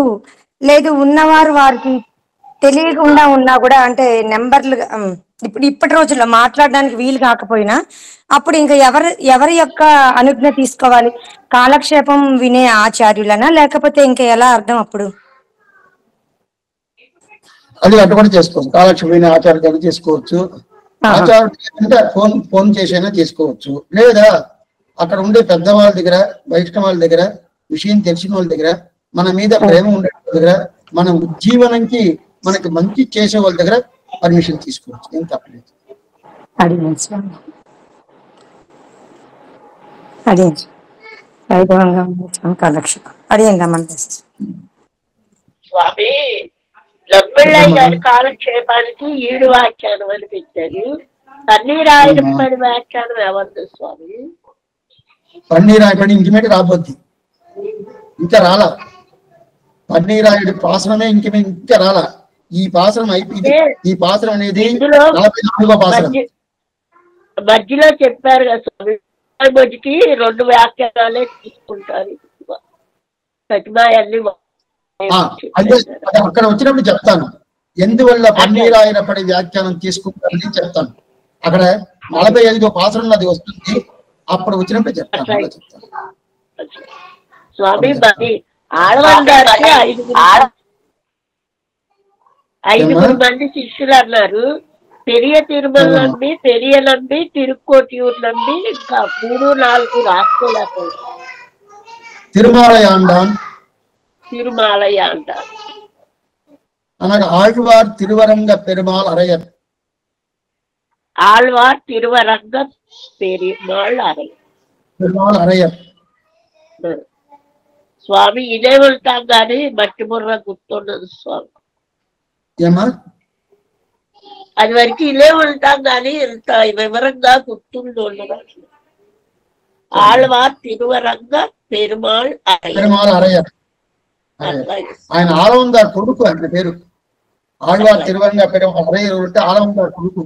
లేదు ఉన్నవారు వారికి తెలియకుండా ఉన్నా కూడా అంటే నెంబర్లు ఇప్పటి రోజుల్లో మాట్లాడడానికి వీలు కాకపోయినా అప్పుడు ఇంకా ఎవరి యొక్క అనుజ్ఞ తీసుకోవాలి? కాలక్షేపం వినే ఆచార్యులనా లేకపోతే ఇంకా ఎలా అర్థం అప్పుడు? అది అటువంటి చేసుకోవచ్చు. కాలక్షేపం వినే ఆచార్యులు చేసుకోవచ్చు. ఆచార్యుడు ఫోన్ చేసైనా చేసుకోవచ్చు. లేదా అక్కడ ఉండే పెద్దవాళ్ళ దగ్గర, వైష్ణవాళ్ళ దగ్గర, విషయం తెలిసిన వాళ్ళ దగ్గర, మన మీద ప్రేమ ఉండే దగ్గర, మన ఉజ్జీవనంకి మనకి మంచి చేసే వాళ్ళ దగ్గర పర్మిషన్ తీసుకోవచ్చు. ఏం తప్పలేదు. స్వామి లబ్బిళ్ళయ్య గారి కాలక్షేపానికి 7 వ్యాఖ్యానం అని పెట్టారు. పన్నీరాయనపడి వ్యాఖ్యానం ఎవరిది స్వామి? పన్నీరాయపడి ఇంటిమేటి రాబోద్ది, ఇంకా రాలా. పన్నీరాయుడి పాసనమే ఇంకా రాలా. ఈ పాసనం అయిపోయింది. ఈ పాసనం అనేది 44వ పాసనం. మధ్యలో చెప్పారు కదా స్వామి, మధ్యకి 2 వ్యాఖ్యానాలే తీసుకుంటారు. అక్కడ వచ్చినప్పుడు చెప్తాను ఎందువల్ల పన్నీరాయనపడి వ్యాఖ్యానం తీసుకుంటారని చెప్తాను. అక్కడ 45వ పాసనం అది వస్తుంది. అప్పుడు వచ్చినప్పుడు చెప్తాను. స్వామి ఆడవాళ్ళకి 5 మంది శిష్యులు అన్నారు. పెరియ తిరుమల నంబి, పెరియ నంబి, తిరుక్కోటియూరు నంబి, ఇంకా 3-4 రాసుకోలేకపోయారు. తిరుమాలయాండ అనగా ఆళ్వార్ తిరువరంగ పెరుమాళ్ అరయర్. ఆళ్వార్ తిరువరంగ పెరుమాళ్ అరయర్. స్వామి ఇదే వెళ్తాం కానీ మట్టి బుర్ర గుర్తుండదు స్వామి. ఏమా అది వరకు ఇదే ఉంటాం కానీ ఇంత వివరంగా గుర్తుండదు. ఆళ్వార్ తిరువరంగ పెరుమాళ్ అరయర్. ఆయన ఆలవందార్ కొడుకు. ఆయన పేరు ఆళ్వార్ తిరువరంగ పెరుమాళ్ అరయర్ అంటే ఆలవందార్ కొడుకు.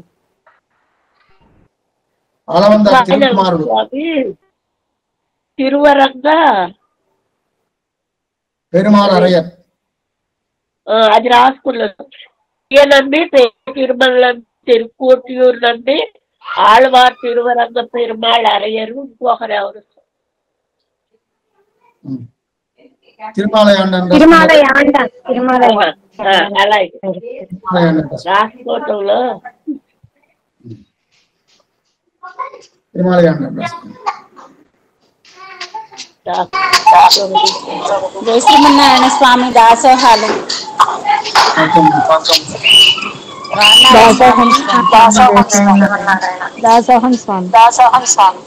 ఆలవందార్ తిరుకుమారుడు. తిరువరంగ పెరుమాళ్ అరయర్ అది రాసుకున్నాను. నంబి తిరుమల తిరుక్కోటియూరు నంబి, ఆళ్వార్ తిరువరంగ పెరుమాళ్ అరయరు. ఇంకొకరు ఎవరు? అలాగే రాసుకోవటంలో త్రిమాలగండం రాసుకోండి. జై శ్రీమన్నారాయణ స్వామి దాసోహాలు. దాసోహం స్వామి. దాసోహం స్వామి.